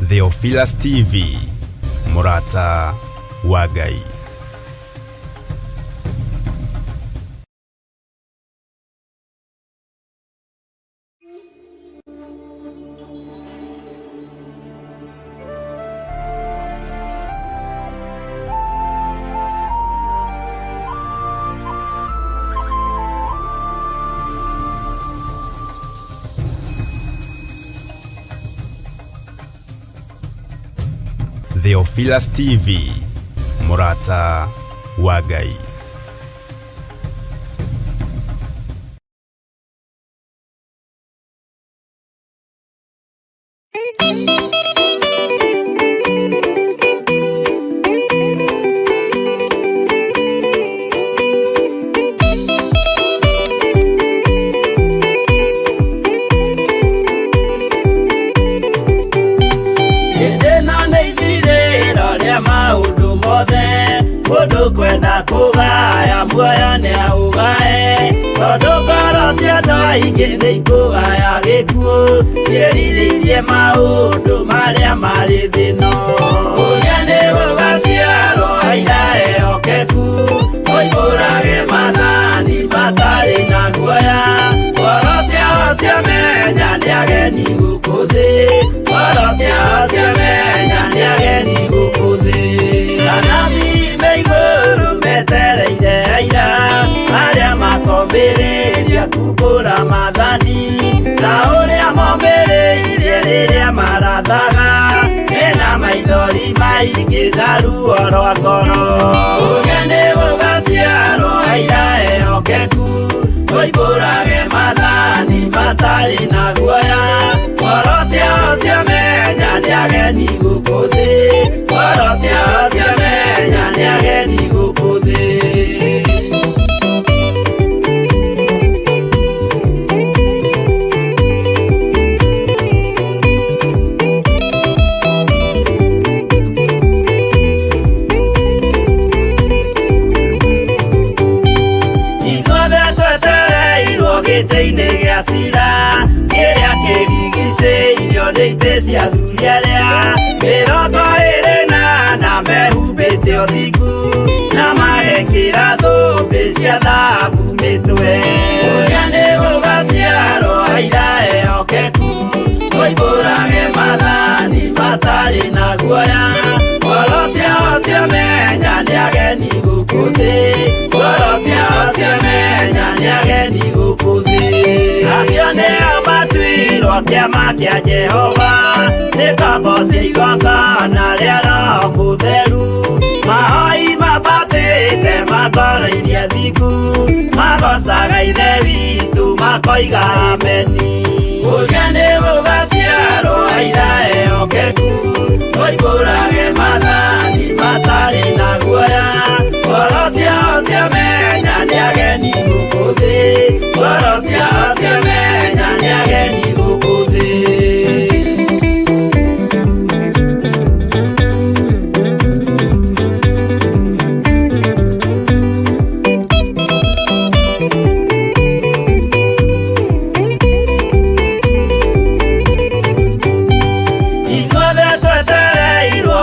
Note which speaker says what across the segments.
Speaker 1: Theophilus TV, Murata wa Ngai. Theophilus TV, Murata wa Ngai.
Speaker 2: Kwenda kugaya muoyo ni augae tondu ngoro cia andu aingi ni ikugaya gikuo ciĩrirĩirie maundu maria mari thino uria ni gugaciarwo aira ehokeku moimbũrage mathani matari na guoya ngoro ciao ciamenya ni ageni gũkũ thĩ ngoro ciao ciamenya ni ageni gũkũ thĩ iguru metereire aira aria makombĩrĩria kumbũra mathani na ũrĩa mombĩrĩirie rĩrĩa marathaga mena maithori maingĩ na ruo rwa ngoro ũrĩa nĩ gũgaciarwo aira ehokeku moimbũrage mathani matarĩ na guoya ngoro ciao ciamenya nĩ ageni gũkũ thĩ ngoro ciao ciamenya nĩ ageni gũkũ thĩ. Ithuothe twetereirwo gĩtĩ-inĩ gĩa cira kĩrĩa kĩrigicĩirio nĩ itĩ cia athuri arĩa mĩrongo ĩrĩ na mehumbĩte ũthingu na magekĩra thũmbĩ cia thahabu mĩtwe ũrĩa nĩ gũgaciarwo aira ehokeku moimbũrage mathani matarĩ na guoya ngoro ciao ciamenya nĩ ageni gũkũ thĩ ngoro ciao ciamenya nĩ ageni gũkũ thĩ acio nĩo matuirwo kĩama kĩa Jehova nĩ ngombo cia igongona rĩa Roho Mũtheru mahoi mabatĩte makoro-inĩ thingu magocaga ithe witũ makoiga ameni ũrĩa nĩ gũgaciarwo aira ehokeku moimbũrage mathani matarĩ na guoya ngoro ciao ciamenya nĩ ageni gũkũ thĩ ngoro ciao ciamenya nĩ ageni gũkũ thĩ.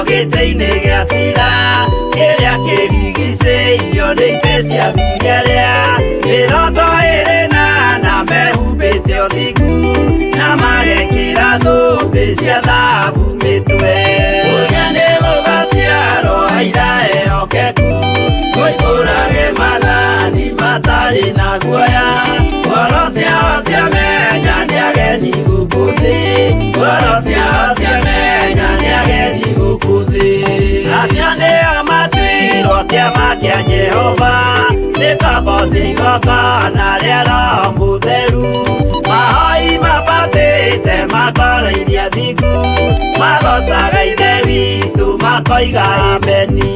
Speaker 2: Gĩtĩ-inĩ gĩa cira kĩrĩa kĩrigicĩirio nĩ itĩ cia athuri arĩa mĩrongo ĩrĩ na mehumbĩte ũthingu na magekĩra thũmbĩ cia thahabu mĩtwe ũrĩa nĩ gũgaciarwo aira ehokeku moimbũrage mathani matarĩ na guoya ngoro ciao ciamenya nĩ ageni gũkũ thĩ ngoro ciao ciamenya nĩ ageni gũkũ thĩ acio nĩo matuirwo kĩama kĩa Jehova nĩ ngombo cia igongona rĩa Roho Mũtheru mahoi mabatĩte makoro-inĩ thingu magocaga ithe witũ makoiga ameni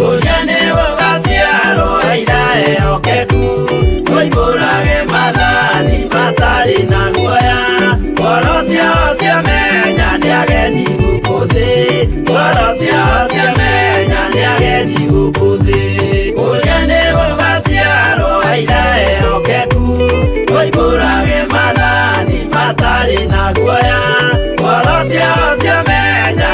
Speaker 2: ũrĩa nĩ gũgaciarwo aira ehokeku moimbũrage mathani matarĩ na guoya ngoro ciao ciamenya nĩ ageni gũkũ thĩ ngoro ciao ciamenya nĩ ageni gũkũ thĩ ũrĩa nĩ gũgaciarwo aira ehokeku moimbũrage mathani matarĩ na guoya ngoro ciao ciamenya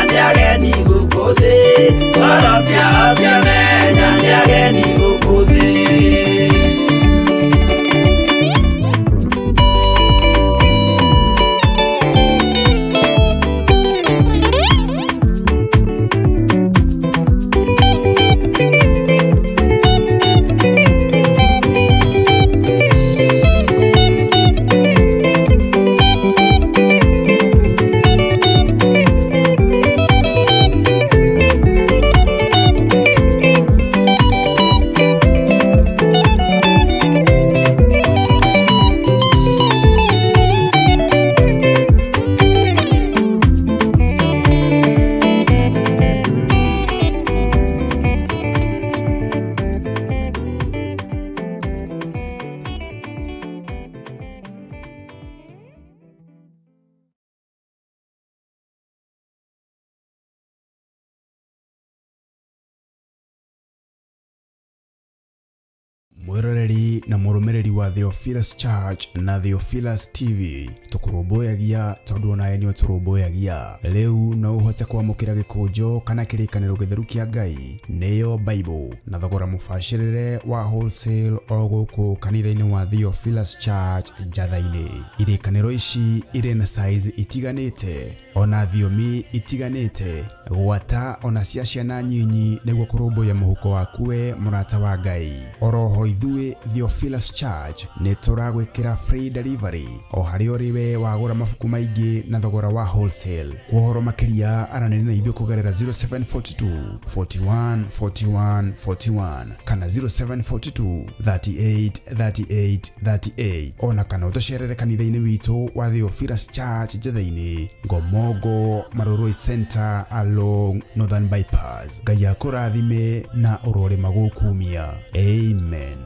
Speaker 1: Mwiroreri na murumiriri wa Theophilus Church na Theophilus TV tukuruboyagia tondu onaye nio turuboyagia. Riu no uhote kwamukira gikujo kana kirikaniro githeru kia Ngai neyo Bible na thogora mubashirire wa wholesale o guku kanitha-ini wa Theophilus Church Njatha-ini. Irikaniro ici iri na size itiganite ona thiomi itiganite gwata ona cia ciana nyinyi niguo kurumbuya muhuko wakuwe murata wa Ngai. Oroho ithuĩ Theophilus Church nĩ tũragwĩkĩra free delivery o harĩ ũrĩwe wagũra mabuku maingĩ na thogora wa wholesale. Kuhoro makĩria aranĩria na ithuĩ kũgerera 0742 41 41 41 kana 0742 38 38 38 ona kana ũtũcerere kanitha-inĩ witũ wa Theophilus Church Njatha-ini Ngomongo Maroroi Center along Northern Bypass. Ngai akũrathime na ũrore magũkumia. Amen.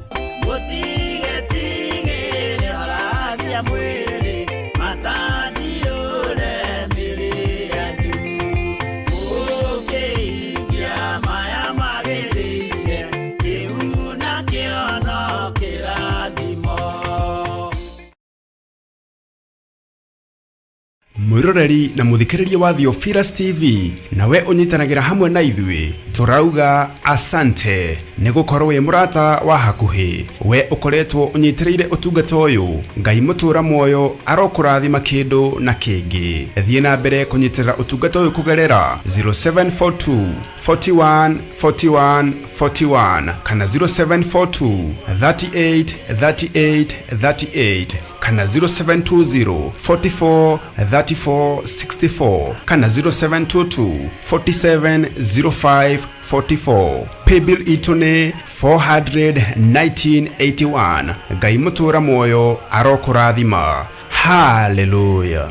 Speaker 1: Mwiroreri na muthikiriria wa Theophilus TV nawe unyitanagira hamwe na ithuĩ turauga asante nigukorwo wi murata wa hakuhi we ukoretwo unyitirĩire utungata uyu. Ngai mutura moyo arokurathima kindu na kingi. Thie na mbere kunyitirĩra utungata uyu kugerera 0742 41 41 41 kana 0742 38 38 38 kana 0720 44 34 64 kana 0722 47 05 44. Paybill itune 41981. Ngai mutura moyo arokurathima. Hallelujah.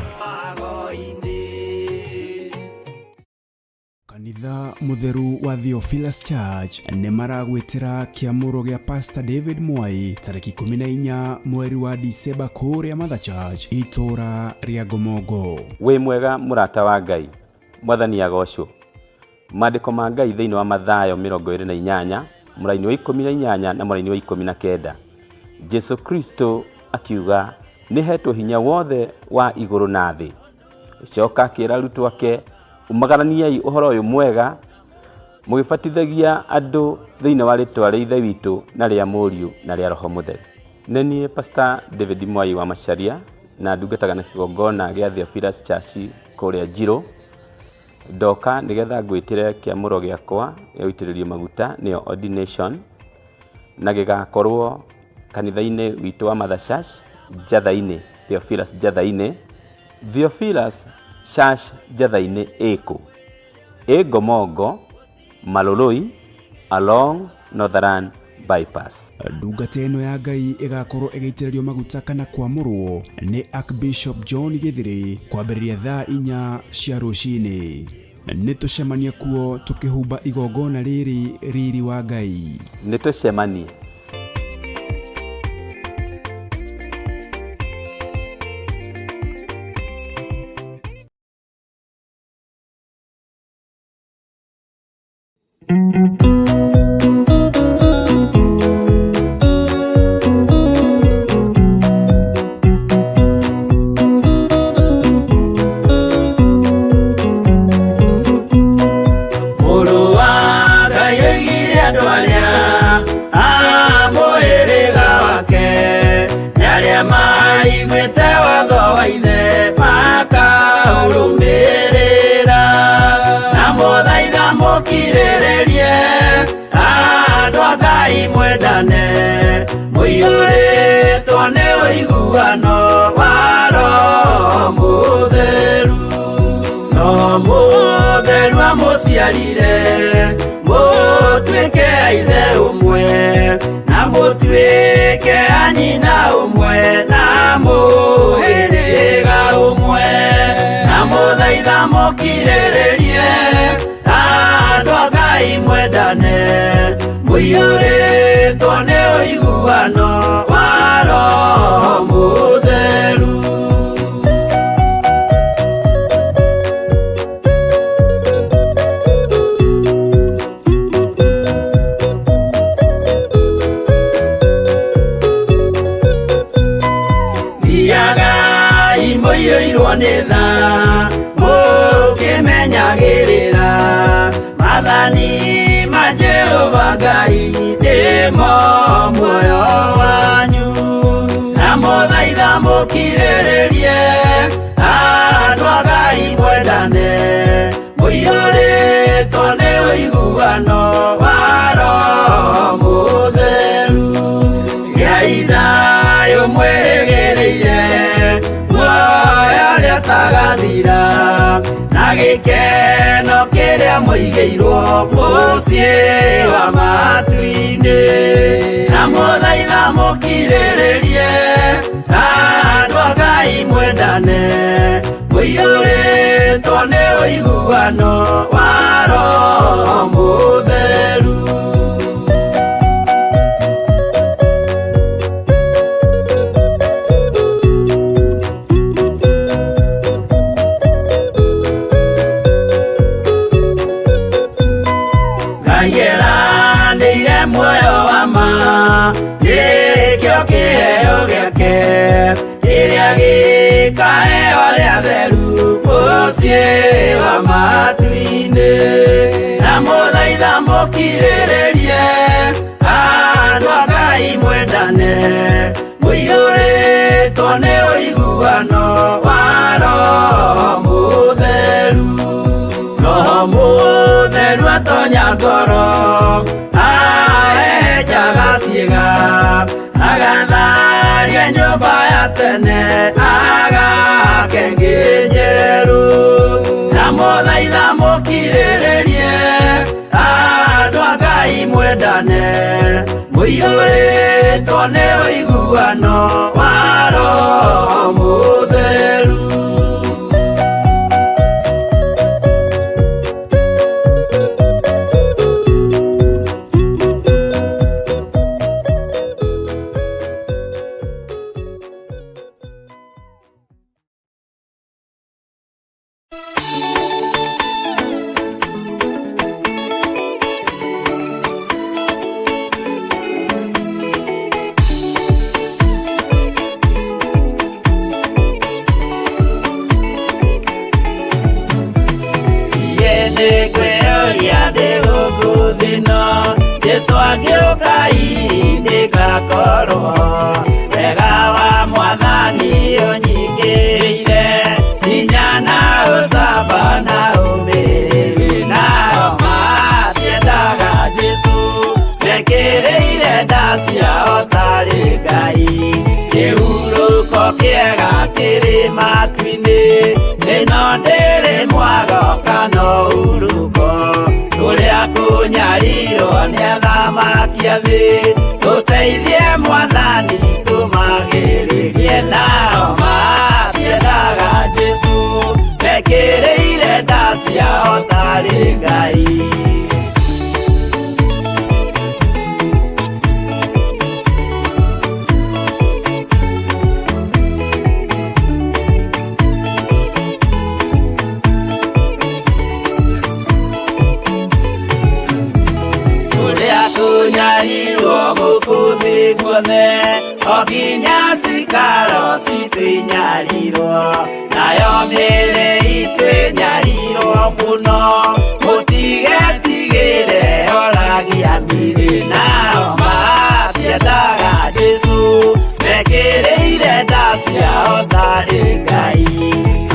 Speaker 1: Kanitha mutheru wa Theophilus Church nĩ maragwĩtĩra kĩamũro gĩa Pastor David Mwai tarĩki 14 mweri wa December kũrĩa Mother Church itũra rĩa Ngomongo.
Speaker 3: Wĩ mwega mũrata wa Ngai, mwathani agocwo. Maandĩko ma Ngai thĩinĩ wa Mathayo 28 mũraini wa 18 na mũraini wa 19. Jesu Kristo akiuga nĩhetwo hinya wothe wa igũrũ na thĩ. Coka akĩra arutwo ake umagaraniai ũhoro ũyũ mwega mũgĩbatithagia andũ thĩinĩ wa rĩĩtwa rĩa Ithe witũ na rĩa Mũriũ na rĩa Roho Mũtheru. Nĩ Pastor David Mwai wa Macharia na ndungataga na kĩgongona gĩa Theophilus Church kũrĩa Njiro. Ndoka nĩgetha ngwĩtĩre kĩamũro gĩakwa gĩa gũitĩrĩrio maguta nĩyo ordination na gĩgakorwo kanitha-inĩ witũ wa Mother Church Njatha-ini, Theophilus Njatha-ini. Theophilus Church Njatha-ini ĩkũ? Ngomongo Maroroi along Northern Bypass.
Speaker 1: Ndungata ĩno ya Ngai ĩgakorwo ĩgĩitĩrĩrio maguta kana kwamũrwo nĩ Archbishop John Githiri kwambĩrĩria thaa 4 cia rũcinĩ. Nĩ tũcemanie kuo tũkĩhumba igongona rĩrĩ riri wa Ngai.
Speaker 3: Nĩ tũcemanie.
Speaker 2: Mũiyũrĩtwo nĩ ũiguano wa Roho Mũtheru. Roho Mũtheru amũciarire mũtuĩke a ithe ũmwe na mũtuĩke a nyina ũmwe na mũhĩrĩga ũmwe na mũthaitha mũkirĩrĩrie andũ a Ngai mwendane. Mũiyũrĩtwo nĩ ũiguano wa Roho Mũtheru. mwagĩrĩirwo nĩ tha mũkĩmenyagĩrĩra mathani ma Jehova Ngai nĩmo muoyo wanyu na mũthaitha mũkirĩrĩrie andũ a Ngai mwendane mũiyũrĩtwo nĩ ũiguano wa Roho Mũtheru gĩai thayũ mwĩrĩgĩrĩire muoyo ũrĩa ũtagathira na gĩkeno kĩrĩa mũigĩirwo mũciĩ wa matu-inĩ na mũthaitha mũkirĩrĩrie andũ a Ngai mwendane mũiyũrĩtwo nĩ ũiguano wa Roho Mũtheru. Ngai eranĩire muoyo wa ma gĩkĩo kĩheo gĩake kĩrĩa gĩkaheo arĩa atheru mũciĩ wa matu-inĩ na mũthaitha mũkirĩrĩrie andũ a Ngai mwendane mũiyũrĩtwo nĩ ũiguano wa Roho Mũtheru. Roho Mũtheru atonya ngoro ahejaga ciĩga agatharia nyũmba ya tene agake njerũ na mũthaitha mũkirĩrĩrie andũ a Ngai mwendane mũiyũrĩtwo nĩ ũiguano wa Roho Mũtheru. Jesu agĩũka indĩgakorwo wega wa Mwathani ũnyingĩire hinya na ũcamba na ũmĩrĩru nao matiendaga Jesu mekĩrĩire nda ciao tarĩ Ngai kĩhurũko kĩega kĩrĩ matu-inĩ ĩno ndĩrĩ mwago kana ũruko tũrĩa kũnyarirwo nĩ athamaki a thĩ tũteithie Mwathani tũmagĩrĩrie nao matiendaga Jesu mekĩrĩire nda ciao tarĩ Ngai. Tunyarirwo gũkũ thĩ guothe o nginya cikaro citwĩnyarirwo nayo mĩĩrĩ itwĩnyarirwo mũno mũtigetigĩre oragia mĩĩrĩ nao matiendaga Jesu mekĩrĩire nda ciao tarĩ Ngai.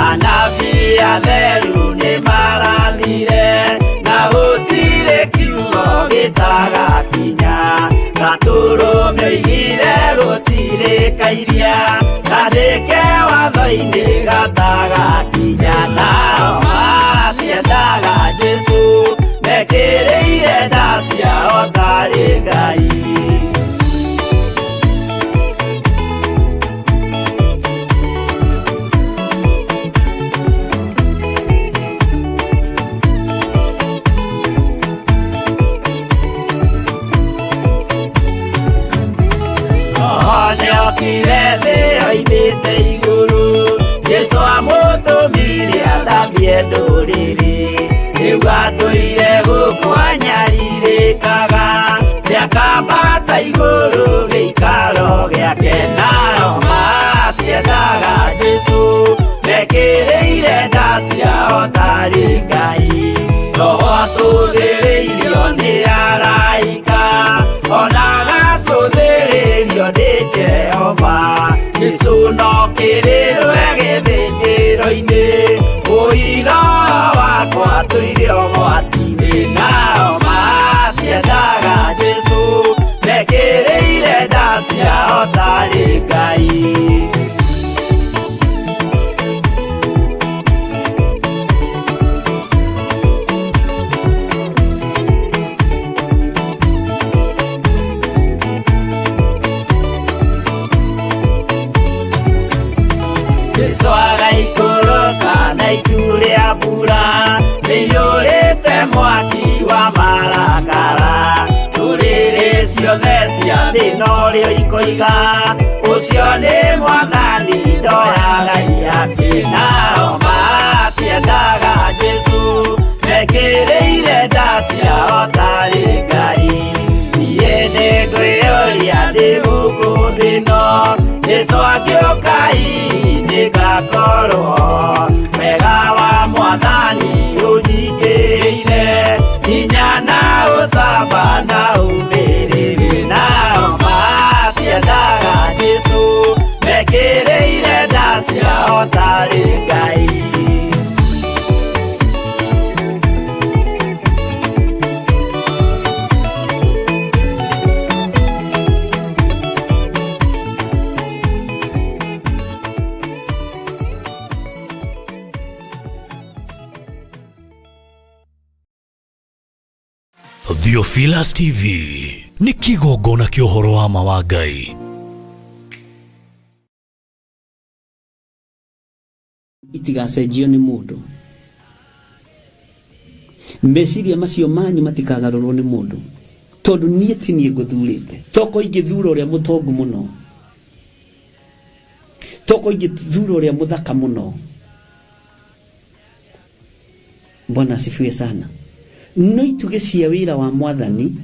Speaker 2: Anabii atheru nĩ marathire na gũtirĩ kiugo gĩtagakinya gatũrũme oigire gũtirĩ kairia kandĩke watho-inĩ gatagakinya nao matiendaga Jesu mekĩrĩire nda ciao tarĩ Ngai. Nĩokire thĩ oimĩte igũrũ Jesu amũtũmire athambie ndũrĩrĩ rĩu atũire gũkũ anyarirĩkaga nĩakambata igũrũ gĩikaro gĩake nao matiendaga Jesu meke irenda ciao tarĩ Ngai. Roho atũthĩrĩirio nĩ araika, ona agacũthĩrĩrio nĩ Jehova. Jesũ no kĩrĩrwe gĩthĩnjĩro-inĩ, ũira wakwa tũire ũgwati-inĩ. Nao matiendaga Jesũ, mekĩrĩire nda ciao tarĩ Ngai. Jesũ agaikũrũka na itu rĩa mbura, rĩiyũrĩte mwaki wa marakara. Ndũrĩrĩ ciothe cia thĩ no rĩo ikoiga, ũcio nĩ Mwathani ndoyaga ihaki. Nao matiendaga Jesũ, mekĩrĩire nda ciao tarĩ Ngai. Niĩ nĩngwĩyũria ndĩ gũkũ thĩ ĩno, Jesũ angĩũka ngakorwo wega wa Mwathani ũnyingĩrĩire, hinya na ũcamba na ũmĩrĩru. Nao matiendaga Jesũ, mekĩrĩire nda ciao tarĩ Ngai.
Speaker 4: Theophilus TV nĩ kĩgongona kĩa ũhoro wa ma wa Ngai.
Speaker 5: Itigacenjio nĩ mũndũ. Meciria macio manyu matikagarũrwo nĩ mũndũ, tondũ niĩ ti niĩ ngũthurĩte. Toko ingĩthura ũrĩa mũtongu mũno, toko ingĩthura ũrĩa mũthaka mũno. Bwana asifiwe sana. No ituge cia wĩra wa Mwathani,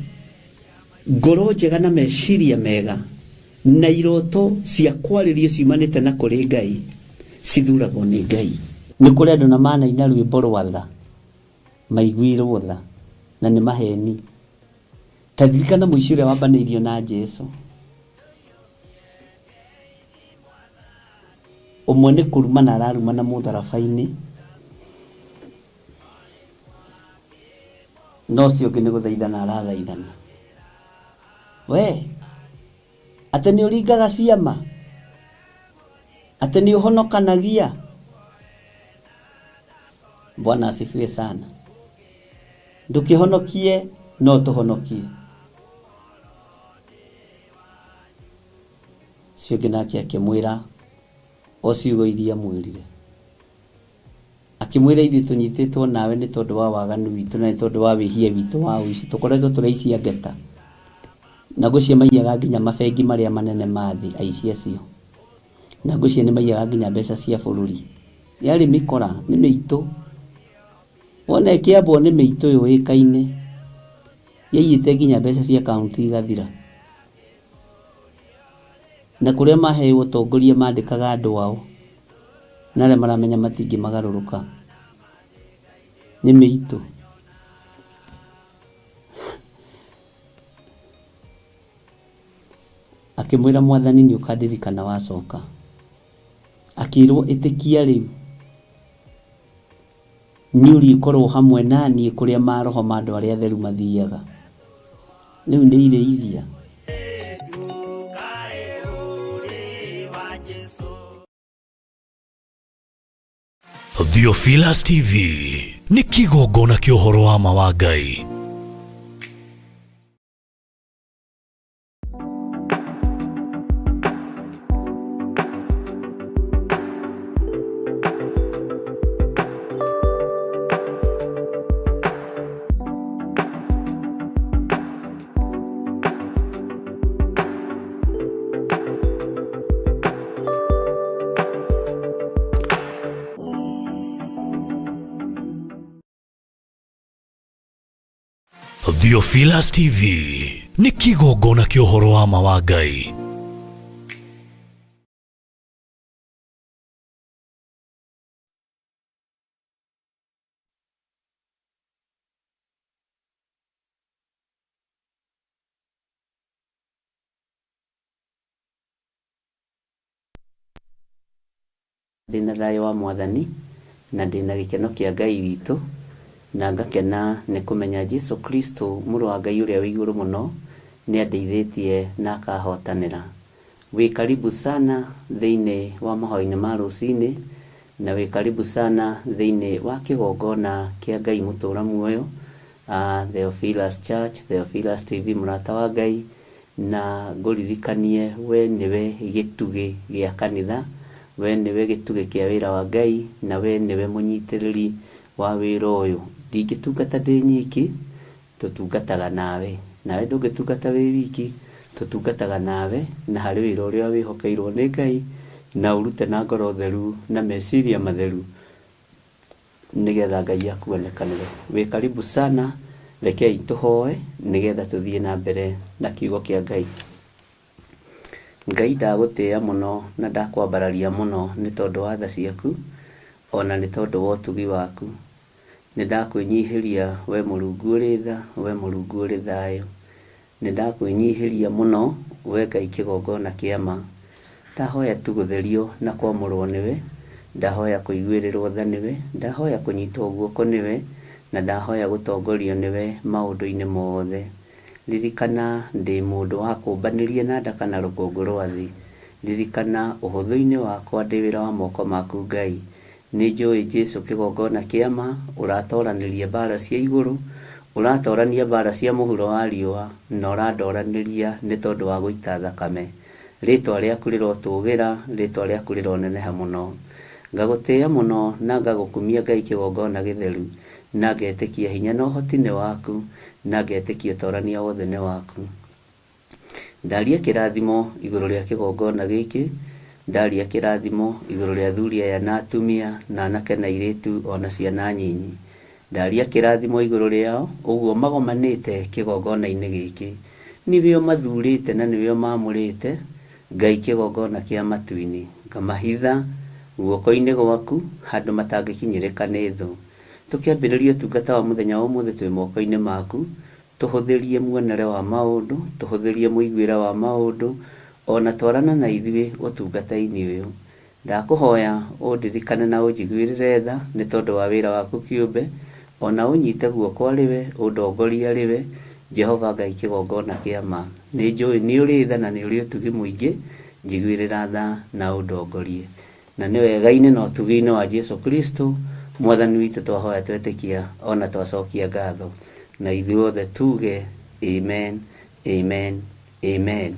Speaker 5: ngoro njega na meciria mega na iroto cia kwarĩrio ciumanĩte na kũrĩ Ngai cithuragwo nĩ Ngai. Nĩ kũrĩ andũ na manaina rwĩmbo rwa tha, maiguirwo tha na nĩ maheni. Ta ririkana mũici ũrĩa wambanĩirio na Jesũ. Ũmwe nĩ kũrumana ararumana mũtharaba-inĩ, no cio ũngĩ nĩ gũthaithana arathaithana. We, atĩ nĩ ũringaga ciama, atĩ nĩ ũhonokanagia. Bwana asifiwe sana. Ndũkĩhonokie, no tũhonokie. Cio ũngĩ nake akĩmwĩra o ciugo iria mwĩrire, akĩmwĩra ithuĩ tũnyitĩtwo nawe nĩ tondũ wa waganu witũ na nĩ tondũ wa wĩhia witũ wa ũici. Tũkoretwo tũraicia ngeta na ngũcie maiyaga nginya mabengi marĩa manene ma thĩ, aici acio. Na ngũcie nĩ maiyaga nginya mbeca cia bũrũri. Yarĩ mĩkora, nĩ mĩitũ. Wona ĩkĩambwo nĩ mĩitũ yũĩkaine, yaiyĩte nginya mbeca cia kaunti igathira. Na kũrĩa maheo ũtongoria mandĩkaga andũ ao, na arĩa maramenya matingĩmagarũrũka. Nĩ mĩitũ. Akĩmwĩra Mwathani nĩ ũkandirikana wacoka. Akĩrwo ĩtĩkia rĩu nĩ ũrĩkorwo hamwe naniĩ kũrĩa maroho ma andũ arĩa atheru mathiaga. Rĩu nĩ irĩithia.
Speaker 4: Theophilus TV nĩ kĩgongona kĩa ũhoro wa ma wa Ngai. Theophilus TV nĩ kĩgongona kĩa ũhoro wa ma wa Ngai.
Speaker 5: ndĩna thayũ wa Mwathani na ndĩna gĩkeno kĩa Ngai witũ, na ngakena nĩ kũmenya Jesu Kristo mũrũ wa Ngai ũrĩa wĩ igũrũ mũno nĩ andeithĩtie na akahotanĩra. Wĩ karibu sana thĩinĩ wa mahoya-inĩ ma rũcinĩ, na wĩ karibu sana thĩinĩ wa kĩgongona kĩa Ngai mũtũra muoyo, Theophilus Church, Theophilus TV, mũrata wa Ngai, na ngũririkanie we nĩwe gĩtugĩ gĩa kanitha, we nĩwe gĩtugĩ kĩa wĩra wa Ngai, na we nĩwe mũnyitĩrĩri wa wĩra ũyũ. Ndingĩtungata ndĩ nyiki, tũtungataga nawe, nawe ndũngĩtungata wĩ wiki, tũtungataga nawe, na harĩ wĩra ũrĩa wĩhokeirwo nĩ Ngai, na ũrute na ngoro theru na meciria matheru nĩgetha Ngai akuonekanĩre. Wĩ karibu sana, rekei tũhoe nĩgetha tũthiĩ na mbere na kiugo kĩa Ngai. Ngai ndagũtĩĩa mũno na ndakwambararia mũno nĩ tondũ wa tha ciaku, ona nĩ tondũ wa ũtugi waku. Nĩ ndakwĩnyihĩria we Mũrungu ũrĩ tha, we Mũrungu ũrĩ thayũ. Nĩ ndakwĩnyihĩria mũno we Ngai kĩgongona kĩa ma. Ndahoya tu gũtherio na kwamũrwo nĩwe, ndahoya kũiguĩrĩrwo tha nĩwe, ndahoya kũnyitwo guoko nĩwe, na ndahoya gũtongorio nĩwe maũndũ-inĩ mothe. Ririkana ndĩ mũndũ wa kũmbanĩria na nda kana rũkũngũ rwa thĩ. Ririkana ũhũthũ-inĩ wakwa ndĩ wĩra wa moko maku Ngai. Nĩ njũĩ Jesu kĩgongona kĩa ma, ũratoranĩria mbara cia igũrũ, ũratorania mbara cia mũhuro wa riũa, na ũrandoranĩria nĩ tondũ wa gũita thakame. Rĩtwa rĩaku rĩrotũgĩra, rĩtwa rĩaku rĩronenеha mũno. Ngagũtĩĩa mũno na ngagũkumia Ngai kĩgongona gĩtheru, na ngetĩkia hinya na ũhoti nĩ waku, na ngetĩkia ũtorania wothe nĩ waku. Ndaria kĩrathimo igũrũ rĩa kĩgongona gĩkĩ, ndaria kĩrathimo igũrũ rĩa athuri aya na atumia, na anake na airĩtu ona ciana nyinyi. Ndaria kĩrathimo igũrũ rĩao, ũguo magomanĩte kĩgongona-inĩ gĩkĩ. Nĩweo mathurĩte na nĩweo maamũrĩte Ngai kĩgongona kĩa matu-inĩ. Ngamahitha guoko-inĩ gwaku handũ matangĩkinyĩrĩka nĩ thũ. Tũkĩambĩrĩria ũtungata wa mũthenya wa ũmũthĩ twĩ moko-inĩ maku, tũhũthĩrie muonere wa maũndũ, tũhũthĩrie mũiguĩre wa maũndũ, ona twarana na ithuĩ ũtungata-inĩ ũyũ. Ndakũhoya ũndirikane na ũnjiguĩrĩre tha nĩ tondũ wa wĩra waku kĩũmbe, ona ũnyite guoko arĩwe, ũndongorie arĩwe, Jehova Ngai kĩgongona kĩa ma. Nĩ njũĩ nĩ ũrĩ tha na nĩ ũrĩ ũtugi mũingĩ, njiguĩrĩra tha na ũndongorie. Na nĩ wega-inĩ na ũtugi-inĩ wa Jesu Kristo, Mwathani witũ twahoya twetĩkia ona twacokia ngatho. Na ithuothe tuge amen, amen, amen.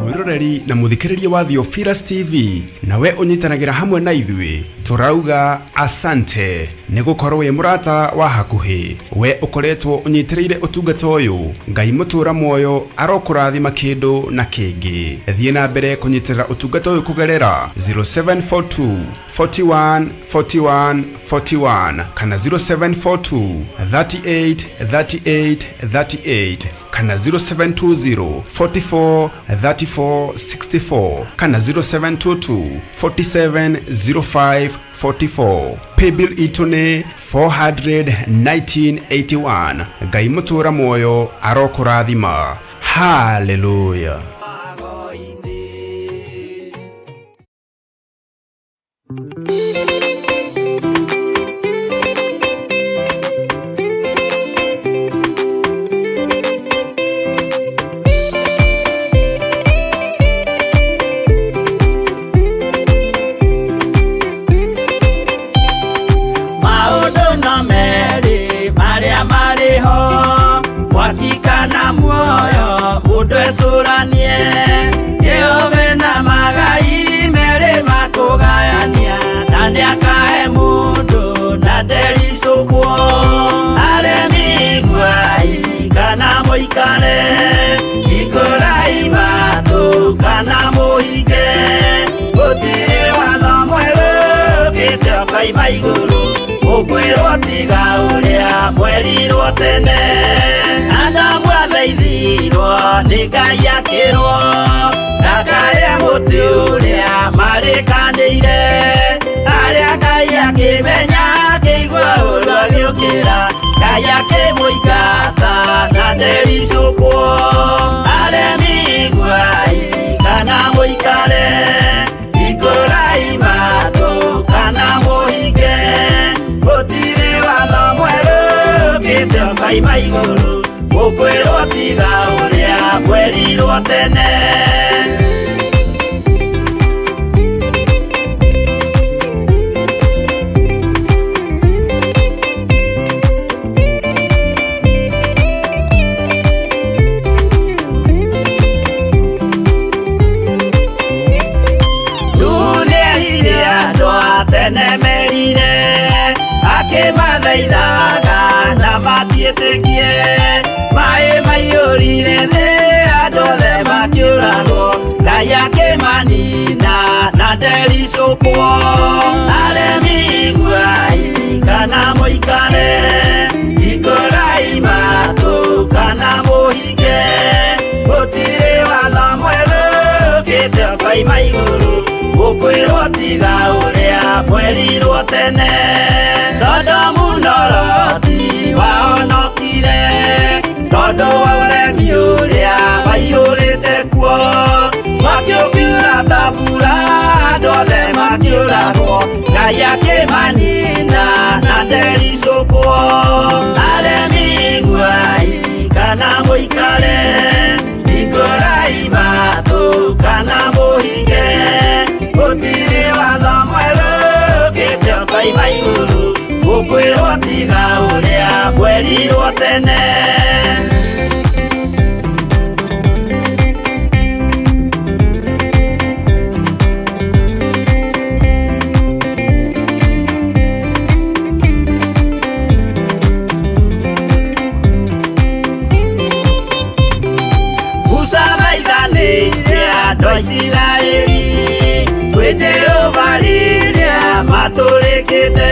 Speaker 1: mwiroreri na muthikiriria wa Theophilus TV, nawe unyitanagĩra hamwe na ithuĩ turauga asante nĩ gũkorwo wĩ mũrata wa hakuhĩ. We ũkoretwo ũnyitĩrĩire ũtungata ũyũ, Ngai mũtũra muoyo arokũrathima kĩndũ na kĩngĩ. Thiĩ na mbere kũnyitĩrĩra ũtungata ũyũ kũgerera 0742 41 41 41 kana 0742 38 38 38 kana 0720 44 34 64 kana 0722 47 05 44. Paybill itu nĩ 41981. Ngai mũtũra muoyo arokũrathima. Hallelujah.
Speaker 2: Wakikana muoyo, mudwe suranie mũikare ikũrai matũ kana mũhinge gũtirĩ watho mwerũ ũkĩte ũkaima igũrũ ũkwĩrwo tiga ũrĩa mwerirwo tene Adamu athaithirwo nĩ Ngai akĩrwo ndakarĩe mũtĩ ũrĩa marĩkanĩire arĩa Ngai akĩmenya akĩigua ũndũ agĩũkĩra Ngai akĩmũingata na ndericũkwo aremi iguai kana mũikare ikũrai matũ kana mũhinge gũtirĩ watho mwerũ ũkĩte ũkaima igũrũ ũkwĩrwo tiga ũrĩa mwerirwo tene Nemerire akĩmathaithaga na matiĩtĩkie maĩ maiyũrire thĩ andũ othe makĩũragwo Ngai akĩmanina na ndericũkwo aremi iguai kana mũikare ikũrai matũ kana mũhinge gũtirĩ watho mwerũ ũkĩte ũkaima igũrũ ũkwĩrwo tiga ũrĩa mwerirwo tene Sodomu na Loti wahonokire tondũ wa ũremi ũrĩa waiyũrĩte kuo mwaki ũkiura ta mbura andũ othe makĩũragwo Ngai akĩmanina na ndericũkwo aremi iguai kana mũikare ikũrai matũ kana mũhinge gũtirĩ watho mwerũ ũkĩte ũkaima igũrũ ũkwĩrwo tiga ũrĩa mwerirwo tene Musa maithanĩire andũ a Isiraeli kwĩ Jehova rĩrĩa matũrĩkĩte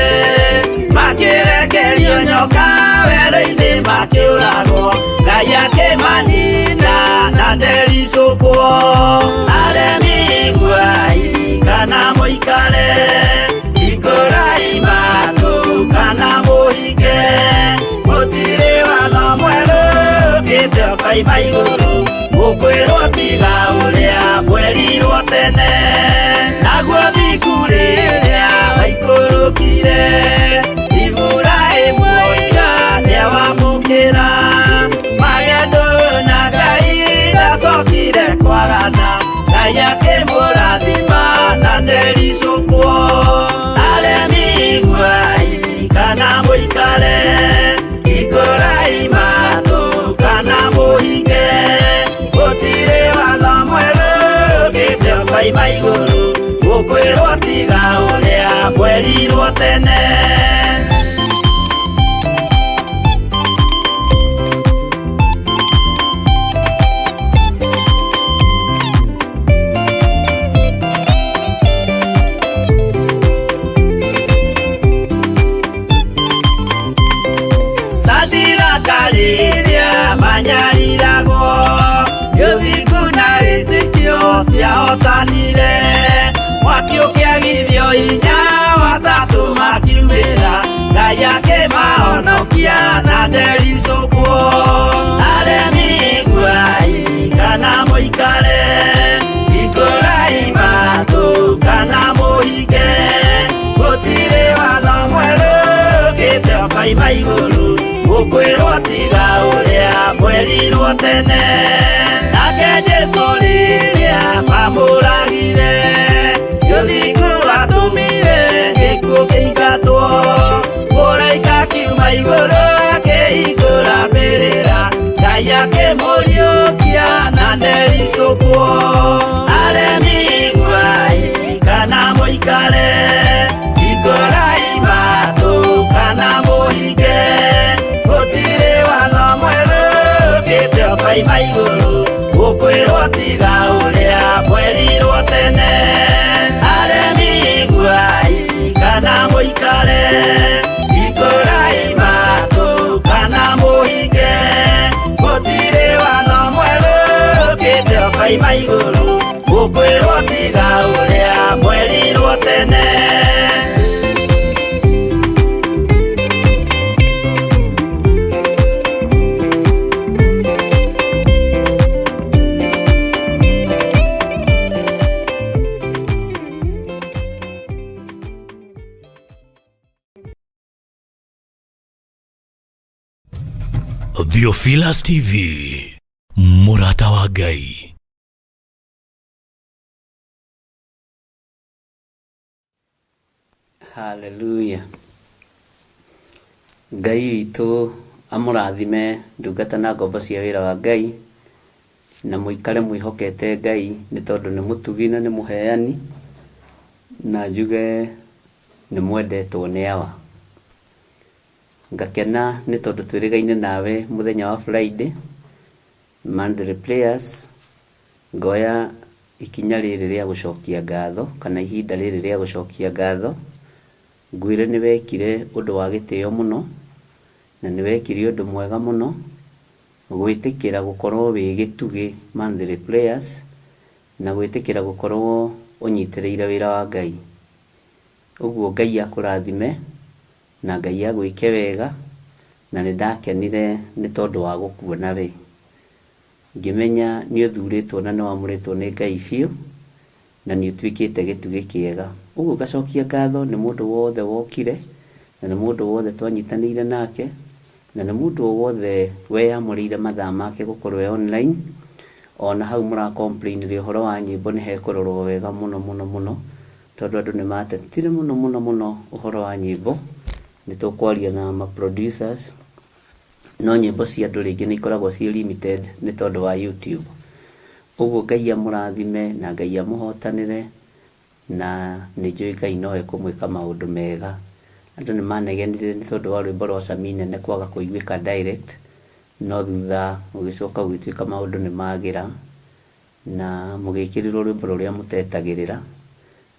Speaker 2: makĩrekerio nyoka werũ-inĩ makĩũragwo Ngai akĩmanina na ndericũkwo aremi iguai kana mũikare ikũrai matũ kana mũhinge gũtirĩ watho mwerũ ũkĩte ũkaima igũrũ ũkwĩrwo tiga ũrĩa mwerirwo tene naguo thiku rĩrĩa waikũrũkire Iburahĩmu oiga nĩawamũkĩra magendo na Ngai ndacokire kwarana Ngai akĩmũrathima na ndericũkwo aremi iguai kana mũikare ikũrai matũ kana mũhinge gũtirĩ watho mwerũ ũkĩte ũkaima igũrũ ũkwĩrwo tiga ũrĩa mwerirwo tene Sadiraka rĩrĩa manyariragwo gĩthiku na wĩtĩkio ciahotanire mwaki ũkĩagithio hinya watatũ makiumĩra Ngai akĩmahonokia na ndericũkwo aremi iguai kana mũikare ikũrai matũ kana mũhinge gũtirĩ watho mwerũ ũkĩte ũkaima igũrũ ũkwĩrwo tiga ũrĩa mwerirwo tene nake Jesũ rĩrĩa mamũragire gĩthiku atũmire gĩkuũ kĩingatwo mũraika kiuma igũrũ akĩhingũra mbĩrĩra Ngai akĩmũriũkia na ndericũkwo aremi iguai kana mũikare ikũrai matũ kana mũhinge gũtirĩ watho mwerũ ũkĩte ũkaima
Speaker 4: Theophilus TV, mũrata wa Ngai.
Speaker 5: Hallelujah. Ngai witũ amũrathime ndungata na ngombo cia wĩra wa Ngai, na mũikare mwĩhokete Ngai nĩ tondũ nĩ mũtugi na nĩ mũheani, na njuge nĩ mwendetwo nĩ awa. Ngakena nĩ tondũ twĩrĩgaine nawe mũthenya wa Friday Monthly Prayers. Ngoya ikinya rĩrĩ rĩa gũcokia ngatho kana ihinda rĩrĩ rĩa gũcokia ngatho, ngwĩre nĩ wekire ũndũ wa gĩtĩo mũno, na nĩ wekire ũndũ mwega mũno gwĩtĩkĩra gũkorwo wĩ gĩtugĩ Monthly Prayers, na gwĩtĩkĩra gũkorwo ũnyitĩrĩire wĩra wa Ngai. Ũguo Ngai akũrathime na Ngai agwĩke wega, na nĩ ndakenire nĩ tondũ wa gũkuona we. Ngĩmenya nĩ ũthurĩtwo na nĩ wamũrĩtwo nĩ Ngai biũ, na nĩ ũtuĩkĩte gĩtugĩ kĩega. Ũguo ngacokia ngatho nĩ mũndũ wothe wokire, na nĩ mũndũ wothe twanyitanĩire nake, na nĩ mũndũ wothe weyamũrĩire mathaa make gũkorwo e online. Ona hau mũra complain rĩ ũhoro wa nyĩmbo nĩ hekũrorwo wega mũno mũno mũno, tondũ andũ nĩ matetire mũno mũno mũno ũhoro wa nyĩmbo. Nĩ tũkwaria na ma producers, no nyĩmbo cia andũ rĩngĩ nĩ ikoragwo ci limited nĩ tondũ wa YouTube. Ũguo Ngai amũrathime na Ngai amũhotanĩre, na nĩ njũĩ Ngai no ekũmwĩka maũndũ mega. Andũ nĩ manegenire nĩ tondũ wa rwĩmbo rwa Sami Nene kwaga kũiguĩka direct, no thutha ũgĩcoka gũgĩtuĩka maũndũ nĩ magĩra, na mũgĩkĩrĩrwo rwĩmbo rũrĩa mũtetagĩrĩra.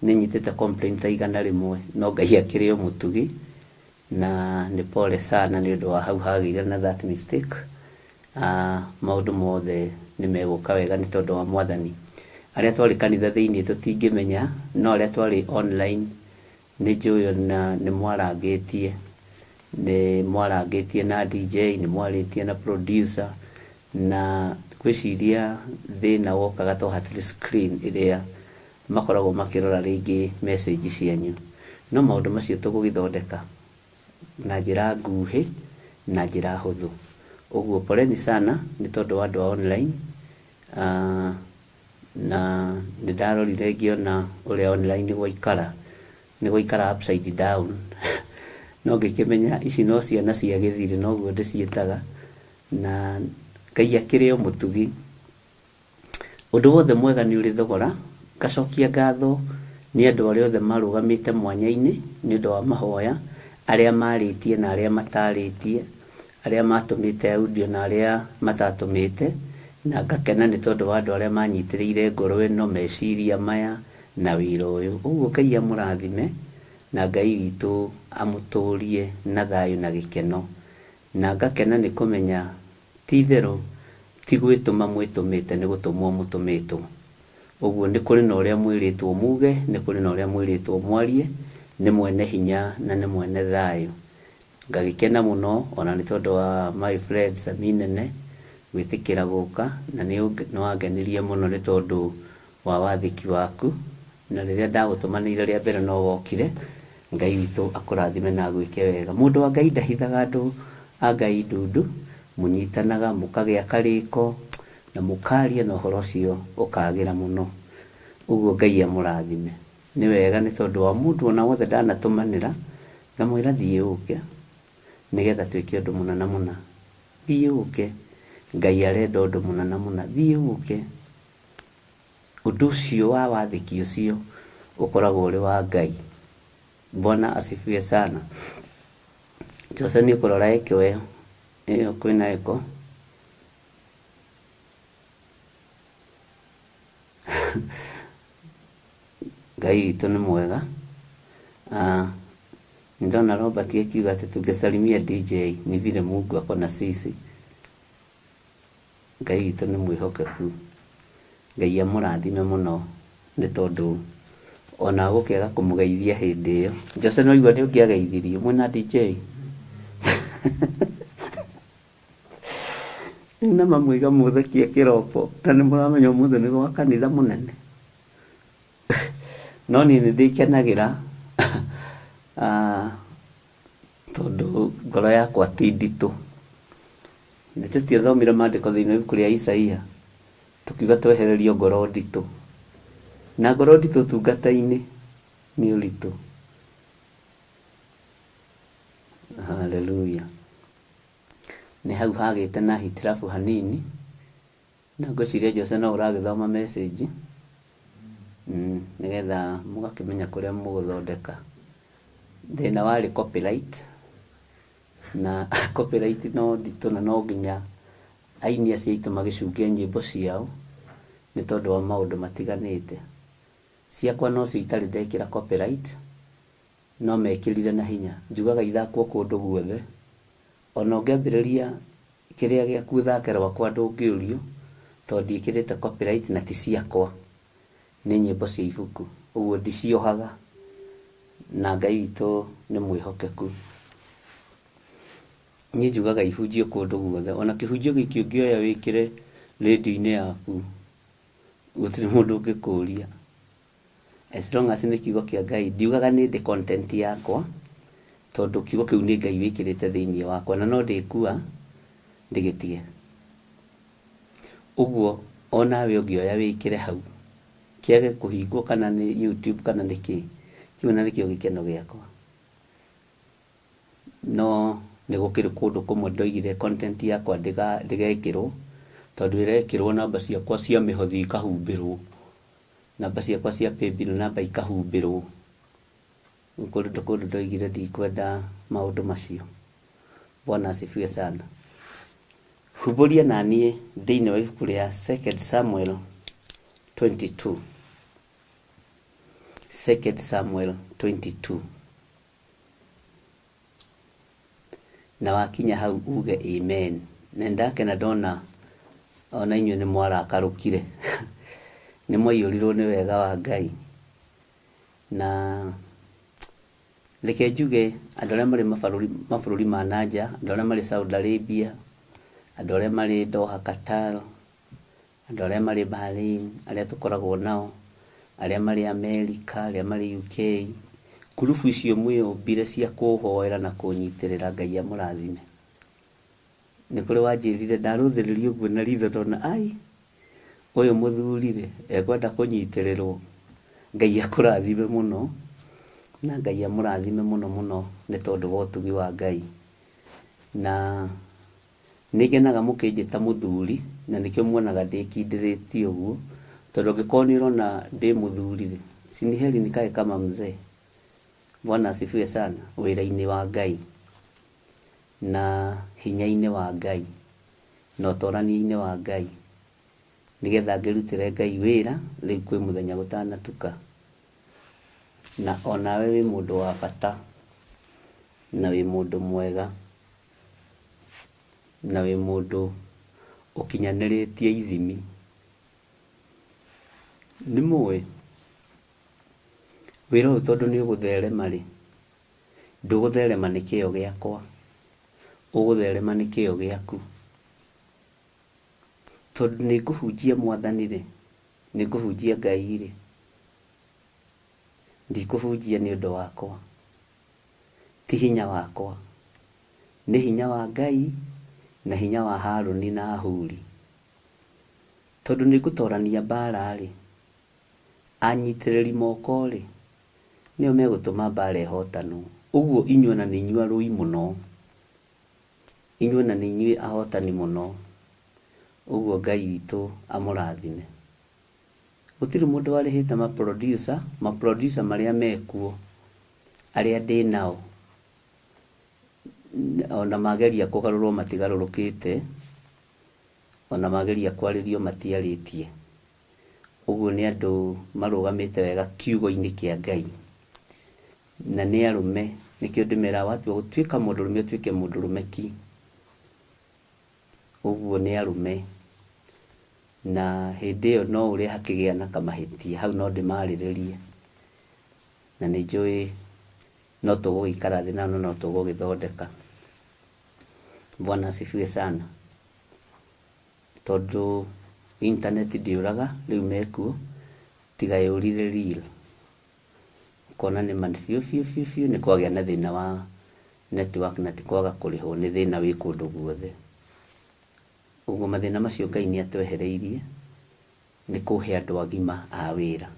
Speaker 5: Nĩ nyitĩte complaint igana rĩmwe, no Ngai akĩrĩ o mũtugi, na nĩ pole sana nĩ ũndũ wa hau hagĩire na that mistake. Maũndũ mothe nĩ megũka wega nĩ tondũ wa Mwathani. Arĩa twarĩ kanitha thĩinĩ tũtingĩmenya, no arĩa twarĩ online nĩ njũĩ na nĩ mwarangĩtie na DJ, nĩ mwarĩtie na producer, na gwĩciria thĩna wokaga to hatirĩ screen ĩrĩa makoragwo makĩrora rĩngĩ message cianyu. No maũndũ macio tũgũgĩthondeka na njĩra nguhĩ na njĩra hũthũ. Ũguo poleni sana nĩ tondũ wa andũ wa online. Na nĩ ndarorire ngĩona ũrĩa online nĩ gwaikara upside down. No ngĩkĩmenya ici no ciana cia gĩthirĩ, noguo ndĩciĩtaga, na Ngai akĩrĩ o mũtugi. Ũndũ wothe mwega nĩ ũrĩ thogora. Ngacokia ngatho nĩ andũ arĩa othe marũgamĩte mwanya-inĩ nĩ ũndũ wa mahoya, arĩa marĩtie na arĩa matarĩtie, arĩa matũmĩte audio na arĩa matatũmĩte, na ngakena nĩ tondũ wa andũ arĩa manyitĩrĩire ngoro ĩno, meciria maya na wĩra ũyũ. Ũguo Ngai amũrathime na Ngai witũ amũtũrie na thayũ na gĩkeno. Na ngakena nĩ kũmenya ti itherũ ti gwĩtũma mwĩtũmĩte, nĩ gũtũmwo mũtũmĩtwo. Ũguo nĩ kũrĩ na ũrĩa mwĩrĩtwo muge, nĩ kũrĩ na ũrĩa mwĩrĩtwo mwarie, nĩ mwene hinya na nĩ mwene thayũ. Ngagĩkena mũno ona nĩ tondũ wa my friend Sami Nene gwĩtĩkĩra gũka, na nĩ wangenirie mũno nĩ tondũ wa wathĩki waku, na rĩrĩa ndagũtũmanĩire rĩa mbere no wokire. Ngai witũ akũrathime na gwĩke wega. Mũndũ wa Ngai ndahithaga andũ a Ngai ndundu, mũnyitanaga mũkagĩa karĩko na mũkaria na ũhoro ũcio ũkagĩra mũno. Ũguo Ngai amũrathime. Nĩ wega nĩ tondũ wa mũndũ ona wothe ndanatũmanĩra, ngamwĩra thiĩ ũke nĩgetha twĩke ũndũ mũna na mũna. Thiĩ ũke, Ngai arenda ũndũ mũna na mũna. Thiĩ ũke. Ũndũ ũcio wa wathĩki ũcio ũkoragwo ũrĩ wa Ngai. Bwana asifiwe sana. Jose nĩ ũkũrora eko ĩyo kwĩna eko. Ngai witũ nĩ mwega. Nindona Robert akiuga atĩ tũngĩsalimia DJ ni vile Mungu ako na sisi. Ngai witũ nĩ mwĩhokeku. Ngai amũrathime mũno nĩ tondũ ona gũkĩaga kũmũgeithia hĩndĩ ĩyo. Jose no igua nĩ ũngĩageithirio mwena DJ. Na mamũiga mũthekie kĩroko, na nĩ mũramenya ũmũthĩ nĩ gwa kanitha mũnene. No niĩ nĩ ndĩkenagĩra tondũ ngoro yakwa ti nditũ. tũtiathomire maandĩko thĩinĩ wa ibuku rĩa Isaia tukiuga twehererio ngoro nditũ, na ngoro nditũ ũtungata-inĩ nĩ ũritũ. Haleluya. Nĩ hau hagĩte na hitirabu hanini, na ngwĩciria Jose no ũragĩthoma message nĩgetha mũgakĩmenya kũrĩa mũgũthondeka. Thĩna warĩ copyright, na copyright no nditũ na no nginya aini acio aitũ magĩcunge nyĩmbo ciao nĩ tondũ wa maũndũ matiganĩte. Ciakwa no cio itarĩ ndekĩra copyright, no mekĩrire na hinya. Njugaga ithakwo kũndũ guothe, ona ũngĩambĩrĩria kĩrĩa gĩaku thake rwakwa ndũngĩũrio tondũ ndiĩkĩrĩte copyright na ti ciakwa, nĩ nyĩmbo cia ibuku, ũguo ndiciohaga, na Ngai witũ nĩ mwĩhokeku. Niĩ njugaga ihunjio kũndũ guothe, ona kĩhunjio gĩkĩ ũngĩoya wĩkĩre radio-inĩ yaku gũtirĩ mũndũ ũngĩkũria, as long as nĩ kiugo kĩa Ngai. Ndiugaga nĩ ndĩ content yakwa tondũ kiugo kĩu nĩ Ngai wĩkĩrĩte thĩinĩ wakwa, na no ndĩkua ndĩgĩtige. Ũguo onawe ũngĩoya wĩkĩre hau kĩage kũhingwo kana nĩ YouTube kana nĩkĩ, kĩu na nĩkĩo gĩkeno gĩakwa. No nĩ gũkĩrĩ kũndũ kũmwe ndoigire content yakwa ndĩgekĩrwo tondũ ĩrekĩrwo namba ciakwa cia mĩhothi ikahumbĩrwo, namba ciakwa cia paybill namba ikahumbĩrwo. Kũndũ ndoigire ndikwenda maũndũ macio. Bwana asifiwe sana. Humbũria na niĩ thĩinĩ wa ibuku rĩa 2 Samuel 22. 2 Samuel 22. Na wakinya hau uge amen. Na ndakena ndona ona inyuĩ nĩ mwarakarũkire nĩ mwaiyũrirwo nĩ wega wa Ngai. Na reke njuge andũ arĩa marĩ mabũrũri ma nanja, andũ arĩa marĩ Saudi Arabia, andũ arĩa marĩ Doha Qatar, andũ arĩa marĩ Bahrain, arĩa tũkoragwo nao, arĩa marĩ America, arĩa marĩ UK, kurubu icio mwĩyũmbire cia kũhoera na kũnyitĩrĩra, Ngai amũrathime. Nĩ kũrĩ wanjĩrire ndarũthĩrĩrio ũguo na ritho ndona ai ũyũ mũthurire ekwenda kũnyitĩrĩrwo. Ngai akũrathime mũno, na Ngai amũrathime mũno mũno nĩ tondũ wa ũtugi wa Ngai. Na nĩngenaga mũkĩnjĩta mũthuri, na nĩkĩo muonaga ndĩkindĩrĩtie ũguo, tondũ angĩkorwo nĩ ũrona ndĩ mũthuri-rĩ, si ni heri nikae kama mzee. Bwana asifiwe sana. Wĩra-inĩ wa Ngai na hinya-inĩ wa Ngai na ũtorania-inĩ wa Ngai, nĩgetha ngĩrutĩre Ngai wĩra rĩu kwĩ mũthenya gũtanatuka. Na onawe wĩ mũndũ wa bata, na wĩ mũndũ mwega, na wĩ mũndũ ũkinyanĩrĩtie ithimi. Nĩ mũĩ wĩra ũyũ tondũ nĩ ũgũtherema-rĩ, ndũgũtherema nĩ kĩo gĩakwa, ũgũtherema nĩ kĩo gĩaku. Tondũ nĩ ngũhunjia Mwathani-rĩ, nĩ ngũhunjia Ngai-rĩ, ndikũhunjia nĩ ũndũ wakwa, ti hinya wakwa, nĩ hinya wa Ngai na hinya wa Harũni na Ahuri. Tondũ nĩ ngũtorania mbara-rĩ, anyitĩrĩri moko-rĩ, nĩo megũtũma mbara ĩhotanwo. Ũguo inyuĩ na nĩ inyuĩ arũi mũno, inyuĩ na nĩ inyuĩ ahotani mũno. Ũguo Ngai witũ amũrathime. Gũtirĩ mũndũ warĩhĩte maproducer marĩa mekuo, arĩa ndĩ nao, ona mageria kũgarũrwo matigarũrũkĩte, ona mageria kwarĩrio matiarĩtie. Ũguo nĩ andũ marũgamĩte wega kiugo-inĩ kĩa Ngai, na nĩ arũme. Nĩkĩo ndĩmera watua gũtuĩka mũndũrũme ũtuĩke mũndũrũme ki. Ũguo nĩ arũme, na hĩndĩ ĩyo no ũrĩa hakĩgĩa na kamahĩtia hau no ndĩmarĩrĩrie, na nĩ njũĩ no tũgũgĩikara thĩ na no tũgũgĩthondeka. Bwana asifiwe sana. Tondũ internet ndĩũraga, rĩu mekuo tiga yũrire reel. Ũkona nĩ man biũ nĩ kwagĩa na thĩna wa network na ti kwaga kũrĩhwo, nĩ thĩna wĩ kũndũ guothe. Ũguo mathĩna macio Ngai nĩ atwehereirie nĩ kũhe andũ agima a wĩra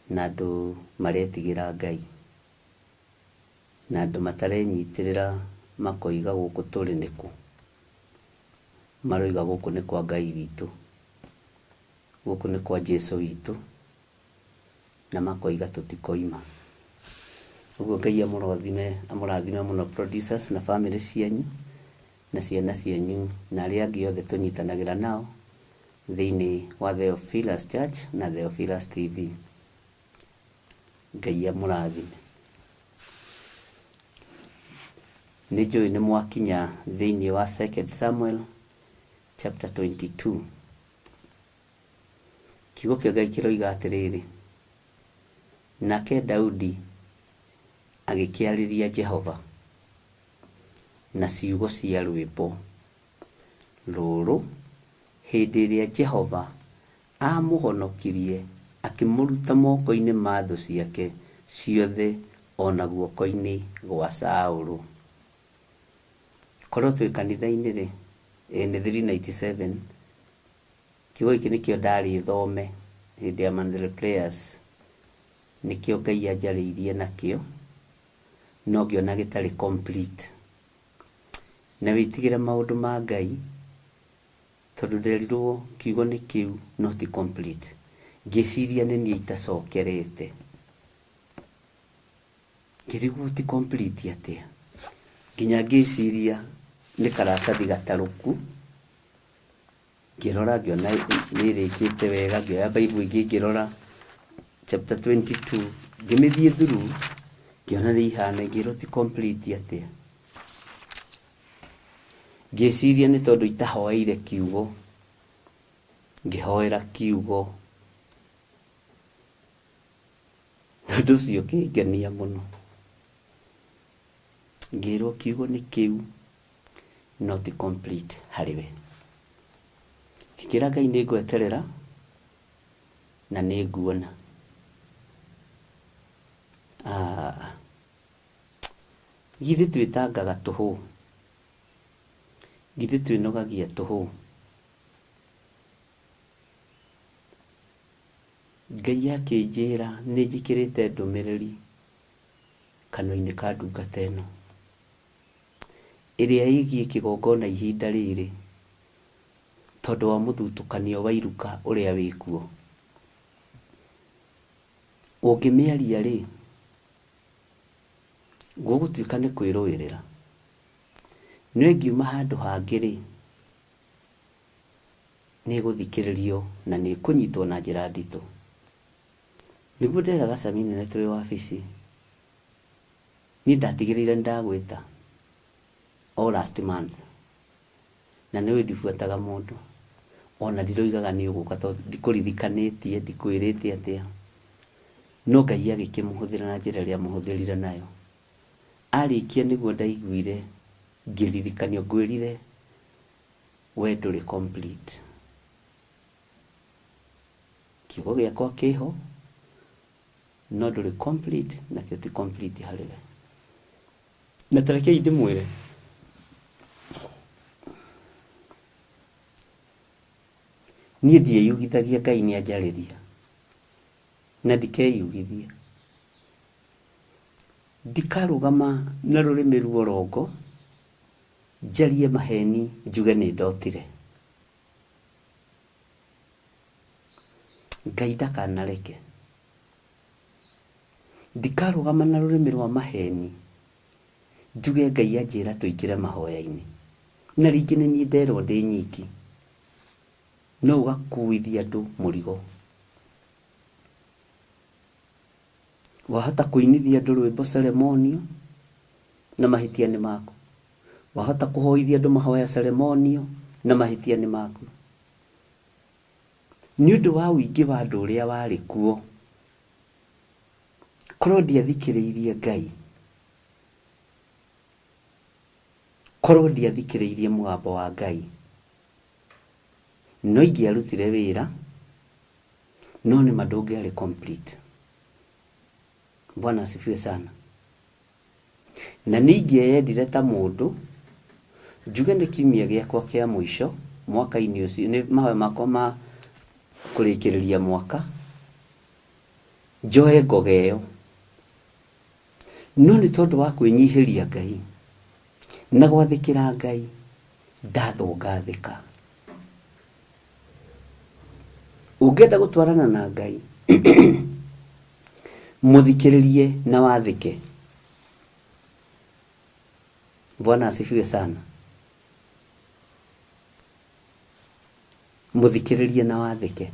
Speaker 5: na andũ maretigĩra Ngai na andũ matarenyitĩrĩra makoiga gũkũ tũrĩ nĩkũ, maroiga gũkũ nĩ kwa Ngai witũ, gũkũ nĩ kwa Jesu witũ, na makoiga tũtikoima. Ũguo Ngai amũrathime mũno producers na family cianyu na ciana cianyu na arĩa angĩ othe tũnyitanagĩra nao thĩinĩ wa Theophilus Church na Theophilus TV. Ngai amũrathime. Nĩ njũĩ nĩ mwakinya thĩinĩ wa 2 Samuel chapter 22. Kiugo kĩa Ngai kĩroiga atĩrĩrĩ, nake Daudi agĩkĩarĩria Jehova na ciugo cia rwĩmbo rũrũ hĩndĩ ĩrĩa Jehova amũhonokirie akĩmũruta moko-inĩ ma thũ ciake ciothe ona guoko-inĩ gwa Saũlũ. Korwo twĩ kanitha-inĩ rĩ, nĩ 397, kiugo gĩkĩ nĩkĩo ndarĩ thome hĩndĩ ya Monday prayers, nĩkĩo Ngai anjarĩirie nakĩo, no ngĩona gĩtarĩ complete. Na wĩtigĩre maũndũ ma Ngai, tondũ nderirwo kiugo nĩ kĩu no ti complete. Ngĩciria nĩ niĩ itacokerete, ngĩrigwo ti complete atĩa, nginya ngĩciria nĩ karatathi gatarũku, ngĩrora ngĩona nĩrĩkĩte wega, ngĩoya Bible ĩngĩ ngĩrora chapter 22, ngĩmĩthiĩ through ngĩona nĩ ihana, ngĩrwo ti complete atĩa. Ngĩciria nĩ tondũ itahoeire kiugo, ngĩhoera kiugo, ũndũ ũcio ũkĩngenia mũno. Ngĩrwo kiugo nĩ kĩu no ti complete harĩ we. Ngĩkĩra Ngai nĩ ngweterera na nĩ nguona. Githĩ twĩtangaga tũhũ, githĩ twĩnogagia tũhũ. Ngai akĩnjĩra nĩ njĩkĩrĩte ndũmĩrĩri kanua-inĩ ka ndungata ĩno ĩrĩa ĩgiĩ kĩgongona ihinda rĩrĩ, tondũ wa mũthutũkanio wa iruka ũrĩa wĩkuo. Ũngĩmĩaria rĩ, gũgũtuĩka nĩ kwĩrũĩrĩra. Nĩ ngiuma handũ hangĩ rĩ, nĩ gũthikĩrĩrio na nĩ kũnyitwo na njĩra nditũ. Nĩguo nderaga Samini na tũrĩ wabici, niĩ ndatigĩrĩire ndagwĩta o last month, na nĩwe ndibuataga mũndũ, ona ndiroigaga nĩ ũgũka tondũ ndikũririkanĩtie, ndikwĩrĩte atĩa. No Ngai agĩkĩmũhũthĩra na njĩra ĩrĩa mũhũthĩrire nayo. Arĩkia nĩguo ndaiguire ngĩririkanio, ngwĩrire we ndũrĩ complete. Kiugo gĩakwa kĩho no ndũrĩ complete, na kĩo ti complete harĩ we. Na tarekei ndĩmwĩre, niĩ ndieyugithagia Ngai nĩ anjarĩria, na ndikeyugithia. Ndikarũgama na rũrĩmĩ ruorongo njarie maheni njuge nĩ ndotire. Ngai ndakanareke. Ndikarũgama na rũrĩmĩ rwa maheni njuge Ngai anjĩra tũingĩre mahoya-inĩ, na rĩngĩ nĩ niĩ nderwo ndĩ nyiki, no ũgakuithia andũ mũrigo. Wahota kũinithia andũ rwĩmbo ceremonio na mahĩtia nĩ maku. Wahota kũhoithia andũ mahoya ceremonio na mahĩtia nĩ maku. Nĩ ũndũ wa ũingĩ wa andũ ũrĩa warĩ kuo, korwo ndiathikĩrĩirie Ngai, korwo ndiathikĩrĩirie mũgambo wa Ngai, no ingĩarutire wĩra, no nĩ ma ndũngĩarĩ complete. Bwana asifiwe sana. Na ningĩeyendire ta mũndũ, njuge nĩ kiumia gĩakwa kĩa mũico mwaka-inĩ ũcio, nĩ mahoya makwa ma kũrĩkĩrĩria mwaka, njoe ngogeo. No nĩ tondũ wa kwĩnyihĩria Ngai na gwathĩkĩra Ngai, ndathwo ngathĩka. Ũngĩenda gũtwarana na Ngai mũthikĩrĩrie na wathĩke. Bwana asifiwe sana. Mũthikĩrĩrie na wathĩke.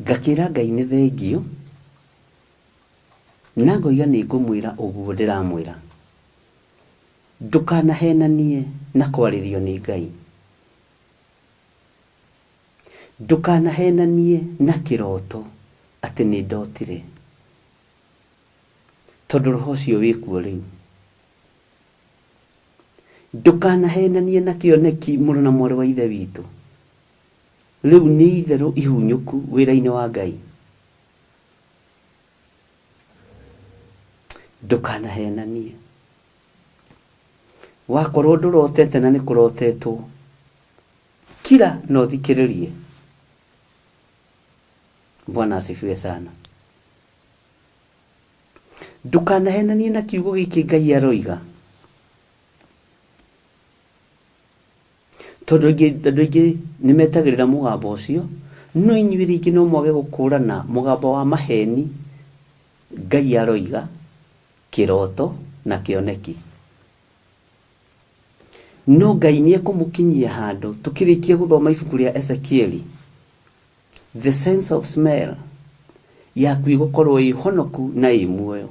Speaker 5: Ngakĩra Ngai nĩ thengio, na ngoiga nĩ ngũmwĩra ũguo ndĩramwĩra. Ndũkanahenanie na kwarĩrio nĩ Ngai. Ndũkanahenanie na kĩroto atĩ nĩ ndotire, tondũ roho ũcio wĩkuo rĩu. Ndũkanahenanie na kĩoneki mũrũ na mwarĩ wa ithe witũ. Rĩu nĩ itherũ ihunyũku wĩra-inĩ wa Ngai. Ndũkanahenanie. Wakorwo ndũrotete na nĩ kũrotetwo, kira na ũthikĩrĩrie. Bwana asifiwe sana. Ndũkanahenanie na kiugo gĩkĩ Ngai aroiga. Tondũ andũ aingĩ nĩ metagĩrĩra mũgambo ũcio, no inyuĩ rĩngĩ no mwage gũkũrana mũgambo wa maheni Ngai aroiga, kĩroto na kĩoneki. No Ngai nĩ ekũmũkinyia handũ tũkĩrĩkia gũthoma ibuku rĩa Ezekieli, the sense of smell yaku ĩgũkorwo ĩ honoku na ĩ muoyo.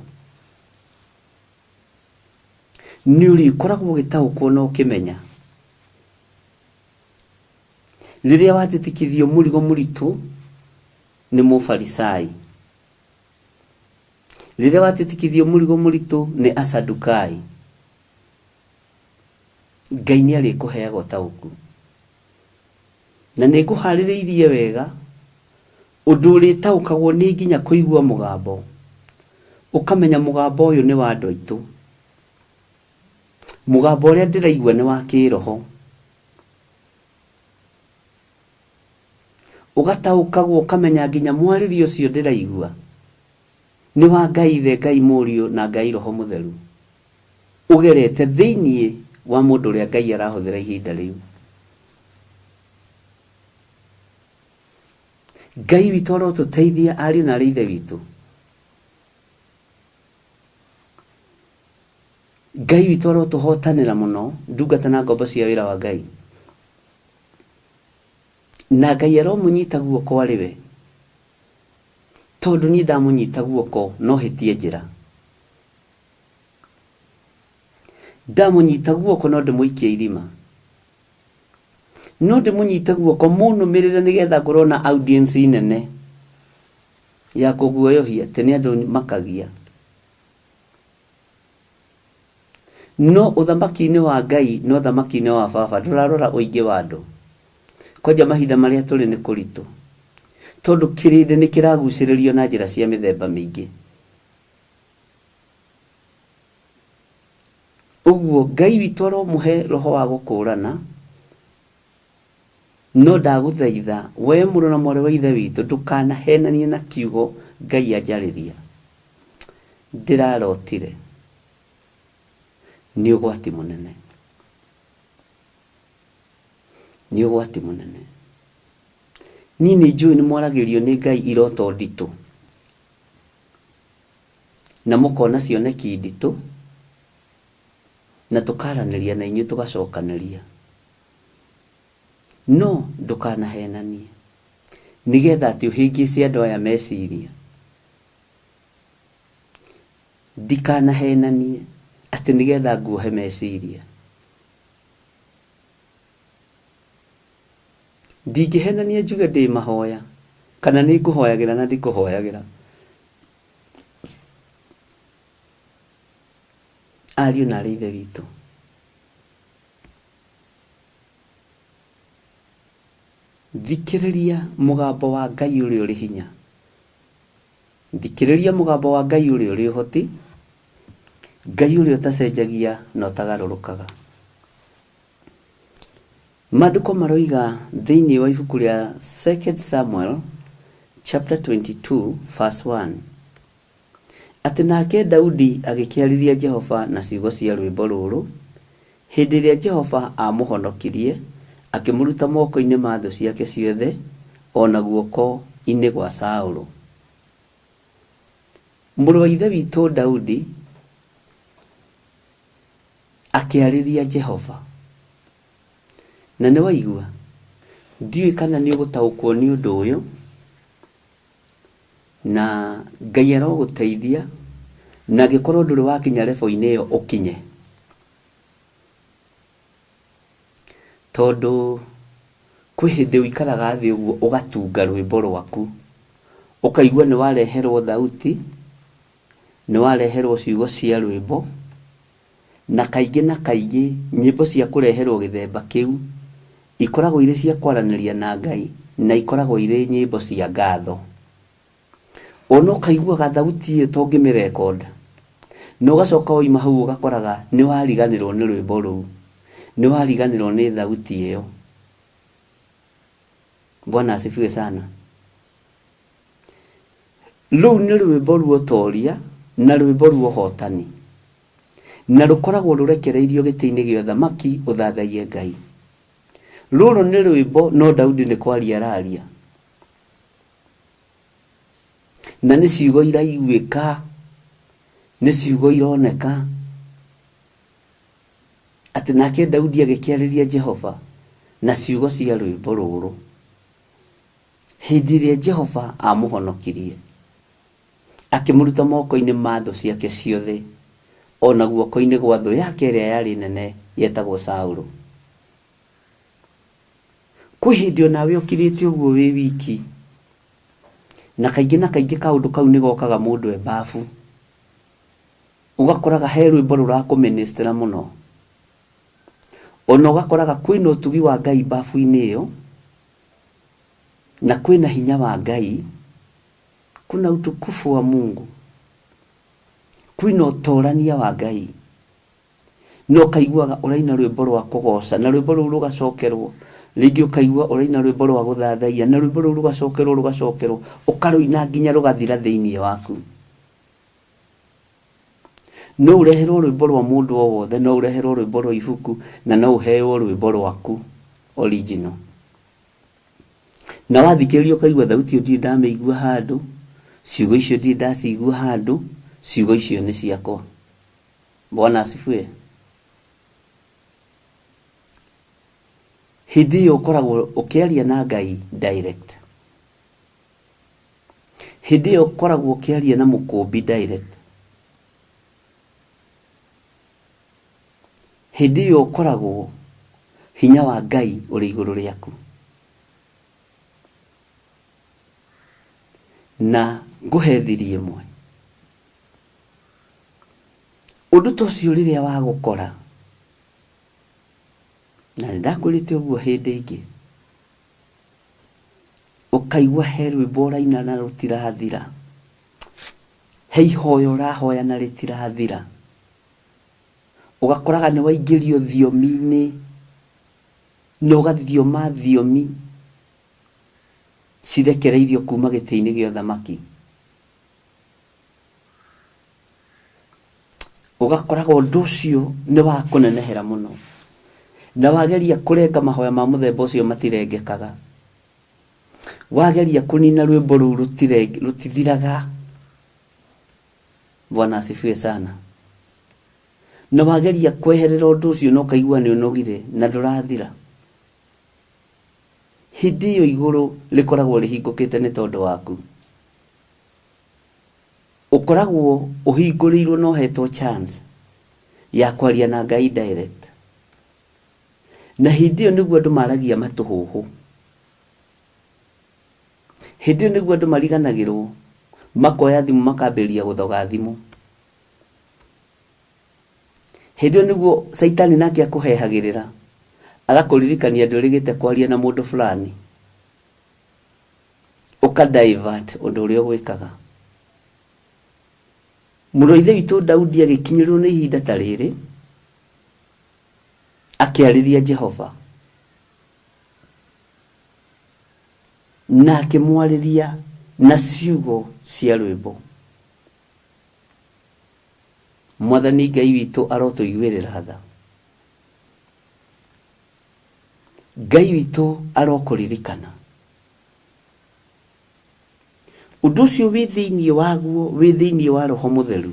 Speaker 5: Nĩ ũrĩkoragwo ũgĩtaũkwo na ũkĩmenya. Rĩrĩa watĩtĩkithio mũrigo mũritũ nĩ mũfarisai, rĩrĩa watĩtĩkithio mũrigo mũritũ nĩ asadukai, Ngai nĩ arĩkũheaga ũtaũku. Na nĩ ngũharĩrĩirie wega ũndũ ũrĩtaũkagwo nĩ nginya kũigua mũgambo, ũkamenya mũgambo ũyũ nĩ wa andũ aitũ. Mũgambo ũrĩa ndĩraigua nĩ wa kĩroho. Ũgataũkagwo ũkamenya nginya mwarĩrio ũcio ndĩraigua nĩ wa Ngai Ithe, Ngai Mũriũ na Ngai Roho Mũtheru, ũgerete thĩiniĩ wa mũndũ ũrĩa Ngai arahũthĩra ihinda rĩu. Ngai witũ arotũteithia ariũ na ithe witũ. Ngai witũ arotũhotanĩra mũno ndungata na ngombo cia wĩra wa Ngai. Na Ngai aromũnyita guoko arĩ we, tondũ niĩ ndamũnyita guoko no hĩtie njĩra. Ndamũnyita guoko no ndĩmũikie irima. No ndĩmũnyite guoko mũnũmĩrĩre nĩgetha ngorwo na audience nene ya kũguoyohia atĩ nĩ andũ makagia. No ũthamaki-inĩ wa Ngai no ũthamaki-inĩ wa Baba ndũrarora ũingĩ wa andũ. Kwanja mahinda marĩa tũrĩ nĩ kũritũ, tondũ kĩrĩndĩ nĩ kĩragucĩrĩrio na njĩra cia mĩthemba mĩingĩ. Ũguo Ngai witũ aromũhe roho wa gũkũrana, no ndagũthaitha we mũrũ na mwarĩ wa ithe witũ ndũkanahenanie na kiugo Ngai anjarĩria, ndĩrarotire. Nĩ ũgwati mũnene, nĩ ũgwati mũnene. Niĩ nĩ njũĩ nĩ mwaragĩrio nĩ Ngai iroto nditũ, na mũkona cioneki nditũ, na tũkaranĩria na inyuĩ tũgacokanĩria. No ndũkanahenanie nĩgetha atĩ ũhĩngĩce andũ aya meciria. Ndikanahenanie atĩ nĩgetha nguohe meciria. Ndingĩhenania njuge ndĩ mahoya kana nĩ ngũhoyagĩra na ndikũhoyagĩra. Ariũ na ithe witũ, thikĩrĩria mũgambo wa Ngai ũrĩa ũrĩ hinya. thikiriria mugambo wa Ngai uria uri uhoti, Ngai uria utacenjagia na utagarũrũkaga. Maandĩko maroiga thĩinĩ wa ibuku rĩa 2 Samuel chapter 22 verse 1 atĩ nake Daudi agĩkĩarĩria Jehova na ciugo cia rwĩmbo rũrũ hĩndĩ ĩrĩa Jehova amũhonokirie akĩmũruta moko-inĩ ma thũ ciake ciothe ona guoko-inĩ gwa Saũlũ. Mũrũ wa ithe witũ Daudi akĩarĩria Jehova. Na nĩ waigua, ndiũĩ kana nĩ ũgũtaũkwo nĩ ũndũ ũyũ, na Ngai arogũteithia, na angĩkorwo ndũrĩ wakinya level-inĩ ĩyo ũkinye. Tondũ kwĩ hĩndĩ ũikaraga thĩ ũguo ũgatunga rwĩmbo rwaku, ũkaigua nĩ wareherwo thauti, nĩ wareherwo ciugo cia rwĩmbo, na kaingĩ nyĩmbo cia kũreherwo gĩthemba kĩu ikoragwo irĩ cia kwaranĩria na Ngai, na ikoragwo irĩ nyĩmbo cia ngatho. Ona ũkaiguaga thauti ĩyo to ngĩmĩrekonda, na ũgacoka oima hau ũgakoraga nĩ wariganĩrwo nĩ rwĩmbo rũu, nĩ wariganĩrwo nĩ thauti ĩyo. Bwana asifiwe sana. Rũu nĩ rwĩmbo ruotoria na rwĩmbo ruohotani, na rũkoragwo rũrekereirio gĩtĩ-inĩ gĩa ũthamaki ũthathaiye Ngai. Rũrũ nĩ rwĩmbo no Daudi nĩ kwaria araria, na nĩ ciugo iraiguĩka, nĩ ciugo ironeka atĩ nake Daudi agĩkĩarĩria Jehova na ciugo cia rwĩmbo rũrũ hĩndĩ ĩrĩa Jehova amũhonokirie akĩmũruta moko-inĩ ma thũ ciake ciothe ona guoko-inĩ gwa thũ yake ĩrĩa yarĩ nene yetagwo Saũlũ. Kwĩ hĩndĩ onawe ũkirĩte ũguo wĩ wiki, na kaingĩ kaũndũ kau nĩ gokaga mũndũ embafu, ũgakoraga he rwĩmbo rũrakũministera mũno, ona ũgakoraga kwĩna ũtugi wa Ngai mbafu-inĩ ĩyo, na kwĩna hinya wa Ngai, kuna utukufu wa Mungu, kwĩna ũtorania wa Ngai, no kaiguaga ũraina rwĩmbo rwa kũgoca, na rwĩmbo rũu rũgacokerwo, rĩngĩ ũkaigua ũraina rwĩmbo rwa gũthathaiya, na rwĩmbo rũu rũgacokerwo, ũkarũina nginya rũgathira thĩinĩ waku. No ũreherwo rwĩmbo rwa mũndũ o wothe, no ũreherwo rwĩmbo rwa ibuku, na no ũheo rwĩmbo rwaku original. Na wathikĩrĩria ũkaigua thauti ĩyo ndirĩ ndamĩigua handũ, ciugo icio ndirĩ ndacigua handũ, ciugo icio nĩ ciakwa. Bwana asifiwe. Hĩndĩ ĩyo ũkoragwo ũkĩaria na Ngai direct. Hĩndĩ ĩyo ũkoragwo ũkĩaria na mũkũmbi direct. Hĩndĩ ĩyo ũkoragwo hinya wa Ngai ũrĩ igũrũ rĩaku. Na ngũhe thiri ĩmwe. Ũndũ ta ũcio rĩrĩa wagũkora, na ndakwĩrĩte ũguo hĩndĩ ĩngĩ, ũkaigua he rwĩmbo ũraina na rũtirathira, he ihoya ũrahoya na rĩtirathira, ũgakoraga nĩ waingĩrio thiomi-inĩ, na ũgathioma thiomi cirekereirio kuma gĩtĩ-inĩ gĩa ũthamaki. Ũgakoraga ũndũ ũcio nĩ wa kũnenehera mũno, na wageria kũrenga mahoya ma mũthemba ũcio matirengekaga. Wageria kũnina rwĩmbo rũu rũtithiraga. Bwana asifiwe sana. Na wageria kweherera ũndũ ũcio no kaigua nĩ ũnogire na ndũrathira. Hĩndĩ ĩyo igũrũ rĩkoragwo rĩhingũkĩte nĩ tondũ waku. Ũkoragwo ũhingũrĩirwo na ũhetwo chance ya kwaria na Ngai direct. Na hĩndĩ ĩyo nĩguo andũ maragia matũhũhũ. Hĩndĩ ĩyo nĩguo andũ mariganagĩrwo, makoya thimũ makambĩrĩria gũthoga thimũ. Hĩndĩ ĩyo nĩguo Saitani nake akũhehagĩrĩra, agakũririkania ndũrĩgĩte kwaria na mũndũ fulani, ũka divert ũndũ ũrĩa ũgwĩkaga. Mũrũ ithe witũ Daudi agĩkinyĩrwo nĩ ihinda ta rĩrĩ akĩarĩria Jehova na akĩmwarĩria na ciugo cia rwĩmbo. Mwathani Ngai witũ arotũiguĩrĩra tha. Ngai witũ arokũririkana. Ũndũ ũcio wĩ thĩinĩ waguo, wĩ thĩinĩ wa Roho Mũtheru.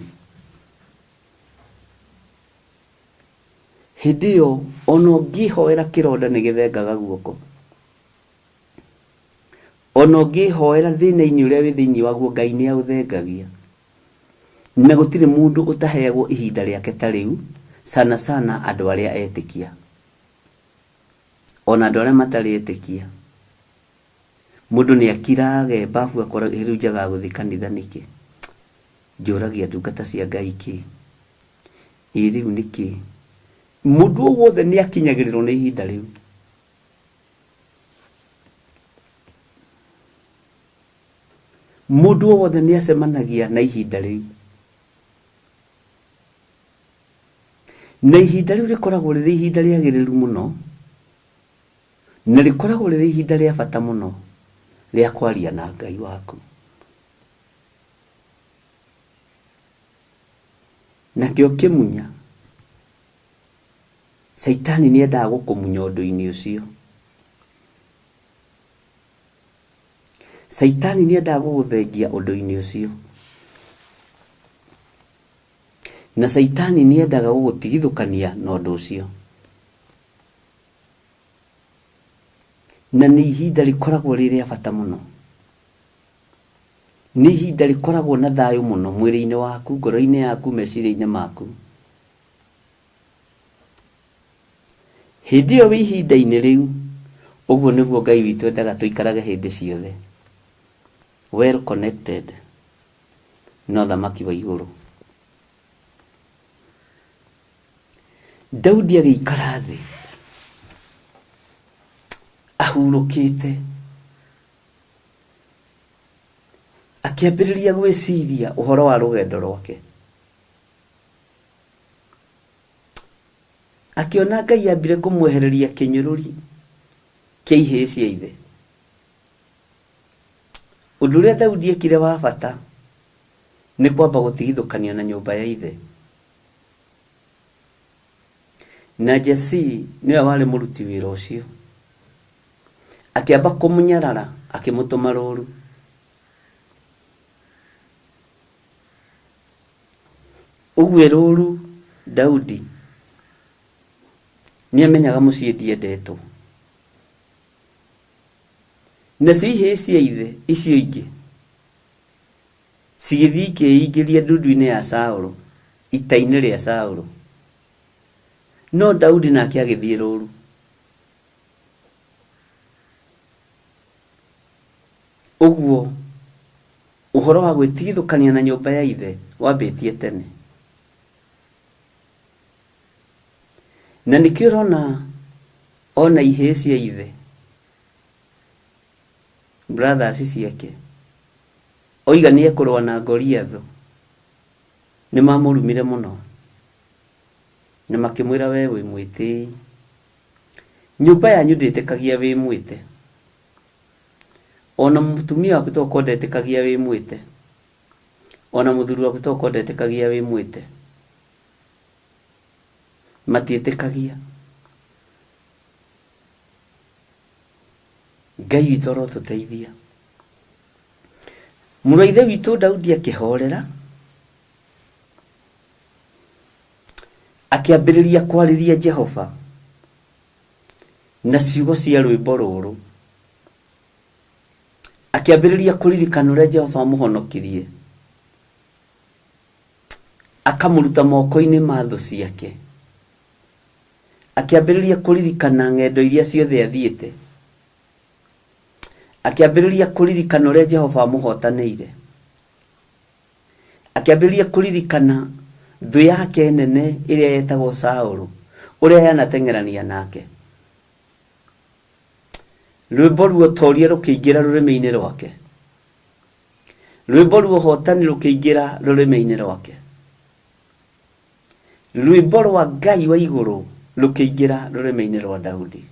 Speaker 5: Hĩndĩ ĩyo ona ũngĩhoera kĩronda nĩgĩthengaga guoko. Ona ũngĩhoera thĩna-inĩ ũrĩa wĩ thĩinĩ waguo, Ngai nĩaũthengagia. Na gũtirĩ mũndũ ũtaheagwo ihinda rĩake ta rĩu, sana sana andũ arĩa etĩkia. Ona andũ arĩa matarĩ etĩkia, mũndũ nĩakiraga bafu akora rĩu njaga gũthiĩ kanitha nĩkĩ? Njũragia ndungata cia Ngai kĩ? Rĩu nĩkĩ? Mũndũ wothe nĩakinyagĩrĩrwo nĩ ihinda rĩu. Mũndũ wothe nĩacemanagia na ihinda rĩu. Na ihinda rĩu rĩkoragwo rĩrĩ ihinda rĩagĩrĩru mũno, na rĩkoragwo rĩrĩ ihinda rĩa bata mũno rĩa kwaria na Ngai waku. Nakĩo kĩmunya, Saitani nĩendaga gũkũmunya ũndũ-inĩ ũcio. Saitani nĩendaga gũgũthengia ũndũ-inĩ ũcio. Na Saitani nĩendaga gũgũtigithũkania na ũndũ ũcio. Na nĩ ihinda rĩkoragwo rĩrĩ bata mũno. Nĩ ihinda rĩkoragwo na thayũ mũno mwĩrĩ-inĩ waku, ngoro-inĩ yaku, meciria-inĩ maku. Hĩndĩ ĩyo wĩ ihinda-inĩ rĩu, ũguo nĩguo Ngai witũ endaga tũikarage hĩndĩ ciothe. Well connected na ũthamaki wa igũrũ. Daudi agĩikara thĩ ahurũkĩte, akĩambĩrĩria gwĩciria ũhoro wa rũgendo rwake. Akĩona Ngai ambire kũmwehereria kĩnyũrũri kĩa ihĩĩ cia ithe. Ũndũ ũrĩa Daudi ekire wa bata nĩ kwamba gũtigithũkanio na nyũmba ya ithe. Na Jesii nĩwe warĩ mũruti wĩra ũcio. Akĩamba kũmũnyarara, akĩmũtũma rũũru. Ũguo rũũru Daudi nĩamenyaga mũciĩ ndiendetwo. Nacio ihĩĩ cia ithe icio ingĩ cigĩthiĩ ikĩingĩria ndundu-inĩ ya Saũlũ, ita-inĩ rĩa Saũlũ. No Daudi nake agĩthiĩ rũũru. Ũguo ũhoro wa gwĩtigithũkania na nyũmba ya ithe wambĩtie tene. Na nĩkĩo ũrona ona ihĩĩ cia ithe, brothers ciake, oiga nĩekũrũa na Goliath, nĩmamũrumire mũno na makĩmwĩra we wĩ mwĩtĩi, nyũmba yanyu ndĩtĩkagia wĩ mwĩte. Ona mũtumia waku toko ndetĩkagia wĩ mwĩte. Ona mũthuri waku toko ndetĩkagia wĩ mwĩte. Matiĩtĩkagia. Ngai witũ arotũteithia. Mũrũ wa ithe witũ Daudi akĩhorera, akĩambĩrĩria kwarĩria Jehova na ciugo cia rwĩmbo rũrũ. Akĩambĩrĩria kũririkana ũrĩa Jehova amũhonokirie, akamũruta moko-inĩ ma thũ ciake. Akĩambĩrĩria kũririkana ng'endo iria ciothe athiĩte. Akĩambĩrĩria kũririkana ũrĩa Jehova amũhotanĩire. Akĩambĩrĩria kũririkana thũ yake nene ĩrĩa yetagwo Saũlũ, ũrĩa yanateng'erania nake. Rwĩmbo ruo toria rũkĩingĩra rũrĩmĩ-inĩ rwake. Rwĩmbo ruo hotani rũkĩingĩra rũrĩmĩ-inĩ rwake. rwimbo rwa Ngai wa iguru rukiingira rureme-ini rwa Daudi.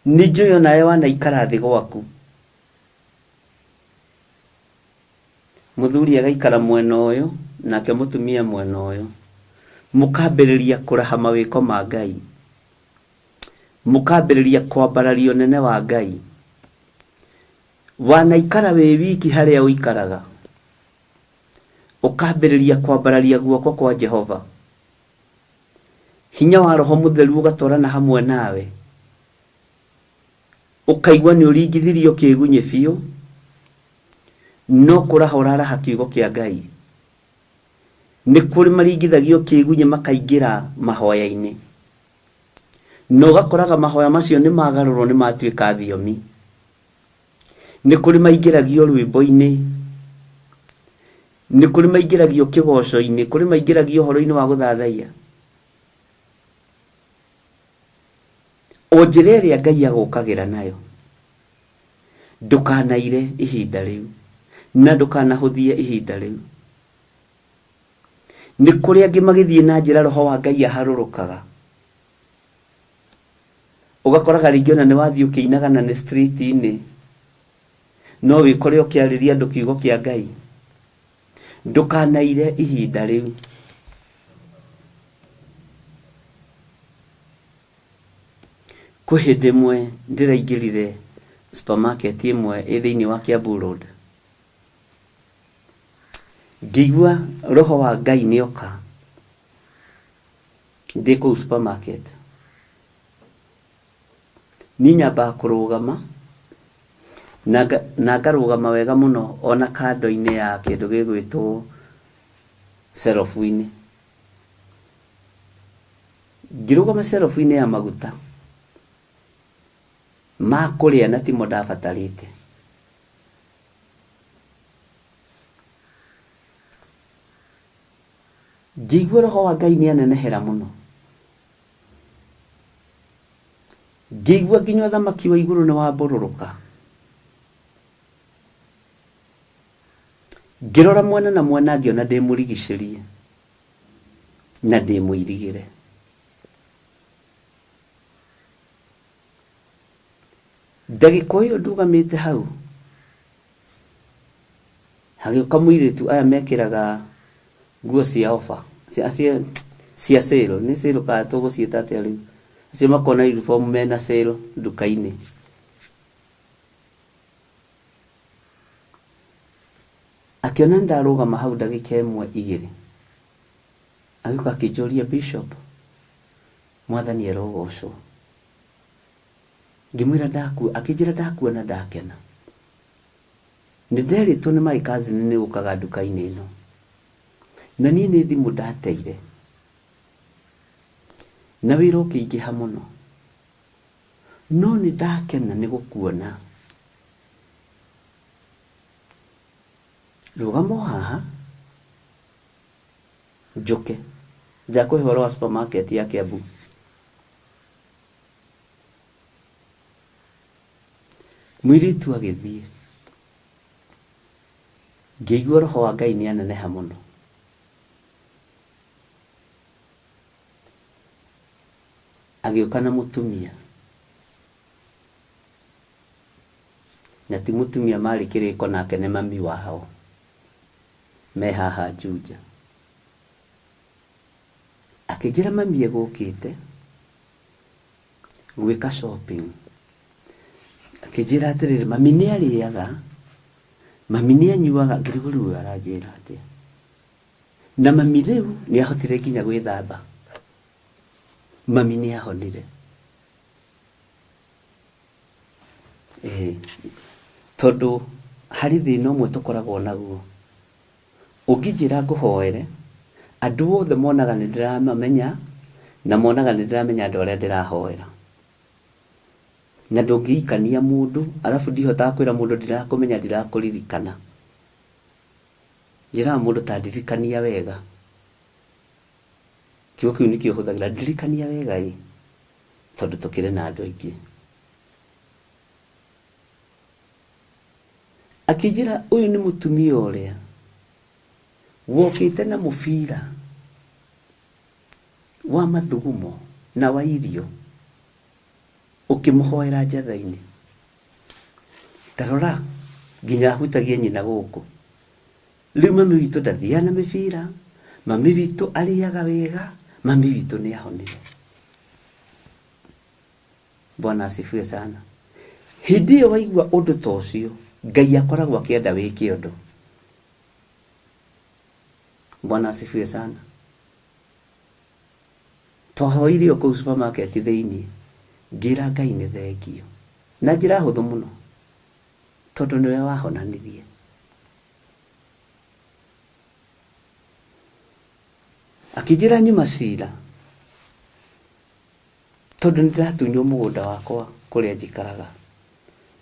Speaker 5: Nijuyo nawe wanaikara thi gwaku, muthuri agaikara mwena uyu nake mutumia mwena uyu, mukambiriria kuraha mawiko ma Ngai, mukambiriria kwambararia nene wa Ngai. Wanaikara we wiki haria uikaraga, ukambiriria kwambararia guoko kwa Jehova, hinya wa Roho Mutheru ugatwarana hamwe nawe, ukaigua ni uringithirio kigunye biu, no kuraha uraraha kiugo kia Ngai. Ni kuri maringithagio kigunye makaingira mahoya-ini, no gakoraga mahoya macio ni magarurwo ni matuika thiomi. Ni kuri maingiragio rwimbo-ini, ni kuri maingiragio kigoco-ini, kuri maingiragio horo-ini wa guthathaiya. O njira iria Ngai agukagira nayo, ndukanaire ihinda riu na ndukanahuthie ihinda riu. Ni kuri angi magithie na njira Roho wa Ngai aharurukaga, ugakoraga ringi ona ni wathie ukiinagana ni street-ini, no wikore ukiariria andu kiugo kia Ngai. Ndukanaire ihinda riu. Kwi hindi imwe ndiraingirire supermarket imwe thiini wa Kiambu Road, ngigua Roho wa Ngai nioka ndi kuu supermarket, ni nyamba kurugama na ngarugama wega muno ona kando-ini ya kindu gigwitwo serofu-ini. Ngirugama serofu-ini ya maguta ma kuria na timo ndabatarite. Ngigua Roho wa Ngai ni anenehera muno, ngigua nginya thamaki wa iguru ni wambururuka. Ngirora mwena na mwena ngiona ndimurigicerie na ndimuirigire. Ndagika iyo ndugamite hau, hagiuka muiritu aya mekiraga nguo cia ofa, cia sale, ni sale ka tuguciita atia riu, acio makona uniform mena sale nduka-ini. Akiona ndarugama hau ndagika imwe igiri, agiuka akinjuria, Bishop, Mwathani arogocwo. Ngimwira ndakua, akinjira ndakuona ndakena. Ninderitwo ni my cousin ni ukaga nduka-ini ino, na nie ni thimu ndateire, na wira ukiingiha muno, no ni ndakena ni gukuona. Rugamo haha njuke njakwe horo wa supermarket ya Kiambu. Mwiritu agithie, ngigua Roho wa Ngai ni aneneha muno. Agiuka na mutumia, na ti mutumia mari kiriko nake ni mami wao, me haha Juja. Akijira mami egukite gwika shopping, akijira atiriri mami ni ariaga, mami ni anyuaga. Ngiriguru arajira atia, na mami riu ni ahotire nginya gwithamba, mami ni ahonire. Tondu hari thina umwe tukoragwo naguo, ungijira nguhoere andu othe monaga ni ndiramamenya na monaga ni ndiramenya andu aria ndirahoera, na ndungiikania mundu alafu ndihotaga kwira mundu ndirakumenya ndirakuririkana. Njira mundu ta ndirikania wega, kiugo kiu nikio huthagira ndirikania wega tondu tukire na andu aingi. Akijira uyu ni mutumia uria wokite na mubira wa mathugumo na wa irio ukimuhoera njatha-ini, tarora nginya hutagie nyina guku. Riu mami witu ndathia na mibira, mami witu aliaga wega, mami witu ni ahonire. Bwana asifiwe sana. Hindi iyo waigua undu ta ucio, Ngai akoragwo akienda wike undu. Bwana asifiwe sana. Twahoire o kuu supermarket thiini, ngira Ngai ni thengio na njira huthu muno, tondu niwe wahonanirie. Akijira nyuma cira, tondu ndiratunywo mugunda wakwa kuria njikaraga,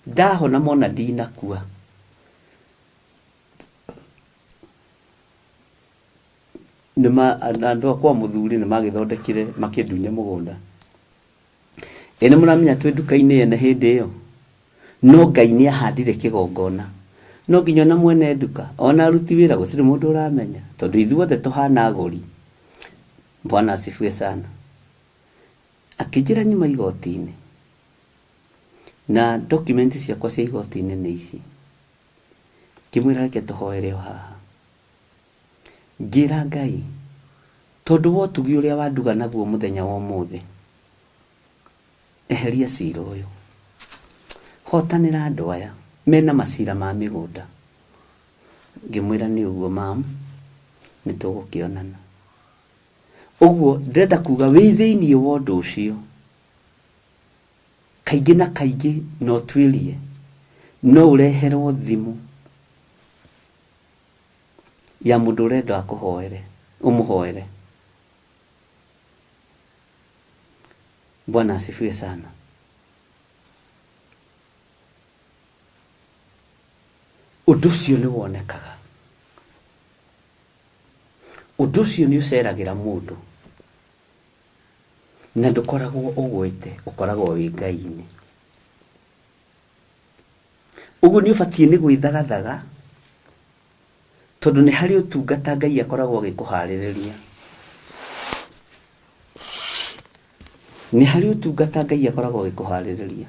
Speaker 5: ndahona mona ndinakua. Nima andu akwa muthuri nimagithondekire makindunya mugunda. Ene muramenya twi nduka-ini ene hindi iyo, no Ngai ni ahandire kigongona. No nginya na mwene nduka ona aruti wira gutiri mundu uramenya, tondu ithuothe tuhana aguri. Bwana asifiwe sana. Akijira nyuma igoti-ini, na dokumenti ciakwa cia igoti-ini ni ici, kimwira reke tuhoere haha. Ngira Ngai, tondu wotugi uria wanduga naguo muthenya wa umuthi, eheria cira uyu, hotanira andu aya mena macira ma migunda. Ngimwira ni uguo mam, ni tugukionana. Uguo ndenda kuga wi thiini wa undu ucio, kaingi na kaingi no twirie, no ureherwo thimu ya mundu urenda akuhoere, umuhoere. Bwana asifiwe sana. Undu ucio ni wonekaga, undu ucio ni uceragira mundu, na ndukoragwo ugwite, ukoragwo wi Ngai-ini. Uguo ni ubatie ni gwithagathaga, tondu ni hari utungata Ngai akoragwo agikuhaririria. Ni hari utungata Ngai akoragwo agikuhaririria.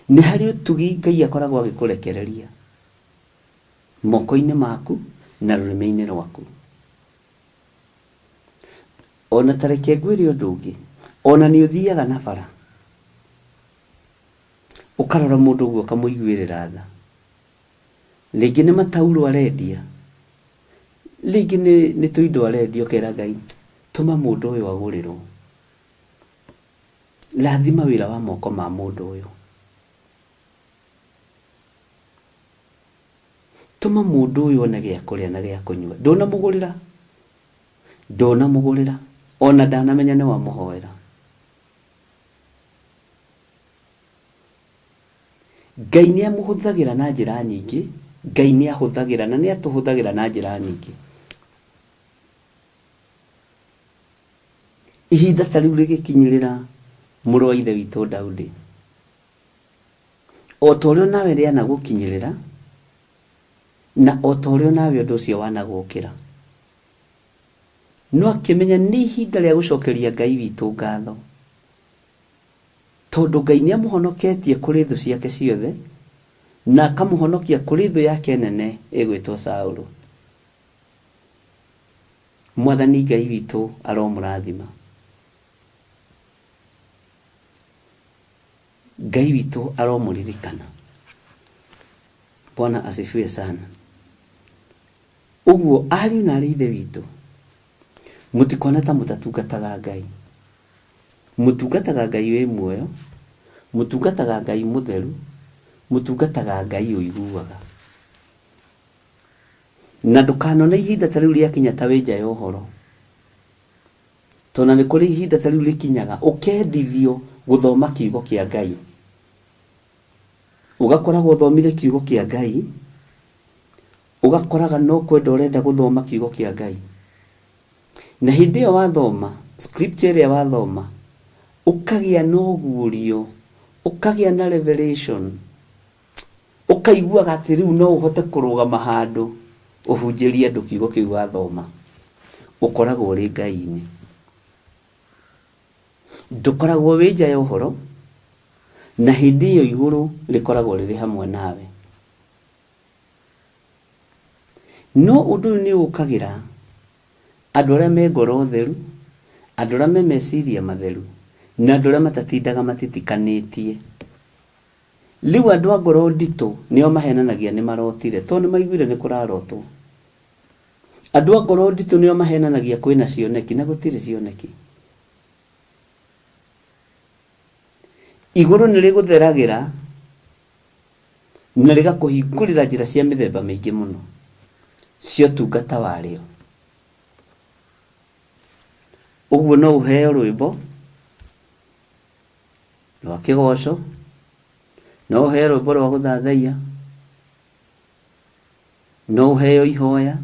Speaker 5: Ni hari utugi Ngai akoragwo agikurekereria moko-ini maku na rurimi-ini rwaku. Ona tareke ngwire undu ungi, ona ni uthiaga na bara ukarora mundu uguo kamuiguirira tha, lingi ni matauro arendia, lingi ni tuindo arendia, ukera Ngai tuma mundu uyu agurirwo, lathima wira wa moko ma mundu uyu, tuma mundu uyu one gia kuria na gia kunyua. Ndona mugurira ona ndanamenya ni wa muhoera. Ngai ni amuhuthagira na njira nyingi, Ngai ni ahuthagira na ni atuhuthagira na njira nyingi. Ihinda tariu rigikinyirira muru wa ithe witu Daudi, o torio nawe ria na gukinyirira, na o torio nawe undu ucio wanagukira. No akimenya ni ihinda ria gucokeria Ngai witu ngatho, tondu Ngai ni amuhonoketie kuri thu ciake ciothe, na akamuhonokia kuri thu yake nene igwitwo Saulu. Mwathani Ngai witu aromurathima. Ngai witu aromuririkana. Bwana asifiwe sana. Uguo ari na ithe witu, mutikona ta mutatungataga Ngai. Mutungataga Ngai wi muoyo, mutungataga Ngai mutheru, mutungataga Ngai uiguaga. Na ndukanona ihinda tariu riakinya ta winja ya uhoro, tona ni kuri ihinda tariu rikinyaga ukendithio guthoma kiugo kia Ngai. Ugakoragwo uthomire kiugo kia Ngai, ugakoraga no kwenda urenda guthoma kiugo kia Ngai, na hindi iyo wathoma scripture iria wathoma, ukagia no gurio, ukagia na revelation, ukaigua ati riu no uhote kurugama handu ũhunjĩrie andũ kiugo kĩu wathoma, ũkoragwo ũrĩ Ngai-inĩ. Ndũkoragwo wĩ nja ya ũhoro, na hĩndĩ ĩyo igũrũ rĩkoragwo rĩrĩ hamwe nawe. No ũndũ ũyũ nĩ ũkagĩra andũ arĩa me ngoro theru, andũ arĩa me meciria matheru, na andũ arĩa matatindaga matitikanĩtie. Rĩu andũ a ngoro nditũ nĩo mahenanagia nĩ marotire, tondũ nĩ maiguire nĩ kũrarotwo. Andũ a ngoro nditũ nĩo mahenanagia kwĩna cioneki, na gũtirĩ cioneki. Igũrũ nĩ rĩgũtheragĩra na rĩgakũhingũrĩra njĩra cia mĩthemba mĩingĩ mũno cia ũtungata warĩo. Ũguo no ũheo rwĩmbo rwa kĩgoco, no ũheo rwĩmbo rwa gũthathaiya, no ũheo ihoya,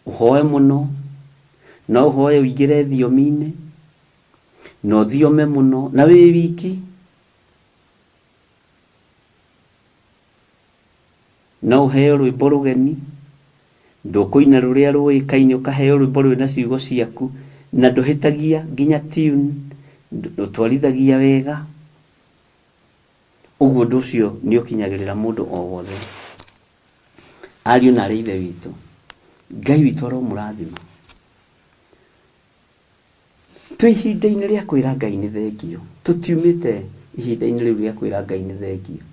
Speaker 5: ũhoe mũno, no ũhoe ũingĩre thiomi-inĩ, no thiome mũno na wĩ wiki, no ũheo rwĩmbo rũgeni, ndũkũina rũrĩa rũĩkaine, ũkaheo rwĩmbo rwĩna ciugo ciaku na ndũhĩtagia nginya tune, ndũtwarithagia wega. Ũguo ũndũ ũcio nĩ ũkinyagĩrĩra mũndũ o wothe. Ariũ na arĩ ithe witũ, Ngai witũ aromũrathima. Twĩ ihinda-inĩ rĩa kwĩra Ngai nĩ thengio, tũtiumĩte ihinda-inĩ rĩu rĩa kwĩra Ngai nĩ thengio.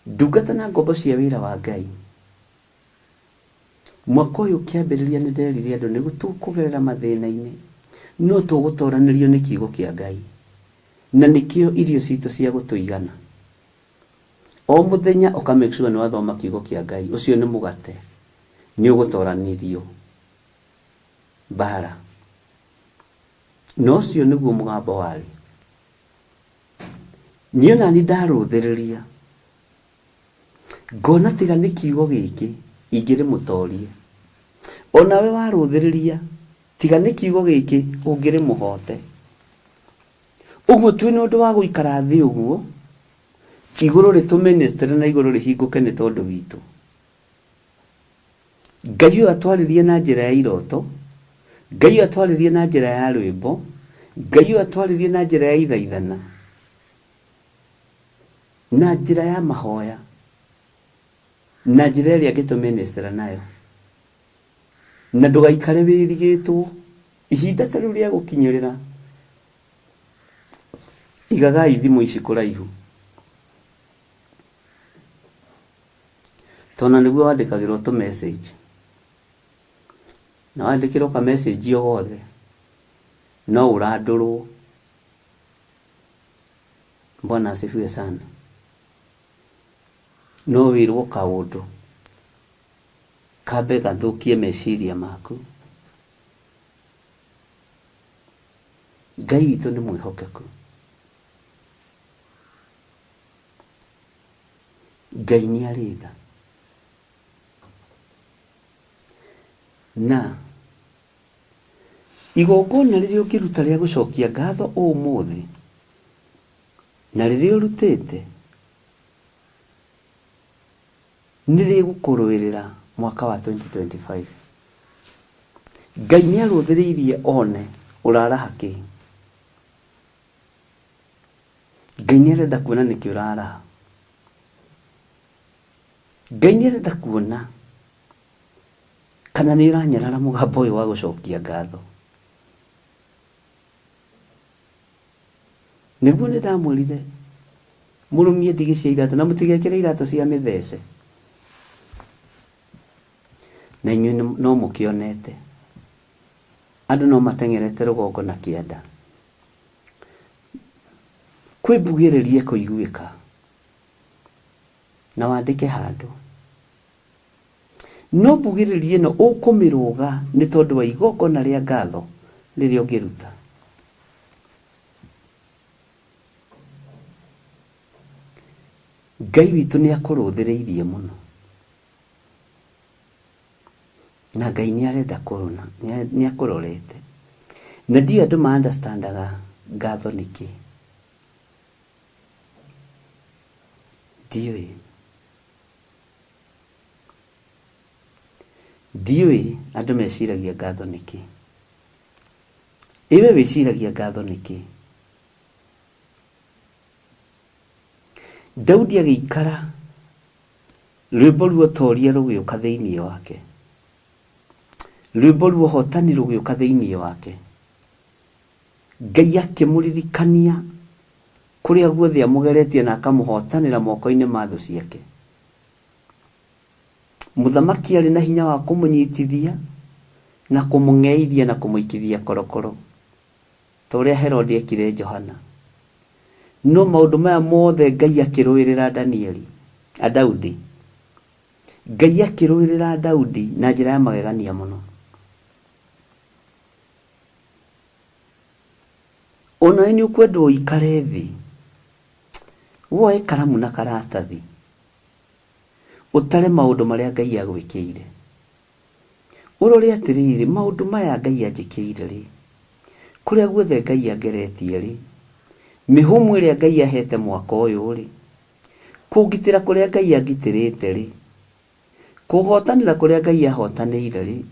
Speaker 5: Ndungata na ngombo cia wĩra wa Ngai, mwaka ũyũ kĩambĩrĩria nĩ nderire andũ nĩ tũkũgerera mathĩna-inĩ, no tũgũtoranĩrio nĩ kiugo kĩa Ngai, na nĩkĩo irio citũ cia gũtũigana. O mũthenya ũka make sure nĩ wathoma kiugo kĩa Ngai, ũcio nĩ mũgate, nĩ ũgũtoranĩrio bara. No ũcio nĩguo mũgambo warĩ. Niĩ nani ndarũthĩrĩria, ngona tiga nĩ kiugo gĩkĩ ingĩrĩ mũtorie. Onawe warũthĩrĩria, tiga nĩ kiugo gĩkĩ ũngĩrĩ mũhote. Ũguo twĩna ũndũ wa gũikara thĩ ũguo, igũrũ rĩtũministere na igũrũ rĩhingũke nĩ tondũ witũ. Ngai ũyũ atwarĩrie na njĩra ya iroto, Ngai ũyũ atwarĩrie na njĩra ya rwĩmbo, Ngai ũyũ atwarĩrie na njĩra ya ithaithana, na njĩra ya mahoya, na njĩra ĩrĩa angĩtũministera nayo. Na ndũgaikare wĩrigĩtwo, ihinda ta rĩu rĩa gũkinyĩrĩra, igagai thimũ ici kũraihu. Tona nĩguo wandĩkagĩrwo tũ message, na wandĩkĩrwo ka message o gothe, no ũrandũrwo. Bwana asifiwe sana. No wĩrwo kaũndũ kambe gathũkie meciria maku. Ngai witũ nĩ mwĩhokeku. Ngai nĩ arĩ tha. Na igongona rĩrĩa ũngĩruta rĩa gũcokia ngatho ũmũthĩ, na rĩrĩa ũrutĩte, nĩ rĩgũkũrũĩrĩra mwaka wa 2025. Ngai nĩ arũthĩrĩirie one ũraraha kĩ. Ngai nĩ arenda kuona nĩkĩ ũraraha. Ngai nĩ arenda kuona kana nĩ ũranyarara mũgambo ũyũ wa gũcokia ngatho. Nĩguo nĩ ndamwĩrire mũrũmie ndigi cia iratũ na mũtigekĩre iratũ cia mĩthece. Na inyuĩ no mũkĩonete andũ no mateng'erete rũgongo na kĩanda. Kwĩmbugĩrĩrie kũiguĩka na wandĩke handũ. No mbugĩrĩrie ĩno ũkũmĩrũga nĩ tondũ wa igongona rĩa ngatho rĩrĩa ũngĩruta. Ngai witũ nĩ akũrũthĩrĩirie mũno, na Ngai nĩ arenda kũrona, nĩ akũrorete. Na ndiũ andũ ma-understandaga ngatho nĩkĩ. Ndiũĩ. ndiũĩ andũ meciragia ngatho nĩkĩ. Iwe wĩciragia ngatho nĩkĩ? Daudi agĩikara, rwĩmbo ruotoria rũgĩũka thĩinĩ wake, rwĩmbo ruohotani rũgĩũka thĩinĩ wake. Ngai akĩmũririkania kũrĩa guothe amũgeretie na akamũhotanĩra moko-inĩ ma thũ ciake. Mũthamaki arĩ na hinya wa kũmũnyitithia na kũmũng'eithia na kũmũikithia korokoro, ta ũrĩa Herode ekire Johana. No maũndũ maya mothe Ngai akĩrũĩrĩra Daudi. Ngai akĩrũĩrĩra Daudi na njĩra ya magegania mũno. Ona nĩ ũkwendwo ũikare thĩ, woe karamu na karatathi, ũtare maũndũ marĩa Ngai agwĩkĩire. Ũrore atĩrĩrĩ, maũndũ maya Ngai anjĩkĩire rĩ, kũrĩa guothe Ngai angeretie rĩ, mĩhũmũ ĩrĩa Ngai ahete mwaka ũyũ rĩ, kũngitĩra kũrĩa Ngai angitĩrĩte rĩ, kũhotanĩra kũrĩa Ngai ahotanĩire rĩ,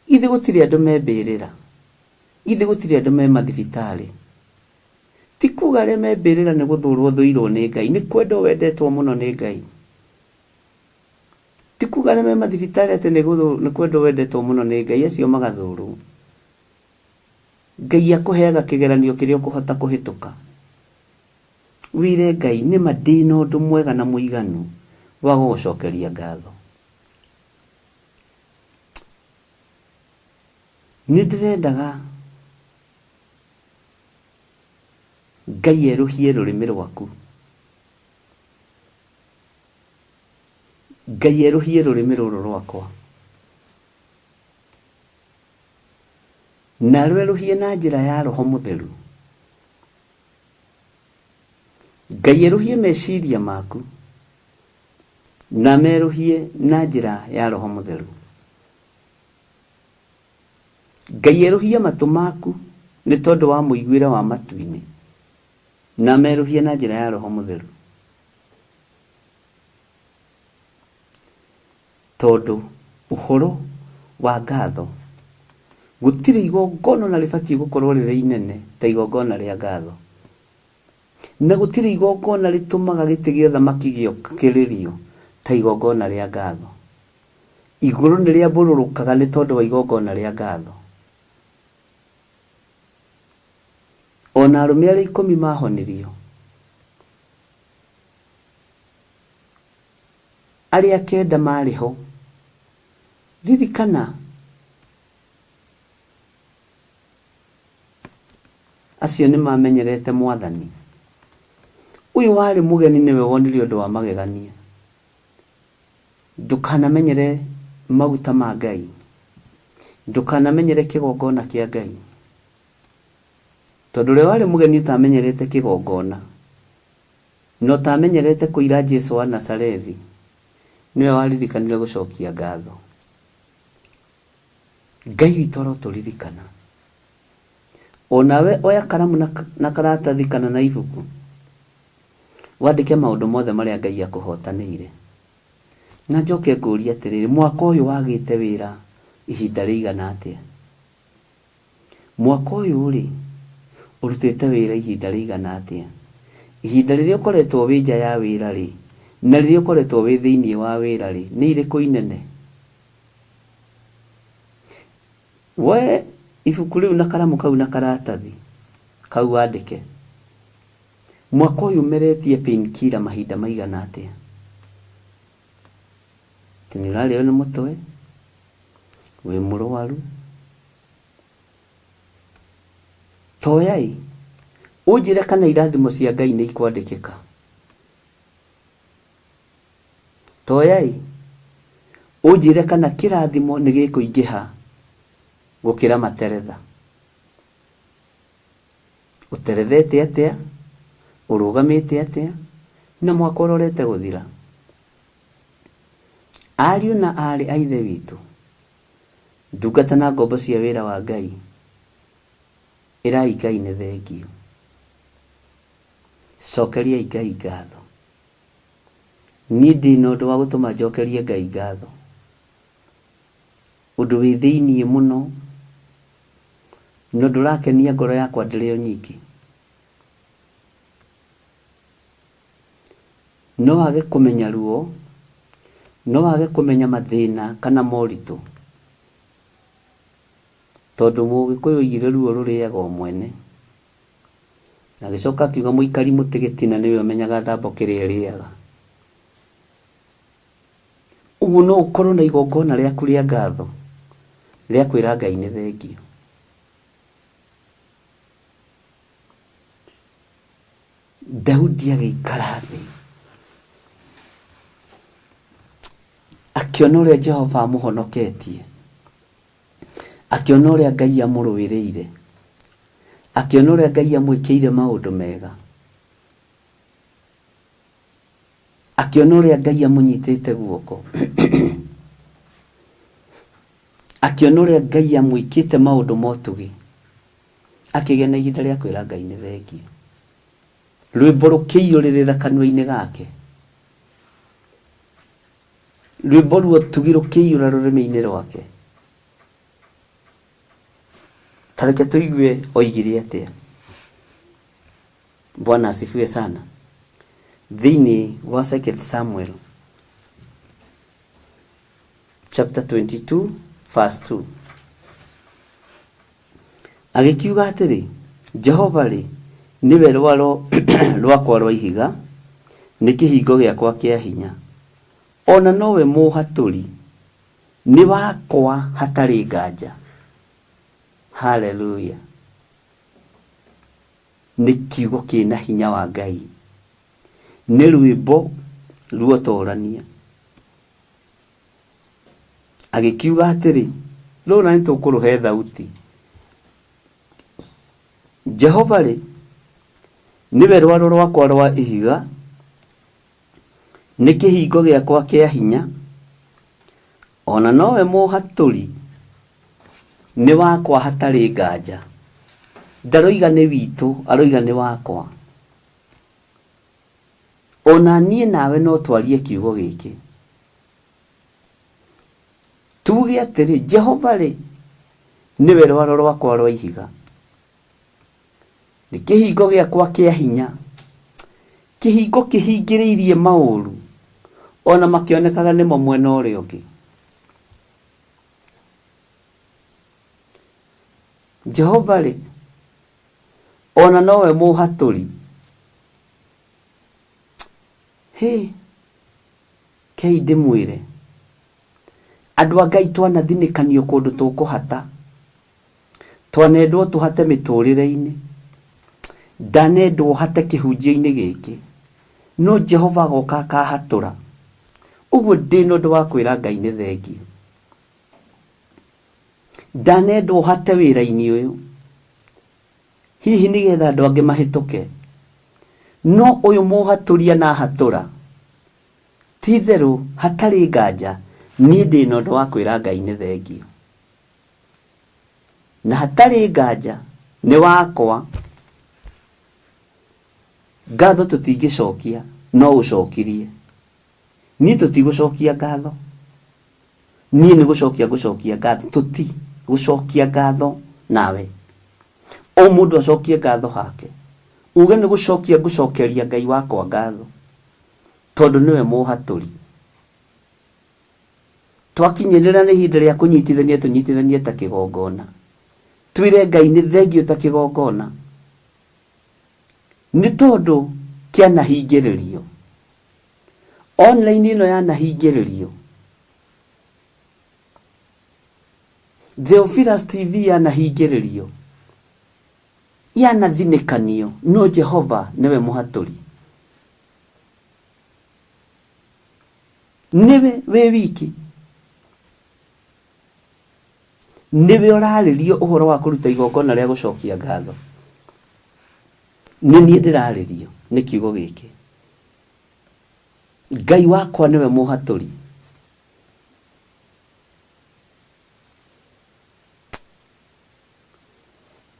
Speaker 5: ithe gũtirĩ andũ membĩrĩra, ithe gũtirĩ andũ me mathibitarĩ. Ti kuga arĩa membĩrĩra nĩ gũthũrwo thũirwo nĩ Ngai, nĩ kwendwo wendetwo mũno nĩ Ngai. Ti kuga arĩa me mathibitarĩ atĩ nĩ kwendwo wendetwo mũno nĩ Ngai, acio magathũrwo. Ngai akũheaga kĩgeranio kĩrĩa ũkũhota kũhĩtũka. Wĩre Ngai, nĩma ndĩ na ũndũ mwega na mũiganu wa gũgũcokeria ngatho. Nĩ ndĩrendaga Ngai erũhie rũrĩmĩ rwaku. Ngai erũhie rũrĩmĩ rũrũ rwakwa. Na rwerũhie na njĩra ya Roho Mũtheru. Ngai erũhie meciria maku na merũhie na njĩra ya Roho Mũtheru. Ngai erũhie matũ maku nĩ tondũ wa mũiguĩre wa matu-inĩ na merũhie na njĩra ya Roho Mũtheru. Tondũ ũhoro wa ngatho, gũtirĩ igongona na rĩbatiĩ gũkorwo rĩrĩ inene ta igongona rĩa ngatho. Na gũtirĩ igongona rĩtũmaga gĩtĩ gĩa ũthamaki gĩokĩrĩrio ta igongona rĩa ngatho. Igũrũ nĩ rĩambũrũrũkaga nĩ tondũ wa igongona rĩa ngatho. Ona arũme arĩa 10 mahonirio, arĩa 9 marĩ ho. Ririkana acio nĩ mamenyerete Mwathani. Ũyũ warĩ mũgeni nĩwe wonire ũndũ wa magegania. Ndũkanamenyere maguta ma Ngai, ndũkanamenyere kĩgongona kĩa Ngai. Tondũ ũrĩa warĩ mũgeni ũtamenyerete kĩgongona, no ũtamenyerete kũira Jesũ wa Nazarethi, nĩwe waririkanire gũcokia ngatho. Ngai witũ arotũririkana. Onawe oya karamu na karatathi kana na ibuku, wandĩke maũndũ mothe marĩa Ngai akũhotanĩire. Na njoke ngũrie atĩrĩrĩ, mwaka ũyũ wagĩte wĩra ihinda rĩigana atĩa? Mwaka ũyũ rĩ, ũrutĩte wĩra ihinda rĩigana atĩa? Ihinda rĩrĩa ũkoretwo wĩ nja ya wĩra rĩ, na rĩrĩa ũkoretwo wĩ thĩinĩ wa wĩra rĩ, nĩ irĩkũ inene? We ibuku rĩu na karamu kau na karatathi kau wandĩke, mwaka ũyũ meretie painkiller mahinda maigana atĩa? Nĩ ũrarĩo nĩ mũtwe, wĩ mũrwaru, toyai ũnjĩre kana irathimo cia Ngai nĩ ikwandĩkĩka. Toyai ũnjĩre kana kĩrathimo nĩ gĩkũingĩha gũkĩra materetha. Ũterethete atĩa? Ũrũgamĩte atĩa? Na mwaka ũrorete gũthira. Ariũ na arĩ a ithe witũ, ndungata na ngombo cia wĩra wa Ngai, ĩrai Ngai nĩ thengio. Cokeria Ngai ngatho. Niĩ ndĩ na ũndũ wa gũtũma njokerie Ngai ngatho. undu wi thiini muno no ndurakenia ngoro yakwa ndiri o nyiki no age kumenya ruo no age kumenya mathina kana moritu tondu Mugikuyu oigire ruo ruriaga mwene na gicoka kiuga muikari mutigitina niwe umenyaga thambo kiria riaga. Uguo no ukorwo na igongona riaku ria ngatho ria kwira Ngai ni thengio. Daudi agĩikara thĩ akiona ũrĩa Jehova amũhonoketie, akiona ũrĩa Ngai amũrũĩrĩire, akiona ũrĩa Ngai amwĩkĩire maũndũ mega, akiona ũrĩa Ngai amũnyitĩte guoko akiona ũrĩa Ngai amwĩkĩte maũndũ motugi, akĩgĩa na ihinda rĩa kwĩra Ngai nĩ thengio. Rwĩmbo rũkĩiyũrĩrĩra kanua-inĩ gake, rwĩmbo ruo tugi rũkĩiyũra rũrĩmĩ-inĩ rwake. Tareke tuigue oigire atĩa. Bwana asifiwe sana. Thĩinĩ wa 2 Samuel chapter 22 verse 2 agĩkiuga atĩrĩ, Jehova rĩ niwe rwaro rwakwa rwa ihiga, nĩ kĩhingo gĩakwa kĩa hinya, ona nowe mũhatũri, nĩ wakwa hatarĩ nganja. Hallelujah. Nĩ kiugo kĩna hinya wa Ngai, nĩ rwĩmbo ruotorania. Agĩkiuga atĩrĩ, rũu na nĩtũkũrũhe thauti. Jehova rĩ niwe rwaro rwakwa rwa ihiga, nĩ kĩhingo gĩakwa kĩa hinya, ona nowe mũhatũri, nĩ wakwa hatarĩ nganja. Ndaroiga nĩ witũ, aroiga nĩ wakwa. Ona niĩ nawe no twarie kiugo gĩkĩ, tuge atĩrĩ, Jehova rĩ niwe rwaro rwakwa rwa ihiga, nĩ kĩhingo gĩakwa kĩa hinya, kĩhingo kĩhingĩrĩirie maũru ona makĩonekaga nĩmo mwena ũrĩa ũngĩ. Jehova rĩ ona nowe mũhatũri. Kei ndĩmwĩre, andũ a Ngai twanathinĩkanio kũndũ tũkũhata, twanendwo tũhate mĩtũrĩre-inĩ, ndanendwo hate kĩhunjio-inĩ gĩkĩ, no Jehova agoka akahatũra. Ũguo ndĩ na ũndũ wa kwĩra Ngai nĩ thengio. Ndanendwo hate wĩra-inĩ ũyũ, hihi nĩgetha andũ angĩ mahĩtũke, no ũyũ mũhatũria na hatũra, ti therũ hatarĩ nganja, niĩ ndĩ na ũndũ wa kwĩra Ngai nĩ thengio. Na hatarĩ nganja nĩ wakwa. Ngatho tũtingĩcokia, no ũcokirie. Niĩ tũtigũcokia ngatho, niĩ nĩ gũcokia ngatho, tũtigũcokia ngatho nawe. O mũndũ acokie ngatho hake. Uge nĩ gũcokia ngũcokeria Ngai wakwa ngatho, tondũ niwe mũhatũri. Twakinyĩrĩra nĩ ihinda rĩa kũnyitithania, tũnyitithanie ta kĩgongona, twĩre Ngai nĩ thengio ta kĩgongona, nĩ tondũ kĩanahingĩrĩrio. Online ĩno yanahingĩrĩrio, Theophilus TV yanahingĩrĩrio, yanathinĩkanio, no Jehova niwe mũhatũri. Niwe wĩ wiki, niwe ũrarĩrio ũhoro wa kũruta igongona rĩa gũcokia ngatho. Nĩ niĩ ndĩrarĩrio nĩ kiugo gĩkĩ. Ngai wakwa niwe mũhatũri.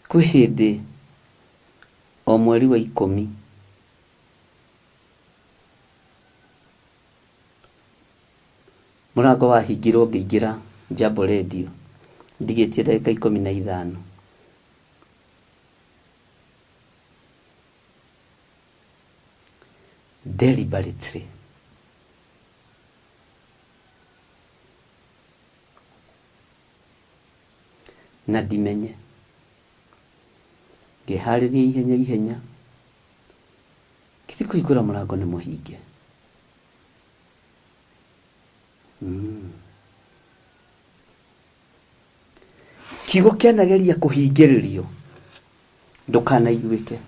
Speaker 5: Kwĩ hĩndĩ o mweri wa 10 mũrango wahingirwo ngĩingĩra Jambo Radio ndigetie dakika 15 deliberately na dimenye ngĩharĩria ihenya gĩthĩ kũhingũra mũrango nĩ mũhinge. Kiugo kĩanageria kũhingĩrĩrio ndũkanaiguĩke,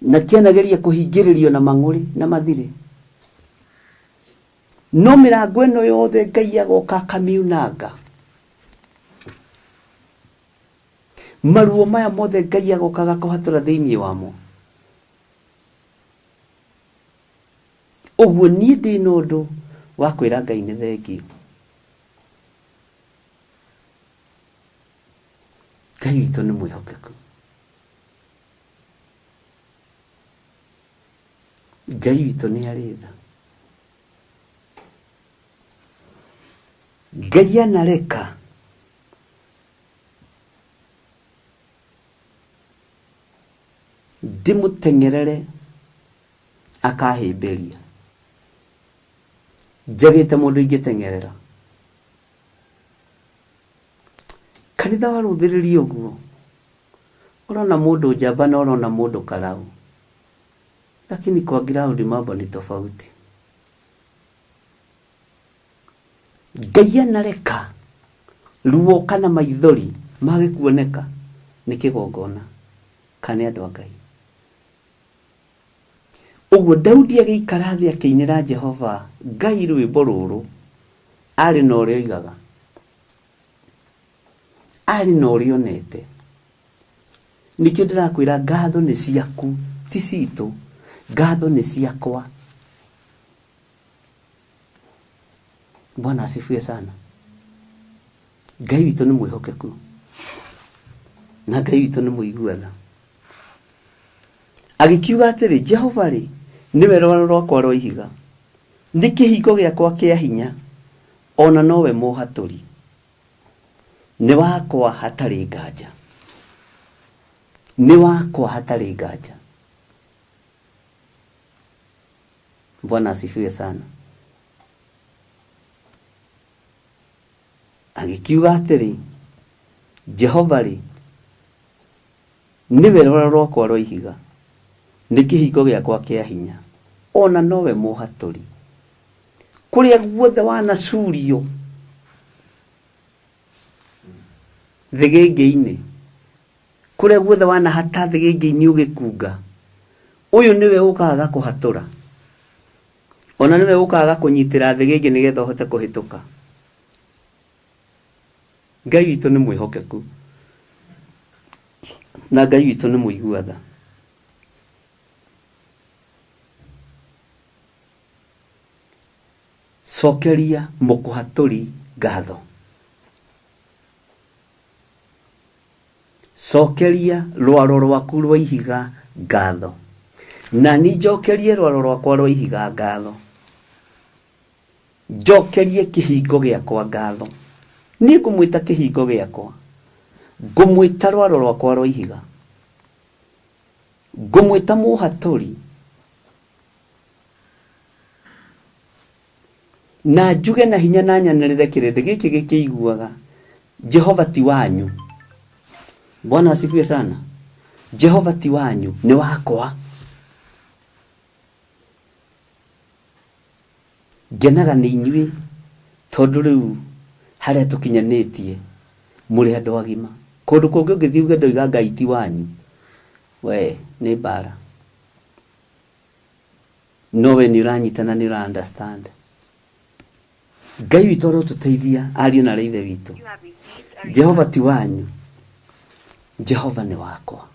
Speaker 5: na kĩanageria kũhingĩrĩrio na mang'ũrĩ na mathirĩ, no mĩrango ĩno yothe Ngai agoka akamiunanga. Maruo maya mothe Ngai agoka agakũhatũra thĩinĩ wamo. Ũguo niĩ ndĩ na ũndũ wa kwĩra Ngai nĩ thengio. Ngai witũ nĩ mwĩhokeku. Ngai witũ nĩ arĩ tha. Ngai anareka ndĩmũteng'erere akahĩmbĩria. Njagĩte mũndũ ingĩteng'erera. Kanitha warũthĩrĩria ũguo, ũrona mũndũ njamba na ũrona mũndũ karau, lakini kwa ground mambo ni tofauti. Ngai anareka ruo kana maithori mage kuoneka nĩ kĩgongona kana andũ a Ngai. Ũguo Daudi agĩikara thĩ akĩinĩra Jehova Ngai rwĩmbo rũrũ, arĩ na ũrĩa oigaga, arĩ na ũrĩa onete. Nĩkĩo ndĩrakwĩra ngatho nĩ ciaku ti citũ, ngatho nĩ ciakwa. Bwana asifiwe sana. Ngai witũ nĩ mwĩhokeku na Ngai witũ nĩ mũiguana. Agĩkiuga atĩrĩ, Jehova rĩ nĩwe rwaro rwakwa rwa ihiga, nĩ kĩhingo gĩakwa kĩa hinya, ona nowe mũhatũri, nĩ wakwa hatarĩ nganja, nĩ wakwa hatarĩ nganja. Bwana asifiwe sana. Agĩkiuga atĩrĩ, Jehova rĩ nĩwe rwaro rwakwa rwa ihiga, nĩ kĩhingo gĩakwa kĩa hinya, ona nowe mũhatũri. Kũrĩa guothe wanacurio thĩgĩngĩ-inĩ, kũrĩa guothe wanahata thĩgĩngĩ-inĩ ũgĩkunga, ũyũ nĩwe ũkaga kũhatũra, ona nĩwe ũkaga kũnyitĩra thĩgĩngĩ nĩgetha ũhote kũhĩtũka. Ngai witũ nĩ mwĩhokeku na Ngai witũ nĩ mũiguatha. Cokeria mũkũhatũri ngatho. Cokeria rwaro rwaku rwa ihiga ngatho. Na ni njokerie rwaro rwakwa rwa ihiga ngatho. Njokerie kĩhingo gĩakwa ngatho. Niĩ ngũmwĩta kĩhingo gĩakwa, ngũmwĩta rwaro rwakwa rwa ihiga, ngũmwĩta mũhatũri, na njuge na hinya na nyanĩrĩre kĩrĩndĩ gĩkĩ gĩkĩiguaga, Jehova ti wanyu. Bwana asifiwe sana. Jehova ti wanyu, nĩ wakwa. Ngenaga nĩ inyuĩ tondũ rĩu harĩa tũkinyanĩtie mũrĩ andũ agima. Kũndũ kũngĩ ũngĩthiĩ uge ndoiga Ngai ti wanyu, we nĩ mbara. No we nĩ ũranyitana, nĩ ũra understand. Ngai witũ arotũteithia, ariũ na ithe witũ. Jehova ti wanyu, Jehova nĩ wakwa.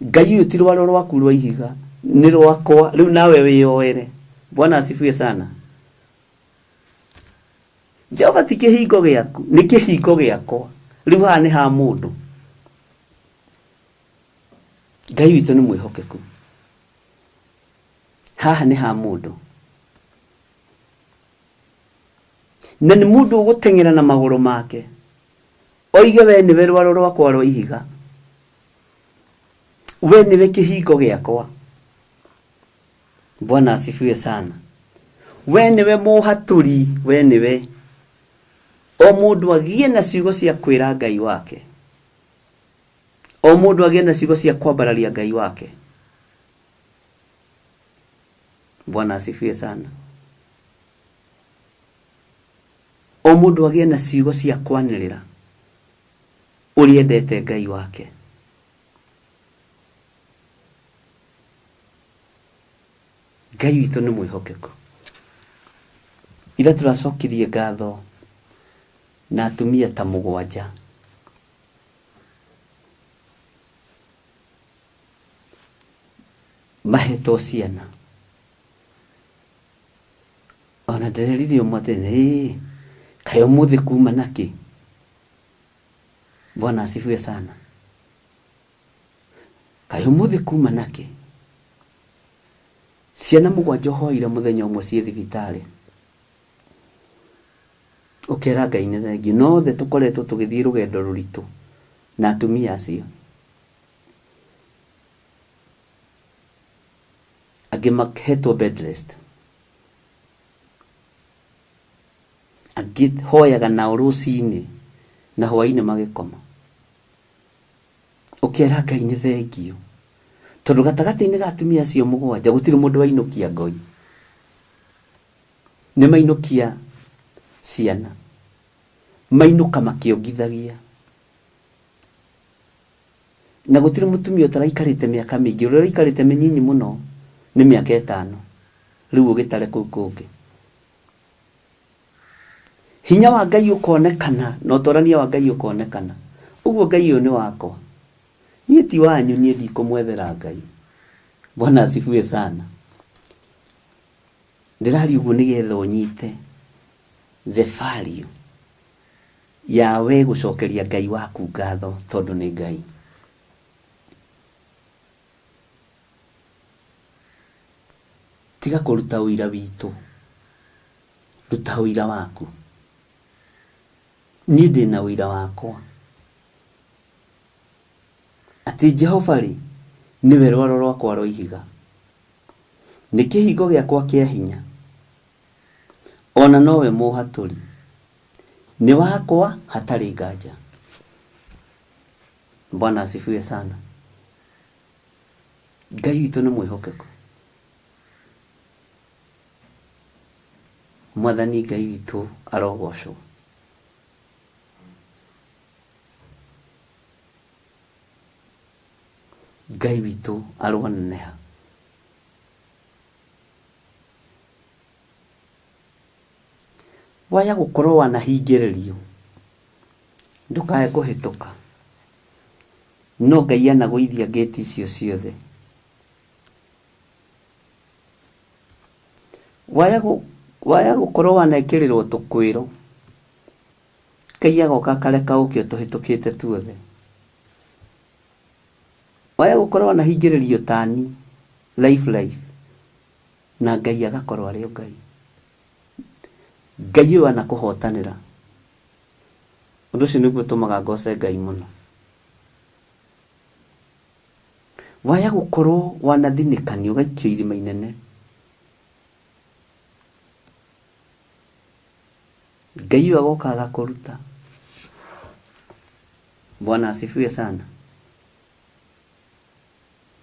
Speaker 5: Ngai ũyũ ti rwaro rwaku rwa ihiga, nĩ rwakwa. Rĩu nawe wĩyoere. Bwana asifiwe sana. Jehova ti kĩhingo gĩaku, nĩ kĩhingo gĩakwa. Rĩu haha nĩ ha mũndũ. Ngai witũ nĩ mwĩhokeku. Haha nĩ ha mũndũ. na nĩ mũndũ ũgũteng'era na magũrũ make oige we nĩwe rwaro rwakwa rwa ihiga, we nĩwe kĩhingo gĩakwa. Bwana asifiwe sana. We nĩwe mũhatũri, we nĩwe. O mũndũ agie na ciugo cia kwĩra Ngai wake, o mũndũ agie na ciugo cia kwambararia Ngai wake. Bwana asifiwe sana. O mũndũ agie na ciugo cia kwanĩrĩra ũrĩa endete Ngai wake. Ngai witũ nĩ mwĩhokeku. Ira tũracokirie ngatho na atumia ta 7 mahetwo ciana. Ona ndĩreririe ũmwe atĩ kaĩ ũmũthĩ kuma nakĩ? Bwana asifiwe sana. Kaĩ ũmũthĩ kuma nakĩ? Ciana 7 hoire mũthenya ũmwe ciĩ thibitarĩ. Ũkera Ngai nĩ thengiũ. No the tũkoretwo tũgĩthiĩ rũgendo rũritũ na atumia acio. Angĩ mahetwo bed rest. Angĩ hoyaga nao rũcinĩ na hwainĩ magĩkoma. Ũkera Ngai nĩ thengiũ. Tondũ gatagatĩ-inĩ ga atumia acio 7 gũtirĩ mũndũ wainũkia ngoi. Nĩ mainũkia ciana. Mainũka makĩongithagia. Na gũtirĩ mũtumia ũtaraikarĩte mĩaka mĩingĩ. Ũrĩa ũikarĩte mĩnyinyi mũno nĩ mĩaka 5. Rĩu ũgĩtare kũu kũngĩ. Hinya wa Ngai ũkonekana na ũtorania wa Ngai ũkonekana. Ũguo Ngai ũyũ nĩ wakwa. Niĩ ti wanyu, niĩ ndikũmwethera Ngai. Bwana asifiwe sana. Ndĩrari ũguo nĩgetha ũnyite the value ya we gũcokeria Ngai waku ngatho tondũ nĩ Ngai. Tiga kũruta ũira witũ, ruta ũira waku. Niĩ ndĩna ũira wakwa atĩ Jehova rĩ nĩwe rwaro rwakwa rwa ihiga, nĩ kĩhingo gĩakwa kĩa hinya, ona nowe mũhatũri, nĩ wakwa hatarĩ nganja. Bwana asifiwe sana. Ngai witũ nĩ mwĩhokeku. Mwathani Ngai witũ arogocwo. Ngai witũ aroneneha. Waya gũkorwo wanahingĩrĩrio ndũkae kũhĩtũka. No Ngai anagũithia gate icio ciothe. Waya gũkorwo wanekĩrĩrwo tũkwĩro, Ngai agoka akareka ũkĩo tũhĩtũkĩte tuothe. Waya gũkorwo wanahingĩrĩrio tani life na Ngai agakorwo arĩ o Ngai. Ngai ũyũ anakũhotanĩra. Ũndũ ũcio nĩguo ũtũmaga ngoce Ngai mũno. Waya gũkorwo wanathinĩkanio ũgaikio irima inene, Ngai ũyũ agoka agakũruta. Bwana asifiwe sana.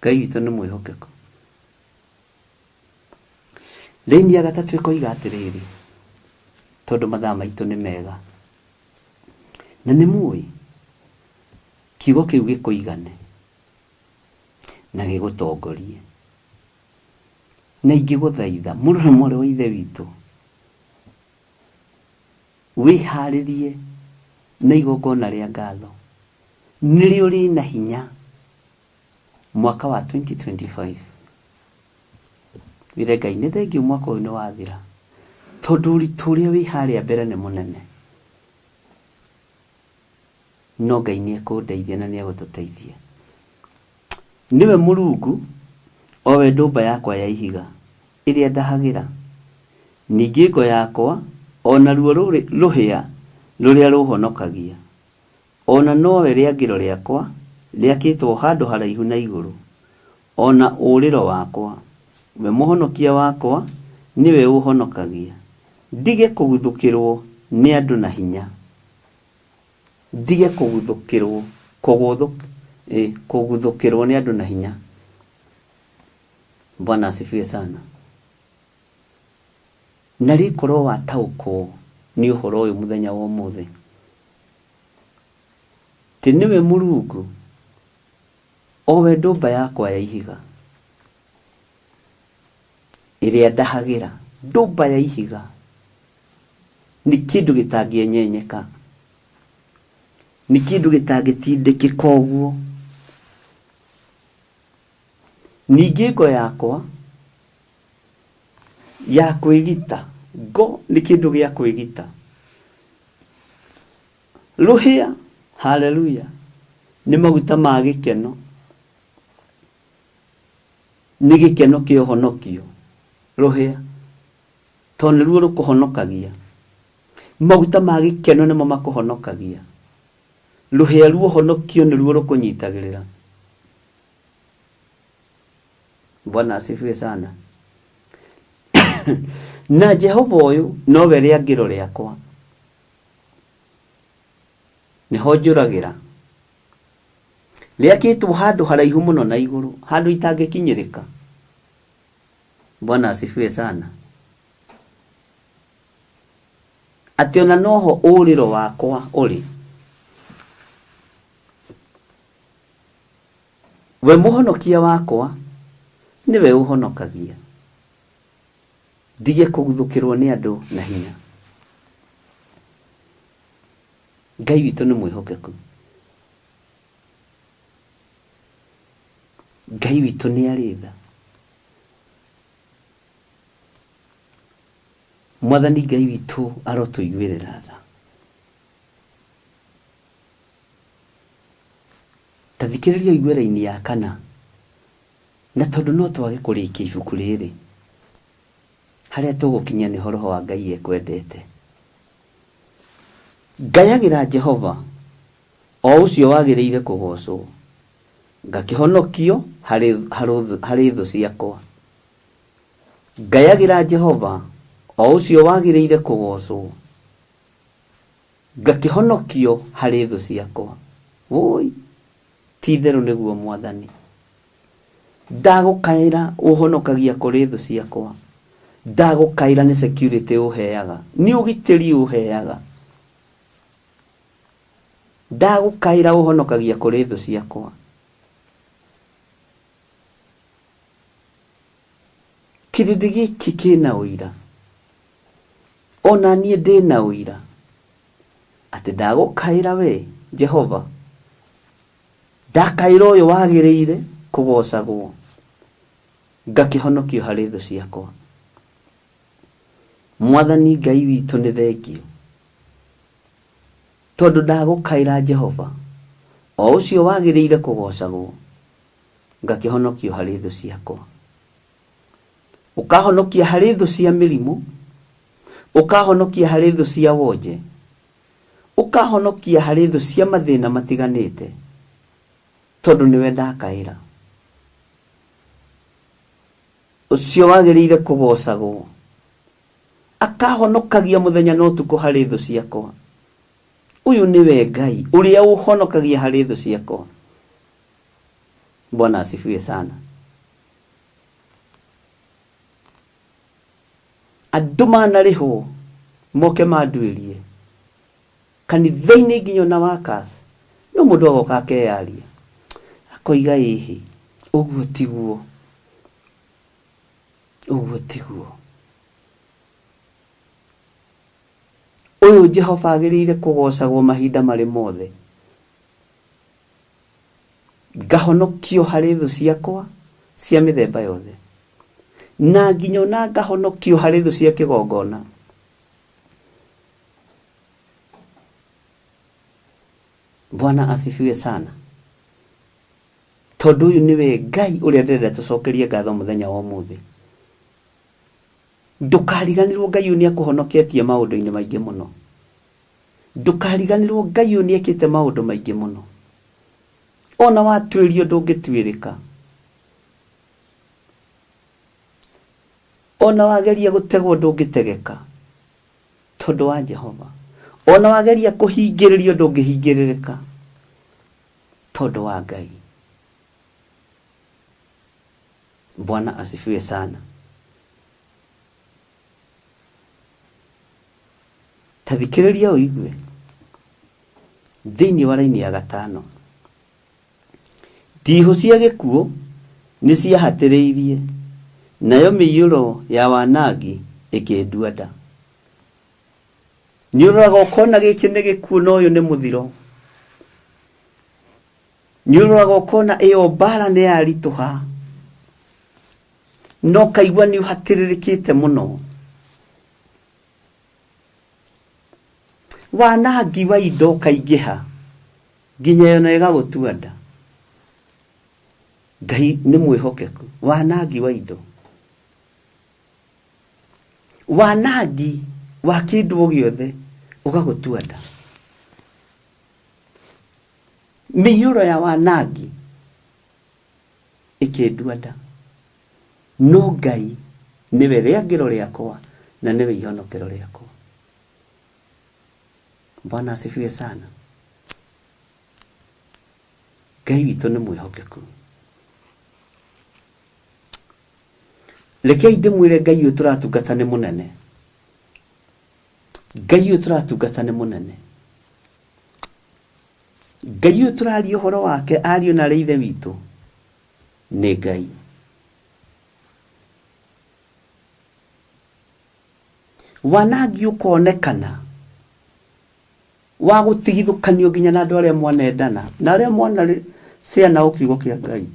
Speaker 5: Ngai witũ nĩ mwĩhokeku. Laini ya 3 ĩkoiga atĩrĩrĩ, tondũ mathaa maitũ nĩ mega na nĩ mũĩ kiugo kĩu gĩkũigane na gĩgũtongorie, na ingĩgũthaitha mũrũmwe wa ithe witũ wĩharĩrie na igongona rĩa ngatho nĩrĩo rĩna hinya mwaka wa 2025. Wĩre Ngai nĩ thengiũ mwaka ũyũ nĩ wathira, tondũ ũritũ ũrĩa wĩ harĩa mbere nĩ mũnene. No Ngai nĩ ekũndeithia na nĩ egũtũteithia. Niwe Mũrungu, o we ndũmba yakwa ya ihiga ĩrĩa ndahagĩra, ningĩ ngo yakwa ona ruo ruhia ruria ruhonokagia, ona nowe rĩangĩro rĩakwa rĩakĩtwo handũ haraihu na igũrũ, ona ũrĩro wakwa, we mũhonokia wakwa niwe ũhonokagia. Ndige kũguthũkĩrwo nĩ andũ na hinya, ndige kũguthũkĩrwo nĩ andũ na hinya. Bwana asifiwe sana. Na rĩkorwo wataũkwo nĩ ũhoro ũyũ mũthenya wa ũmũthĩ, tĩ nĩwe Mũrungu, owe ndũmba yakwa ya ihiga ĩrĩa ndahagĩra. Ndũmba ya ihiga nĩ kĩndũ gĩtangĩenyenyeka, nĩ kĩndũ gĩtangĩtindĩkĩka ũguo. Ningĩ ngo yakwa ya kwĩgita, ngo nĩ kĩndũ gĩa kwĩgita. Rũhĩa, haleluya, nĩ maguta ma gĩkeno, nĩ gĩkeno kĩa ũhonokio. Rũhĩa tondũ nĩruo rũkũhonokagia, maguta ma gĩkeno nĩmo makũhonokagia. Rũhĩa ruo ũhonokio nĩruo rũkũnyitagĩrĩra. Bwana asifiwe sana. Na Jehova ũyũ nowe rĩangĩro rĩakwa, nĩho njũragĩra, rĩakĩtwo handũ haraihu mũno na igũrũ, handũ itangĩkinyĩrĩka. Bwana asifiwe sana. Atĩ ona noho ũrĩro wakwa ũrĩ, we mũhonokia wakwa niwe ũhonokagia. Ndige kũguthũkĩrwo nĩ andũ na hinya. Ngai witũ nĩ mwĩhokeku, Ngai witũ nĩ arĩ tha. Mwathani Ngai witũ arotũiguĩrĩra tha. Ta thikĩrĩria iguĩra-inĩ ya kana, na tondũ no twage kũrĩkia ibuku rĩrĩ, harĩa tũgũkinya nĩ roho wa Ngai ekwendete. Ngayagĩra Jehova o ũcio wagĩrĩire kũgocwo, ngakĩhonokio harĩ thũ ciakwa. Ngayagĩra Jehova o ũcio wagĩrĩire kũgocwo, ngakĩhonokio harĩ thũ ciakwa. Woi, ti itherũ nĩguo Mwathani. Ndagũkaĩra ũhonokagia kũrĩ thũ ciakwa, ndagũkaĩra nĩ security ũheaga, nĩ ũgitĩri ũheaga. Ndagũkaĩra ũhonokagia kũrĩ thũ ciakwa. Kĩrĩndĩ gĩkĩ kĩna ũira, ona niĩ ndĩna ũira, atĩ ndagũkaĩra we Jehova, ndakaĩra ũyũ wagĩrĩire kũgocagwo, ngakĩhonokio harĩ thũ ciakwa. Mwathani Ngai witũ nĩ thengio, tondũ ndagũkaĩra Jehova o ũcio wagĩrĩire kũgocagwo, ngakĩhonokio harĩ thũ ciakwa. Ũkahonokia harĩ thũ cia mĩrimũ, ũkahonokia harĩ thũ cia wonje, ũkahonokia harĩ thũ cia mathĩna matiganĩte, tondũ nĩwe ndakaĩra. Ũcio wagĩrĩire kũgocagwo, akahonokagia mũthenya na ũtukũ harĩ thũ ciakwa. Ũyũ nĩwe Ngai ũrĩa ũhonokagia harĩ thũ ciakwa. Bwana asifiwe sana. Andũ manarĩhwo moke manduĩrie kanitha-inĩ nginya na wakas, no mũndũ agoka akeyaria akoiga ĩhĩ, ũguo tiguo, ũguo tiguo. Ũyũ Jehova agĩrĩire kũgocagwo mahinda marĩ mothe. Ngahonokio harĩ thũ ciakwa cia mĩthemba yothe, na nginya ona ngahonokio harĩ thũ cia kĩgongona. Bwana asifiwe sana. Tondũ ũyũ nĩwe Ngai ũrĩa ndĩrenda tũcokerie ngatho mũthenya wa ũmũthĩ. ndukariganirwo Ngai uyu ni akuhonoketie maundu-ini maingi muno. Ndukariganirwo Ngai uyu ni ekite maundu maingi muno. Ona watwirio ndungitwirika. Ona wageria gutegwo ndungitegeka tondu wa Jehova. Ona wageria kuhingiririo ndungihingiririka tondu wa Ngai. Bwana asifiwe sana. Tathikiriria uigwe thiini wa raini ya 5. Ndihu cia gikuo ni ciahatiriirie, nayo miyuro ya wanangi ikindua nda. Niuraga ukona giki ni gikuo no uyu ni muthiro. Niuraga ukona iyo bara ni yarituha, no kaigwa ni uhatiririkite muno. Wanangi wa indo kaigiha nginya yo na igagutua nda. Ngai ni mwihokeku. Wanangi wa indo, wanangi wa kindu giothe ugagutua nda. Miyuro ya wanangi ikindua nda, no Ngai niwe riangiro riakwa na niwe ihonokero riakwa. Bwana asifiwe sana. Ngai witu ni mwihokeku. Rekei ndimwire Ngai uyu turatungata ni munene. Ngai uyu turatungata ni munene. Ngai uyu turaria uhoro wake ariu na reithe witu ni Ngai. Wanangi ukonekana wa gutigithukanio nginya na andu aria mwanendana na aria mwana ciana ukiugo kia Ngai,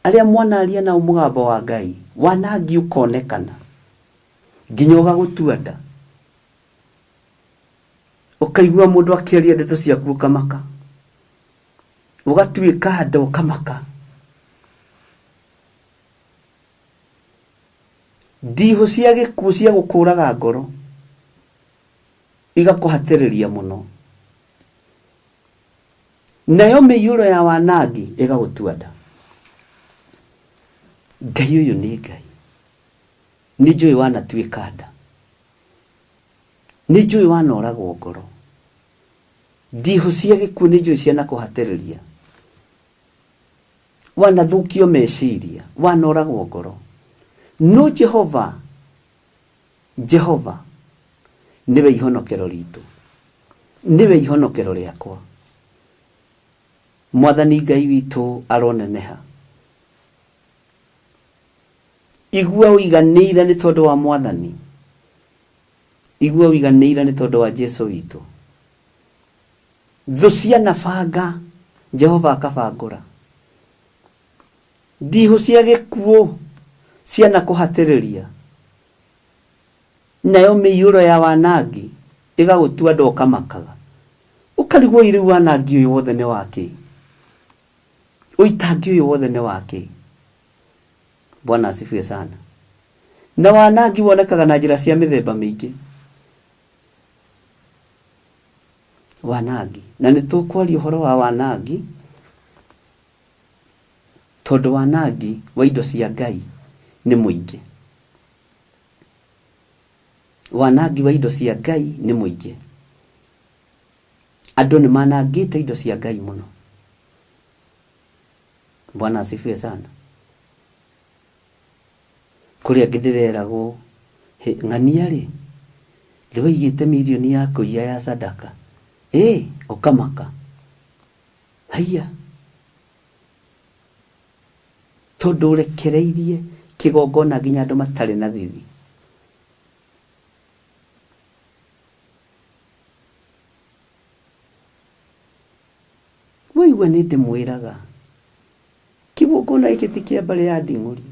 Speaker 5: aria mwana aria na umugambo wa Ngai. Wanangi ukonekana nginya ugagutua nda, ukaigua mundu akiaria ndeto ciaku ukamaka, ugatuika nda ukamaka. Ndihu cia gikuo cia gukuraga ngoro igakuhatiriria muno, nayo miyuro ya wanangi igagutua nda. Ngai uyu ni Ngai, ni njui wanatuika nda, ni njui wanoragwo ngoro. Ndihu cia gikuo ni njui ciana kuhatiriria, wanathukio meciria, wanoragwo ngoro. No Jehova niwe ihonokero ritu, niwe ihonokero riakwa. Mwathani Ngai witu aroneneha. Igua wiganira ni tondu wa Mwathani, igua wiganira ni tondu wa Jesu witu. Thu cia nabanga Jehova akabangura. Ndihu cia gikuo ciana kuhatiriria, nayo miyuro ya wanangi igagutua nda ukamakaga. Ukarigwo iri wanangi uyu wothe ni wake, uitangi uyu wothe ni wake. Bwana asifiwe sana. Na wanangi wonekaga na njira cia mithemba mingi. Wanangi, na ni tukwaria uhoro wa wanangi tondu wanangi wa indo cia Ngai ni muingi. Wanangi wa indo cia Ngai ni muingi. Andu ni manangite indo cia Ngai muno. Bwana asifiwe sana. Kuria ngidireragwo ng'ania ri riwaigite milioni yako ya sadaka, ukamaka. Haya, tondu rekereirie kigongona nginya andu matari na thithi. Wewe ni ndimwiraga kigongona iki tikia bale ya nding'uri,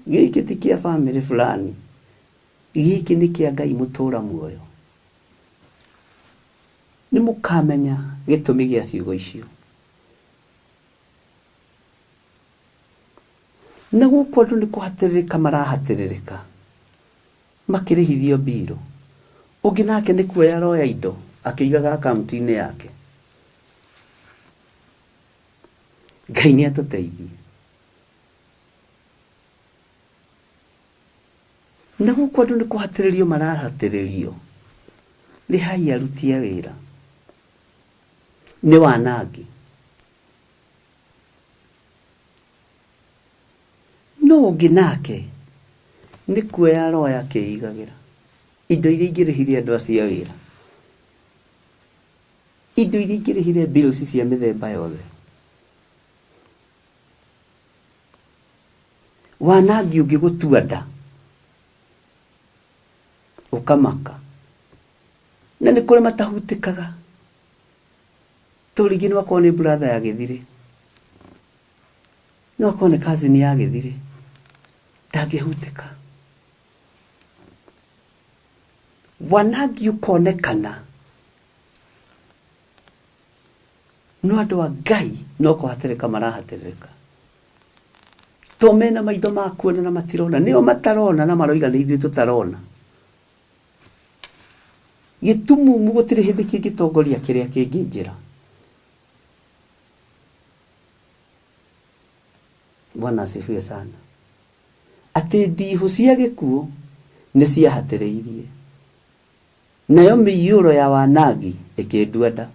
Speaker 5: giki tikia family fulani, giki ni kia Ngai mutura muoyo. Ni mukamenya gitumi gia ciugo icio. Na guko andu ni kuhatiririka marahatiririka. makirihithio biro. Ungi nake ni kuoya roya indo akiigaga akaunti-ini yake. Ngai ni atuteithie. Na gũkũ andũ nĩ kũhatĩrĩrio marahatĩrĩrio. Nĩ hai aruti a wĩra. Nĩ wanangi. No ũngĩ nake nĩ kuoya roya akĩigagĩra indo iria ingĩrĩhire andũ acio a wĩra. Indo iria ingĩrĩhire bills cia mĩthemba yothe. Wanangi ũngĩ gũtua nda. Ukamaka. Na nĩ kũrĩ matahutĩkaga. Tũrigi no akorwo nĩ brother ya gĩthire. No akorwo nĩ cousin ya gĩthire. Ndangĩhutĩka. Wanangi ũkonekana. No andũ a Ngai no kũhatĩrĩka marahatĩrĩka. To mena maitho ma kuona na matirona. Nĩo matarona na maroiga nĩ ithuĩ tũtarona. Gĩtumumu gũtirĩ hĩndĩ kĩngĩtongoria kĩrĩa kĩngĩ njĩra. Bwana asifiwe sana. Atĩ ndihu cia gĩkuũ nĩ ciahatĩrĩirie. Nayo mĩiyũro ya wanangi ĩkĩndua nda.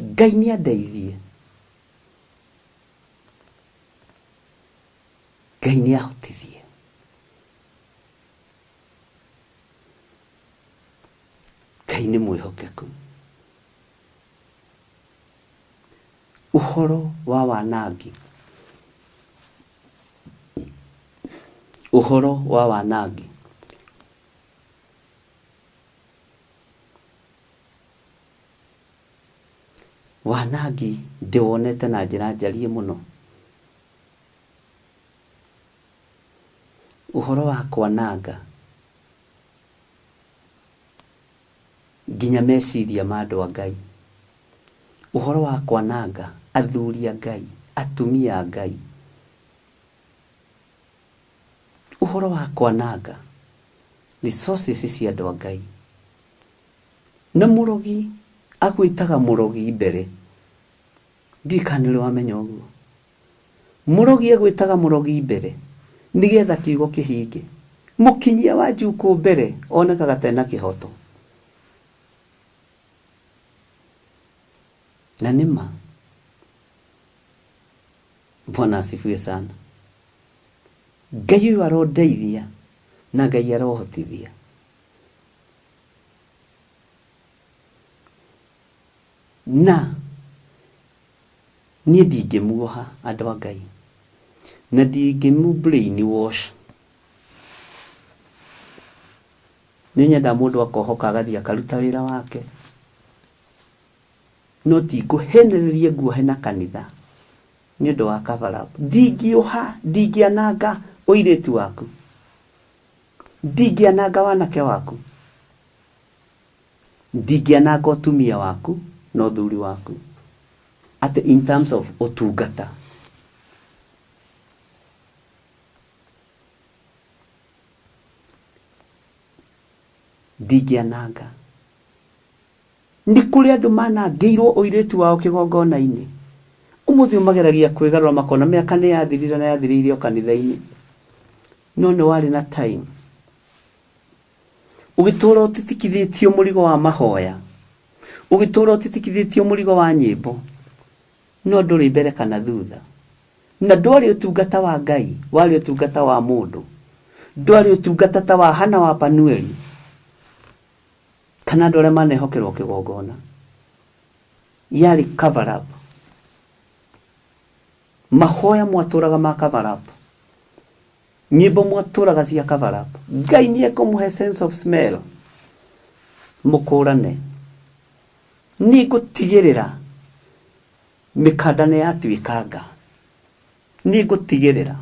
Speaker 5: Ngai nĩ andeithie. Ngai nĩ ahotithie. Ngai nĩ mwĩhokeku. Ũhoro wa wanangi. Ũhoro wa wanangi. Wanangi ndĩwonete na njĩra njarie mũno. Ũhoro wa kwananga nginya meciria ma andũ a Ngai. Ũhoro wa kwananga athuri a Ngai, atumia a Ngai. Ũhoro wa kwananga resources cia andũ a Ngai. Na mũrogi agwĩtaga mũrogi mbere. Ndikanĩrĩ wamenya ũguo. Mũrogi agwĩtaga mũrogi mbere nĩgetha kiugo kĩhinge. Mũkinyia wa Njuku mbere onekaga tena kĩhoto. Na nĩma. Bwana asifiwe sana. Ngai uyu arondeithia na Ngai arohotithia. Na niĩ ndingĩmuoha andũ a Ngai. Na ndingĩmu brain wash. Nĩnyenda mũndũ akohoka agathiĩ akaruta wĩra wake. No ti kũhenereria nguohe na kanitha nĩ ũndũ wa cover up. Ndingĩoha, ndingĩananga ũirĩtu waku. Ndingĩananga wanake waku. Ndingĩananga ũtumia waku na ũthuri waku. At in terms of ũtungata. Ndingĩananga. Nĩ kũrĩ andũ manangĩirwo ũirĩtu wao kĩgongona-inĩ. Ũmũthĩ mageragia kwĩgarũra makona mĩaka nĩ yathirire na yathirĩire o kanitha-inĩ. No nĩ warĩ na time. Ũgĩtũũra ũtitikithĩtio mũrigo wa mahoya. Ũgĩtũũra ũtitikithĩtio mũrigo wa nyĩmbo. No ndũrĩ mbere kana thutha. Na ndwarĩ ũtungata wa Ngai, warĩ ũtungata wa mũndũ. Ndwarĩ ũtungata ta wa Hana wa Panueli. Kana andũ arĩa manehokerwo kĩgongona. Yarĩ cover up. Mahoya mwatũraga ma cover up. Nyĩmbo mwatũraga cia cover up. Ngai nĩ ekũmũhe sense of smell. Mũkũrane. Nĩ ngũtigĩrĩra mĩkanda nĩ yatuĩkanga. Nĩ ngũtigĩrĩra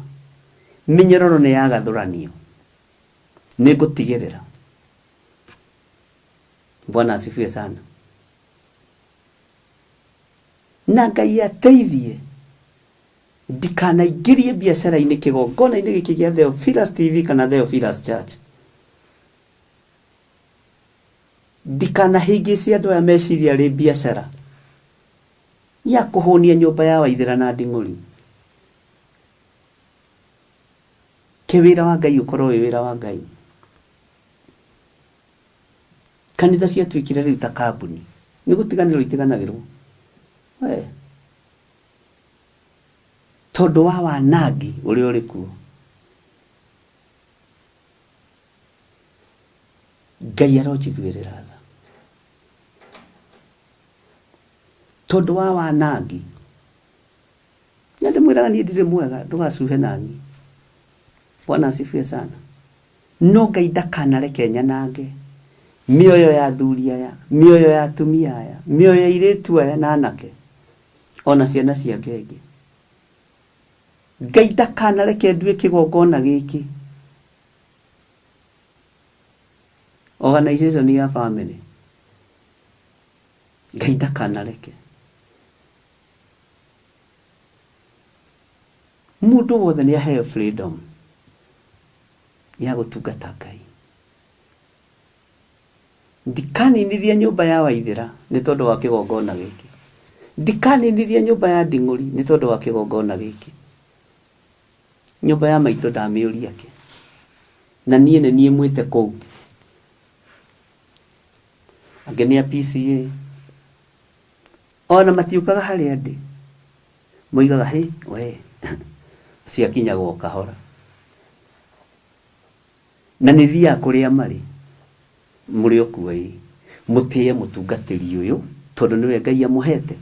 Speaker 5: mĩnyororo nĩ yagathũranio. Nĩ ngũtigĩrĩra. Bwana asifiwe sana. Na Ngai ateithie ndikanaingĩrie biacara-inĩ kĩgongona-inĩ gĩkĩ gĩa Theophilus TV kana Theophilus Church. Ndikanahingĩcie andũ aya meciria rĩ biacara ya kũhũnia nyũmba ya Waithĩra na Nding'ũri. Kĩwĩra wa Ngai ũkorwo wĩ wĩra wa Ngai. Kanitha ciatuĩkire rĩu ta kambuni, nĩ gũtiganĩrwo itiganagĩrwo. Tondũ wa wanangi ũrĩa ũrĩ kuo. Ngai aronjiguĩrĩra tha. Tondũ wa wanangi. Na ndĩmwĩraga niĩ ndirĩ mwega, ndũgacuhe nani. Bwana asifiwe sana. No Ngai ndakanareke nyanange mĩoyo ya athuri aya, mĩoyo ya atumia aya, mĩoyo ya airĩtu aya na anake, ona ciana cia ngenge. Ngai ndakanareke ndue kĩgongona gĩkĩ, organization ya family. Ngai ndakanareke. Mũndũ wothe nĩ aheo freedom ya gũtungata Ngai. Ndikaninithia nyũmba ya Waithĩra nĩ tondũ wa kĩgongona gĩkĩ. Ndikaninithia nyũmba ya Nding'ũri nĩ tondũ wa kĩgongona gĩkĩ. Nyũmba ya maitũ ndamĩũria kĩ, na niĩ nĩ niĩ mwĩte kũu. Angĩ nĩ a PCA, ona matiũkaga harĩa ndĩ, moigaga hĩ we ciakinyagwo kahora. Na nĩ thiaga kũrĩa marĩ, mũrĩ okuai, mũtĩe mũtungatĩri ũyũ tondũ nĩwe Ngai amũhete.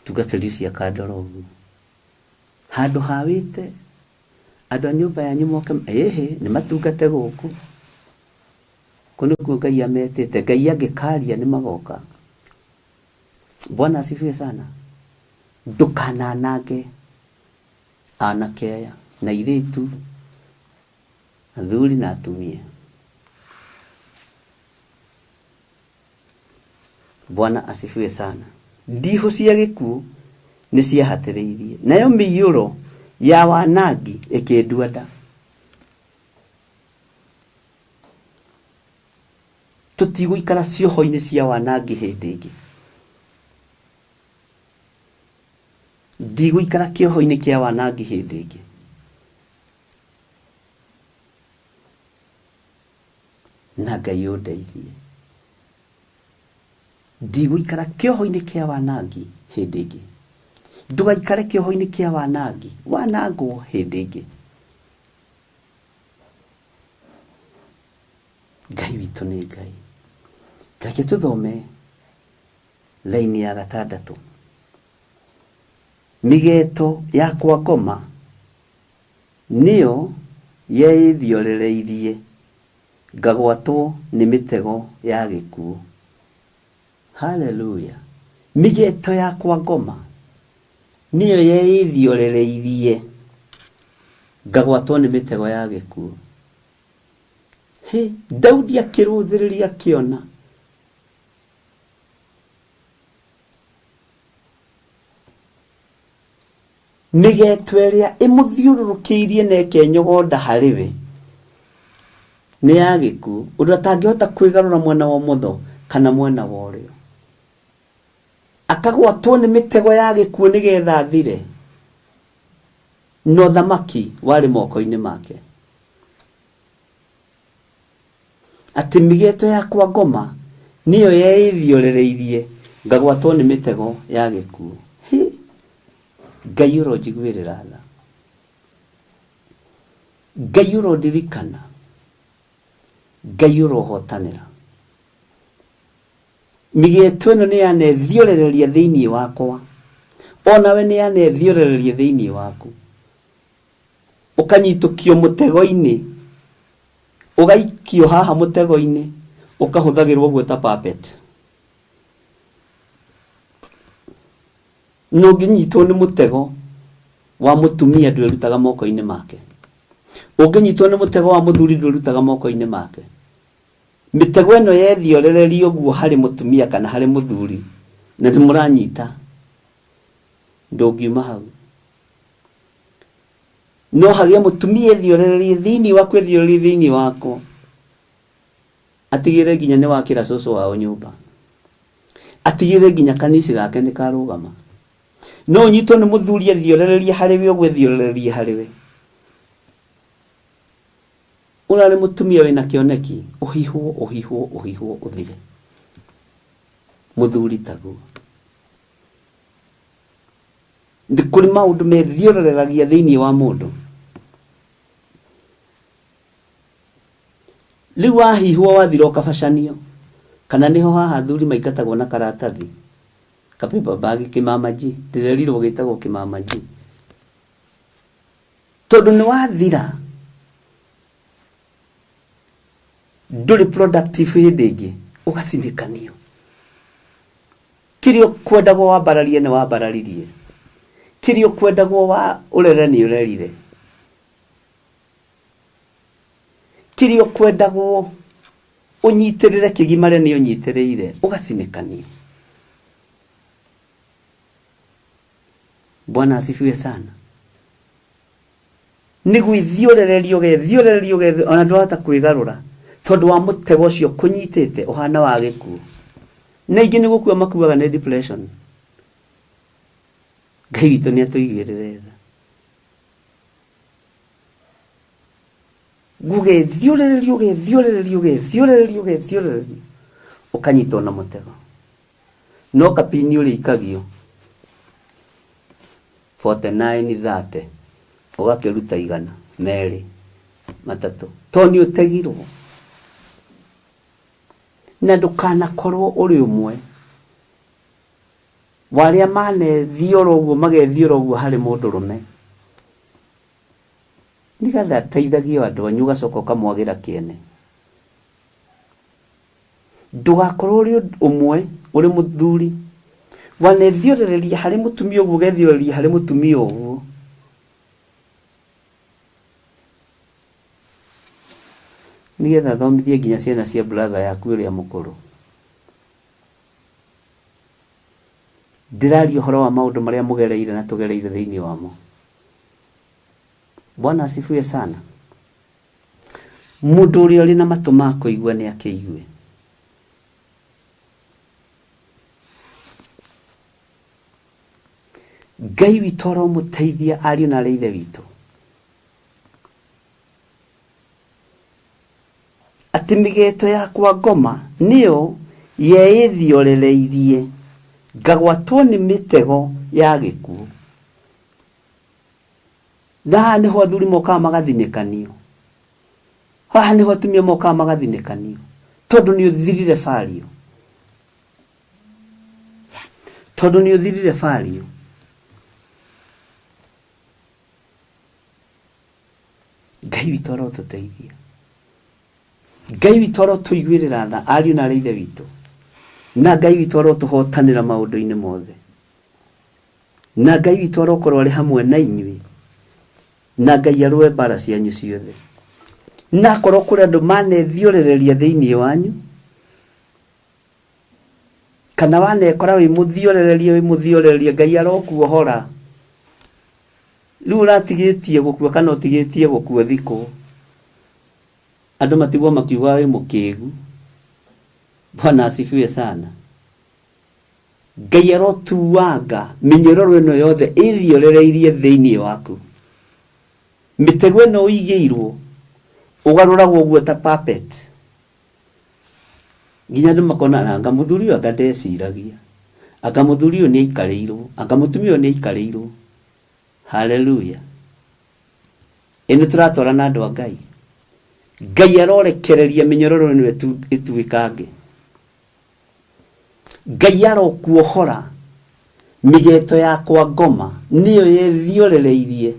Speaker 5: Tungatĩri ũcio akandora ũguo. Handũ hawĩte andũ a nyũmba yanyu moke nĩ matungate gũkũ. Kũu nĩkuo Ngai ametĩte. Ngai angĩkaria nĩ magoka. Bwana asifiwe sana. Ndũkananange anake aya na airĩtu, athuri na atumia. Bwana asifiwe sana. Ndiho cia gĩkuũ nĩ ciahatĩrĩirie, nayo mĩiyũro ya wanangi ĩkĩndua nda. Tũtigũikara cioho-inĩ cia wanangi hĩndĩ ĩngĩ. Ndigũikara kĩoho-inĩ kĩa wanangi hĩndĩ ĩngĩ. Na Ngai ũndeithie. Ndigũikara kĩoho-inĩ kĩa wanangi hĩndĩ ĩngĩ. Ndũgaikare kĩoho-inĩ kĩa wanangi, wanangwo hĩndĩ ĩngĩ. Ngai witũ nĩ Ngai. Reke tũthome laini ya 6. Migeto yakwa ngoma nĩyo yeithiorereirie, ngagwatwo nĩ mĩtego ya gĩkuũ. Hallelujah. Migeto yakwa ngoma nĩyo yeithiorereirie, ngagwatwo nĩ mĩtego ya gĩkuũ. Daudi akĩrũthĩrĩria akĩona migeto ĩrĩa ĩmũthiũrũrũkĩirie na ĩkenyogonda harĩ we nĩ ya gĩkuũ, ũndũ atangĩhota kwĩgarũra mwena wa ũmotho kana mwena wa ũrĩo. Akagwatwo nĩ mĩtego ya gĩkuũ nĩgetha athire, no thamaki warĩ moko-inĩ make. Atĩ migeto yakwa ngoma nĩyo yeithiorereirie, ngagwatwo nĩ mĩtego ya gĩkuũ. Ngai ũronjiguĩrĩra tha. Ngai ũrondirikana. Ngai ũrohotanĩra. Migeto ĩno nĩ yanethiũrĩrĩria thĩinĩ wakwa, onawe nĩ yanethiũrĩrĩria thĩinĩ waku. Ũkanyitũkio mũtego-inĩ, ũgaikio haha mũtego-inĩ, ũkahũthagĩrwo guo ta puppet. No ũngĩnyitwo nĩ mũtego wa mũtumia ndwĩrutaga moko-inĩ make. Ũngĩnyitwo nĩ mũtego wa mũthuri ndwĩrutaga moko-inĩ make. Mĩtego ĩno yethiorererio guo harĩ mũtumia kana harĩ mũthuri na nimuranyita ndongiuma hau no hagia mutumia thioreri thini wakwe thioreri thini wako atigire ginya ne wakira soso wao nyumba atigire ginya kanisi gake ni karugama no nyito ni muthuria thioreri hariwe ogwe thioreri hariwe una ni mutumia wina kioneki uhihwo uthire muthuri taguo ndikuri maundu methioreragia thiini wa mundu riu wahihwo wathira ukabacanio kana niho haha thuri maingatagwo na karatathi kapepa bagi kimamaji ndirerirwo gitagwo kimamaji tondu ni wathira nduri productive hindingi ugathinikanio kirio kwendagwo wambararie ni wambararirie kirio kwendagwo wa urere ni urerire kirio kwendagwo unyitirire kigimare ni unyitirire ugathinikanio. Bwana asifiwe sana. Ni gwithiorererio ge ona ndwata kwigarura tondu wa mutego cio kunyitite uhana wa gikuo na ingi ni gukua makuaga ni depression. Ngai witũ nĩ atũiguĩrĩre tha gũgethiũrĩrĩrio ũkanyitwo na mũtego no kapini ũrĩ ikagio 49-30 ũgakĩruta 100 2 3 to nĩ ũtegirwo na ndũkanakorwo ũrĩ ũmwe waria mane thioroguo magethioroguo hari mundurume nigatha teithagio andu anyu gacoka kamwagira kiene ndugakorwo uri umwe uri muthuri wanethiorereria hari mutumia uguo gethioreria hari mutumia uguo nigetha thomithie nginya ciana cia brother yaku uria mukuru ndirario horo wa maundu maria mugereire na tugereire thiini wamo. Bwana asifiwe sana. Mundu uria uri na matu ma kuigua ni akiigue. Ngai witũ aromuteithia ariũ na ithe witũ ati migeto yakwa ngoma niyo yeithiorereirie ngagwatwo ni mitego ya gikuo na niho athuri moka magathinekanio haha niho atumia moka magathinekanio tondu ni uthirire fario Ngai witũ arotuteithia Ngai witũ arotuiguĩrĩra tha ariũ na ithe witũ na Ngai witũ arotuhotanĩra maũndũ-inĩ mothe na Ngai witũ arokorwo arĩ hamwe na inyuĩ na Ngai arũe mbara cianyu ciothe na akorwo kũrĩ andũ manethiorereria thĩinĩ wanyu kana wanekora wĩ mũthiorereria Ngai arokuohora rĩu ũratigĩtie gũkua kana ũtigĩtie gũkua thikũ andũ matigwo makiuga wĩ mũkĩgu. Bwana asifiwe sana. Ngai arotuanga minyororo ĩno yothe ĩthiorereirie thĩinĩ waku mitego ĩno ũigĩirwo ũgarũragwo ũguo ta puppet nginya andũ makona anga mũthuri ũyũ anga ndeciragia anga mũthuri ũyũ nĩ aikarĩirwo anga mũtumia ũyũ nĩ aikarĩirwo. Haleluya. Ĩno tũratwara na andũ a Ngai. Ngai arorekereria minyororo ĩno ĩtuĩkange. Ngai arokuohora migeto yakwa ngoma niyo yethiorereirie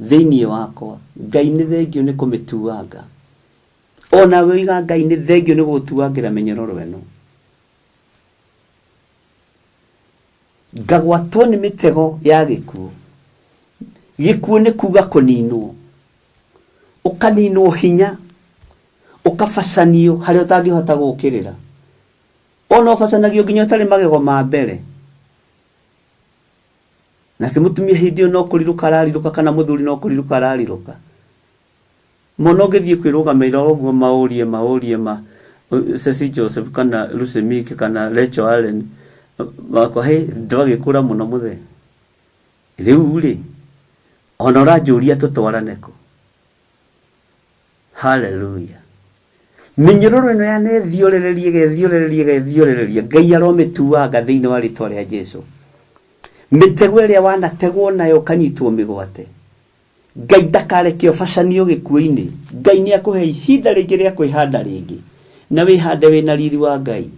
Speaker 5: thĩinĩ wakwa. Ngai nĩ thengio nĩ kũmĩtuanga ona wĩiga Ngai nĩ thengio nĩ gũtuangĩra minyororo ĩno. Ngagwatwo nĩ mitego ya gĩkuo. Gĩkuo nĩ kuga kũninwo ũkaninwo hinya ũkabacanio harĩa ũtangĩhota gũkĩrĩra ona ũbacanagio nginya ũtarĩ magego ma mbere nake mutumia hindi no kuriruka arariruka kana muthuri no kuriruka arariruka mono ngithie kwirugamira oguo maurie Ceci Joseph kana Lucy Mike kana Rachel Allen bako he ndagikura muno muthe riu ri onora njuria tutwaraneko. Hallelujah. Minyururu ino ya ne thiorelerie Ngai arometuanga thiini wa ritwa ria Jesu. Mitego iria wanategwo nayo kanyitwo migwate. Ngai ndakareke ofacanio gikuo-ini. Ngai ni akuhe ihinda ringi ria kwihanda ringi. Na wihande wina riri wa Ngai.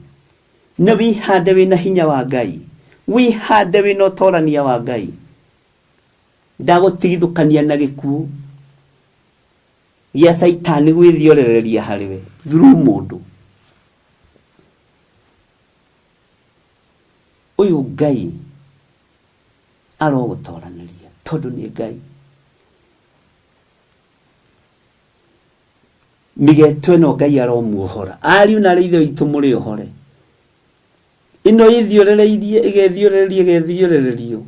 Speaker 5: Na wihande wina hinya wa Ngai. Wihande wina utorania wa Ngai. Ndagutigithukania na gikuo ya Saitani gwithiorereria hariwe through mundu. Uyu Ngai arogutoraniria tondu ni Ngai. Migetwe no Ngai aromuohora. Ariu na rithe itu muri ohore. Ino igethiorererio.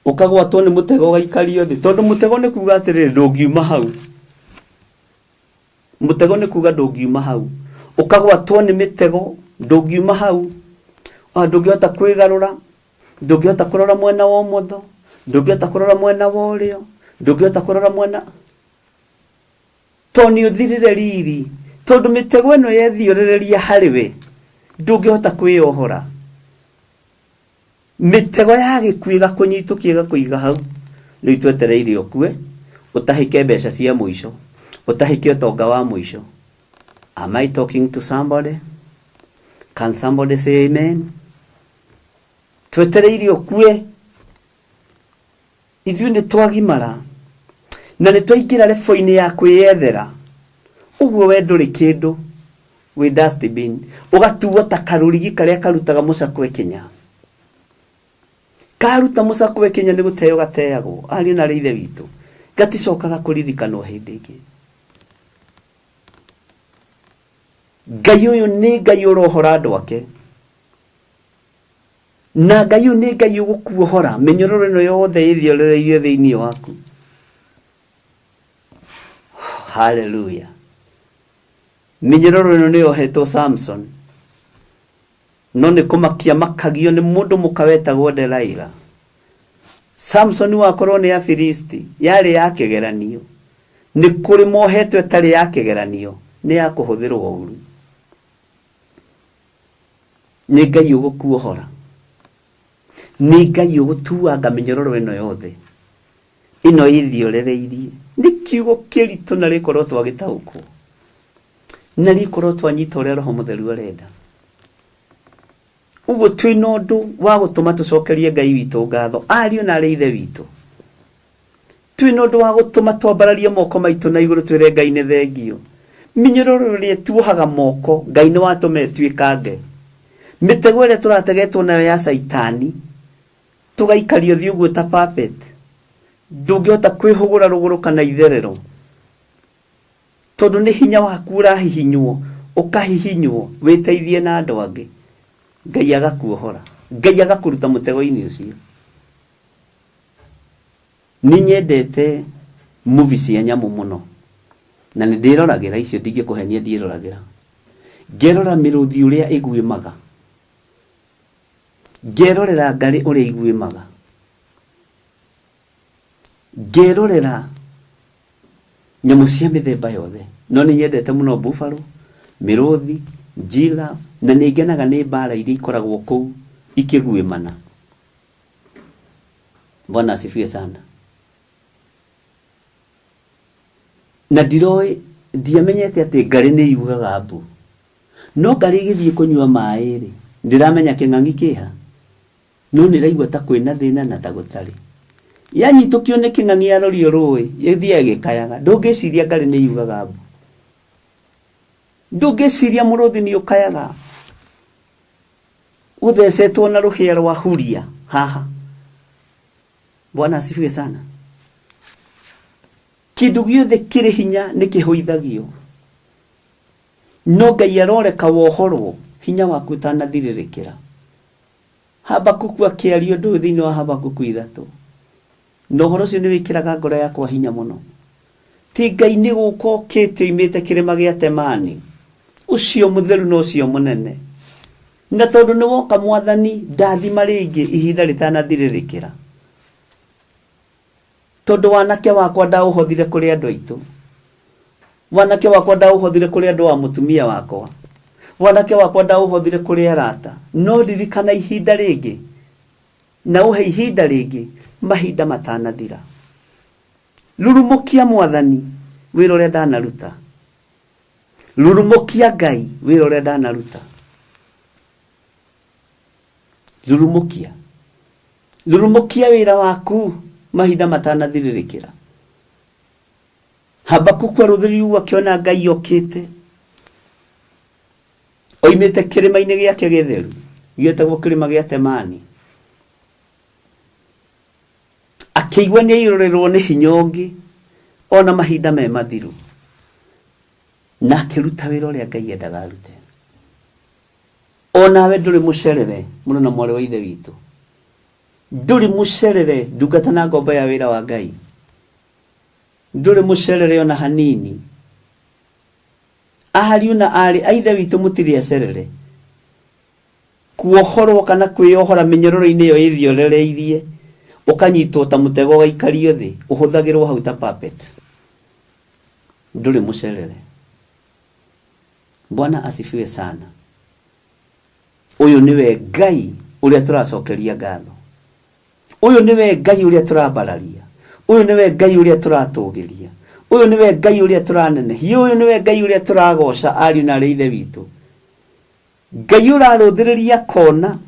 Speaker 5: Ukagwatwo ni mutego gaikario thi tondu mutego ni kuga atiriri ndungiuma hau. Mutego ni kuga ndungiuma hau. Ukagwatwo ni mitego ndungiuma hau. Ndungihota kwigarura, ndungihota kurora mwena wa umotho, ndungihota kurora mwena wa urio, ndungihota kurora mwena toni uthirire riri tondu mitego ino yethiorereria hariwe ndungihota kwiohora. Mitego ya gikuiga kunyitukia gakuiga hau riu twetereire okue utahike mbeca cia muico, utahike utonga wa muico. Am I talking to somebody? Can somebody say amen? Twetereire okue ithuĩ nĩ twagimara na nĩ twaingĩra lebo-inĩ ya kwĩyethera. Ũguo we ndũrĩ kĩndũ wĩ dustbin ũgatuo ta karũrigi karĩa karutaga mũcakwe Kenya. Karuta mũcakwe Kenya nĩ gũteo gateagwo. Ariũ na ithe witũ gaticokaga kũririkanwo hĩndĩ ĩngĩ. Ngai ũyũ nĩ Ngai ũrohora andũ ake. Na Ngai ũyũ nĩ Ngai ũgũkuohora mĩnyororo ĩno yothe ĩthiorereirio thĩinĩ waku. Hallelujah. Mĩnyororo ĩno nĩ yohetwo Samson. No nĩ kũmakia makagio nĩ mũndũ mũka wetagwo Delaila. Samson wakorwo nĩ Afilisti yarĩ ya kĩgeranio. Nĩ kũrĩ mohetwo ĩtarĩ ya kĩgeranio nĩ ya kũhũthĩrwo ũru. Nĩ Ngai ũgũkuohora. Nĩ Ngai ũgũtuanga mĩnyororo ĩno yothe ĩno ĩthiorereirie. Nĩ kiugo kĩritũ na rĩkorwo twagĩtaũkwo na rĩkorwo twanyita ũrĩa Roho Mũtheru arenda. Uguo twina ũndũ wa gũtũma tũcokerie Ngai witũ ngatho. Ariũ na ithe witũ twina ũndũ wa gũtũma twambararie moko maitũ na igũrũ twĩre Ngai nĩ thengio. Mĩnyororo ĩrĩa tuohaga moko Ngai nĩ watũma ĩtuĩkange. Mitego ĩrĩa tũrategetwo nayo ya Saitani tugaikario thi ũguo ta puppet. Ndũngĩhota kwĩhũgũra rũgũrũ kana itherero tondu nĩ hinya waku ũrahihinywo ũkahihinywo wĩteithie na andũ angĩ. Ngai agakuohora. Ngai agakũruta mũtego-inĩ ũcio. Nĩ nyendete movie cia nyamũ mũno na nĩ ndĩroragĩra icio ndingĩkũhenia ndĩroragĩra. Ngerora mĩrũthi ũrĩa ĩguĩmaga. Ngerorera ngarĩ ũrĩa iguĩmaga. Ngerorera nyamũ cia mĩthemba yothe. No nĩ nyendete mũno buffalo, mĩrũthi, giraffe na nĩ ngenaga nĩ mbara iria ikoragwo kũu ikĩguĩmana. Bwana asifiwe sana. Na ndiamenyete atĩ ngarĩ nĩ yugaga mbu. No ngarĩ igĩthiĩ kũnyua maĩ rĩ ndiramenya kĩng'ang'i kĩha. No nĩ raigua ta kwĩna thĩna na ta gũtarĩ. Yanyitũkio nĩ kĩng'ang'i arorio rũĩ gĩthiĩ gĩkayaga. Ndũngĩciria ngarĩ nĩ yugaga mbu. Ndũngĩciria mũrũthi nĩ ũkayaga. Ũthecetwo na rũhĩa rwa huria haha. Bwana asifiwe sana. Kĩndũ gĩothe kĩrĩ hinya nĩ kĩhũithagio. No Ngai aroreka wohorwo hinya waku ũtanathirĩrĩkĩra. Habakuku akĩaria ũndũ thĩinĩ wa Habakuku 3. no horo cio ni wikiraga ngoro yakwa hinya muno ti Ngai ni guko kite imite kirima gia Temani ucio mutheru no ucio munene na tondu ni woka Mwathani ndathima ringi ihinda ritanathirikira tondu wanake wakwa ndauhothire kuri andu aitu wanake wakwa ndauhothire kuri andu wa mutumia wakwa wanake wakwa ndauhothire kuri arata no ririkana ihinda ringi na uhe ihinda ringi mahinda matanathira rurumukia Mwathani wira uria ndanaruta rurumukia Ngai wira uria ndanaruta rurumukia wira waku mahinda matanathirikira Habakuku aruthiriu akiona Ngai okite oimite kirima-ini giake githeru gietagwo kirima gia Temani akĩigua nĩ airorerwo nĩ hinya ũngĩ ona mahinda me mathiru na akĩruta wĩra ũrĩa Ngai endaga arute onawe ndũrĩ mũcerere mũno na mwarĩ wa ithe witũ ndũrĩ mũcerere ndungata na ngombo ya wĩra wa Ngai ndũrĩ mũcerere ona hanini ahariũ na arĩ a ithe witũ mũtirĩ acerere kuohorwo kana kwĩohora mĩnyororo-inĩ ĩyo ĩthiorereirie ukanyitwo ta mutego gaikario thi uhuthagirwo hau ta puppet nduri mucerere Bwana asifiwe sana uyu niwe Ngai uria turacokeria ngatho uyu niwe Ngai uria turabararia uyu niwe Ngai uria turatugiria uyu niwe Ngai uria turanenehia uyu niwe Ngai uria turagoca ariu na ithe witu Ngai uraruthiriria kona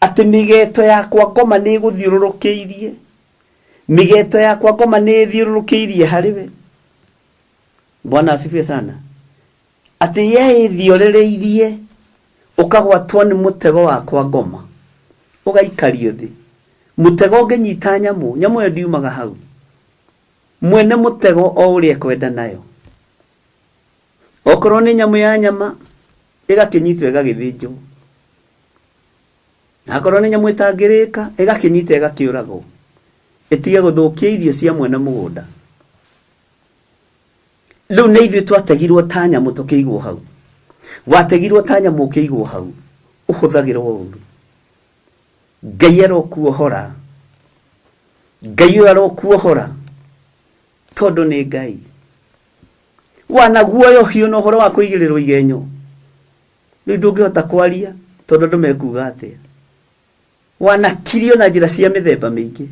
Speaker 5: ati migeto yakwa ngoma ni guthiururukiirie migeto yakwa ngoma ni thiururukiirie hariwe Bwana asifiwe sana ati ye thiorereirie ukagwatwo ni mutego wakwa ngoma ugaikario thi mutego ngenyita nyamu yo ndiumaga hau mwene mutego o uria kwenda nayo okorwo ni nyamu ya nyama igakinyitwo igagithinjwo akorwo ni nyamu itangirika igakinyita igakiuragwo itige guthukia irio cia mwene mugunda riu ni ithuĩ twategirwo ta nyamu tukĩigwo hau wategirwo ta nyamu ukĩigwo hau uhuthagirwo ũru Ngai arokuohora Ngai arokuohora tondu ni Ngai wanaguoyo hiũ na ũhoro wa kũigĩrĩrwo igenyo riu ndũngĩhota kwaria tondu ndũmekuga atia wanakirio na njĩra cia mĩthemba mĩingĩ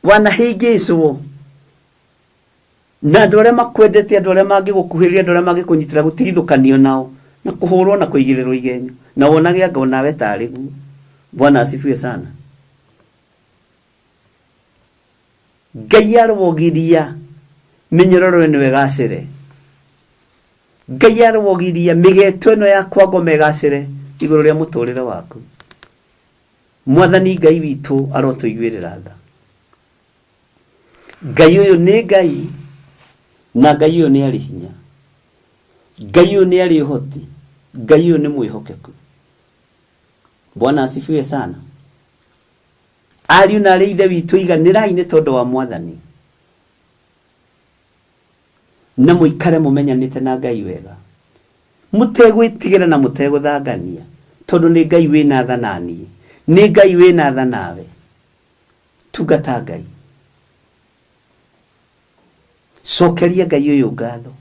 Speaker 5: wanahĩngĩcwo na andũ arĩa makwendete andũ arĩa mangĩgũkuhĩrĩria andũ arĩa mangĩkũnyitĩra gũtigithũkanio nao na kũhũrwo na kũigĩrĩrwo igenyo na wonage anga nawe tarĩ guo Bwana asifiwe sana Ngai arwogiria mĩnyororo ĩno ĩgacĩre Ngai arwogiria mĩgeto ĩno yakwa ngoma ĩgacĩre igũrũ rĩa mũtũrĩre waku Mwathani Ngai witũ arotũiguĩrĩra tha Ngai ũyũ nĩ Ngai na Ngai ũyũ nĩ arĩ hinya Ngai ũyũ nĩ arĩ ũhoti Ngai ũyũ nĩ mwĩhokeku Bwana asifiwe sana ariũ na arĩ ithe witũ iganĩrai nĩ tondũ wa Mwathani na mũikare mũmenyanĩte na Ngai wega mutegwĩtigĩra na mutegũthangania tondu ni Ngai wĩna tha naniĩ ni Ngai wĩna tha nawe tungata Ngai cokeria Ngai ũyũ ngatho